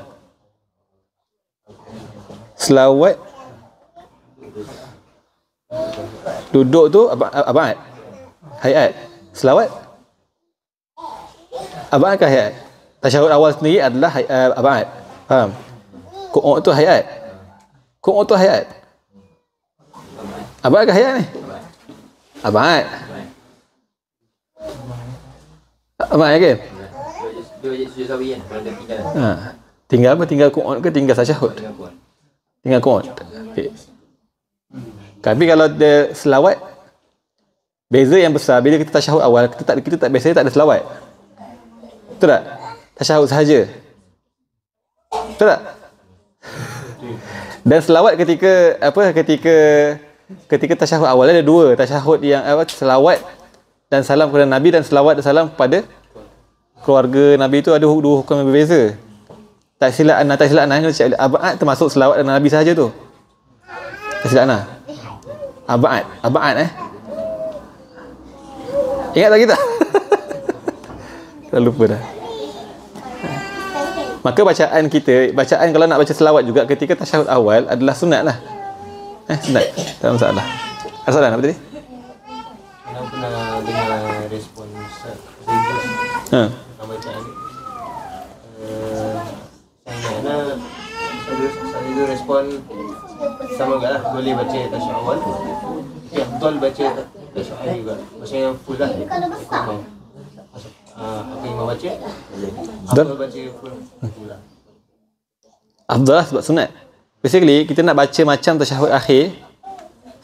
Selawat duduk tu abang hayat. Selawat abang ke hayat? Tasyahud awal sendiri adalah abang. Faham? Qu'ud tu hayat. Qu'ud tu hayat. Abang ke hayat ni? Abang. Abang kan? Dia wajib sujud sawi kan? Kalau dia tinggal. Tinggal apa? Tinggal qu'ud ke tinggal tasyahud? Tinggal qu'ud. Okay. Tapi kalau dia selawat, beza yang besar bila kita tasyahud awal, kita tak biasanya tak ada selawat. Betul tak? Tasyahud sahaja. Betul tak? Dan selawat ketika tasyahud awal ada dua. Tasyahud yang selawat dan salam kepada Nabi dan selawat dan salam kepada keluarga Nabi itu ada dua hukum yang berbeza. Tak silap ana abad termasuk selawat dan Nabi sahaja tu. Tak silap ana. Abad Ingat tak kita? Dah lupa dah. Maka bacaan kalau nak baca selawat juga ketika tasyahud awal adalah sunat lah. Sunat. Tak ada masalah. Ada soalan apa tadi? Saya pernah dengar respon Ustaz bacaan saya itu respon sama juga lah. Boleh baca tasyahud awal. Betul baca tasyahud akhir juga. Maksudnya full lah. Apa yang baca? Betul baca full lah. Afdal lah sebab sunat. Basically, kita nak baca macam tasyahud akhir,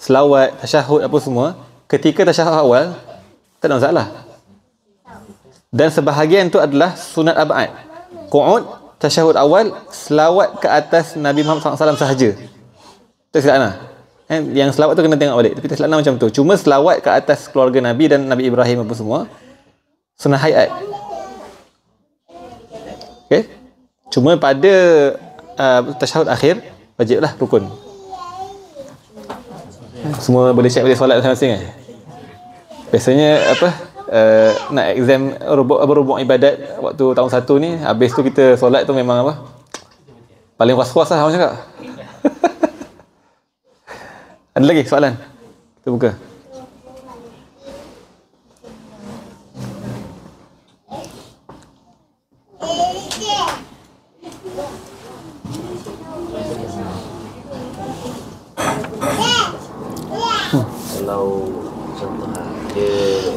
selawat, tasyahud apa semua, ketika tasyahud awal, tak ada masalah. Dan sebahagian tu adalah sunat abad. Qu'ud, tasyahud awal, selawat ke atas Nabi Muhammad SAW sahaja. Tak silap nak. Yang selawat tu kena tengok balik. Tapi tak silap nak macam tu. Cuma selawat ke atas keluarga Nabi dan Nabi Ibrahim apa semua, sunat hayat. Okay? Cuma pada tasyahud akhir, wajiblah rukun. Semua boleh check balik solat masing-masing kan? Biasanya nak exam berhubung ibadat waktu tahun 1 ni, habis tu kita solat tu memang paling was-was lah orang cakap. Ada lagi soalan? Kita buka. Kalau contoh dia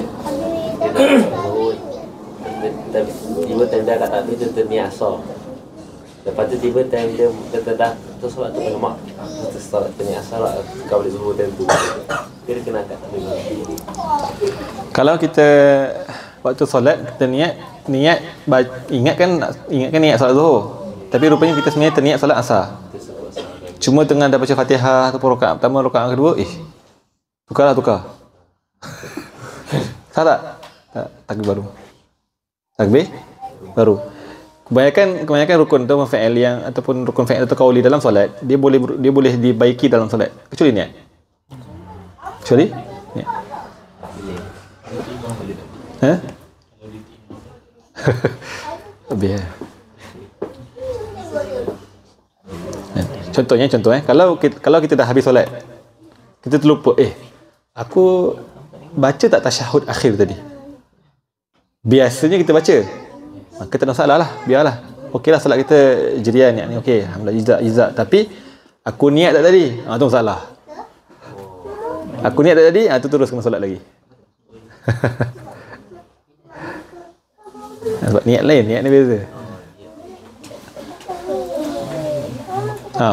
nak tiba time dah kat tapi dia niat asar. Lepas tu tiba time dia dah tu solat tu mak. Tu solat tu niat asar lah kau boleh zuhur time tu. Dia kena kat tapi. Kalau kita waktu solat kita ingatkan niat solat zuhur. Tapi rupanya kita sebenarnya terniat solat asar. Cuma tengah dah baca Fatihah ataupun rakaat pertama, rakaat kedua, tukar. Salah tak? Takbir baru. kebanyakan rukun tu fi'il yang ataupun rukun fi'il atau qauli dalam solat, dia boleh dibaiki dalam solat. Kecuali niat. Kecuali niat. Ha? Lebih ya. Contoh kalau kita dah habis solat, kita terlupa, aku baca tak tasyahud akhir tadi. Biasanya kita baca, maka tak ada masalah lah, biarlah. Okeylah solat kita jerian ni, okey, alhamdulillah izak. Tapi aku niat tak tadi, tu masalah. Aku niat tak tadi, tu terus kena solat lagi. Sebab niat lain, niat ni beza.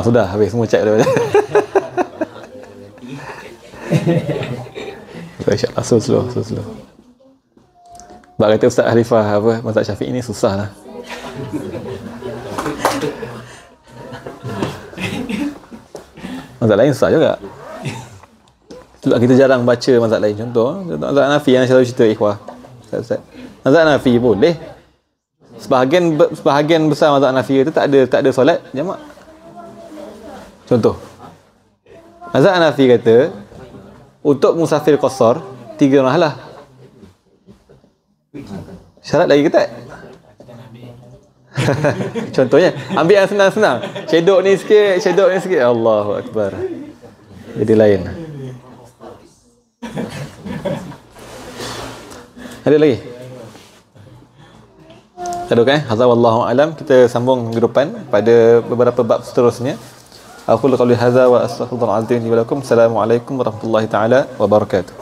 Sudah habis semua cek dah. InsyaAllah slow. Sebab kata Ustaz Harifah mazhab Syafi'i ni susah lah. Mazhab lain susah juga. Sebab kita jarang baca mazhab lain. Contoh mazhab Hanafi yang selalu cerita ikhwah. Ustaz. Mazhab Hanafi boleh. Sebahagian besar mazhab Hanafi itu tak ada solat jamak. Contoh, mazhab Hanafi kata untuk musafir qasar 3 marhalah. Syarat lagi ke tak? Contohnya, ambil yang senang-senang. Shadok ni sikit. Allahu Akbar. Jadi lain. Ada lagi? Ada kan? Hadza wallahu alam. Kita sambung minggu depan pada beberapa bab seterusnya. Aku qul qawli hadza wa astaghfirullahaladzim li wa lakum. Assalamualaikum warahmatullahi taala wabarakatuh.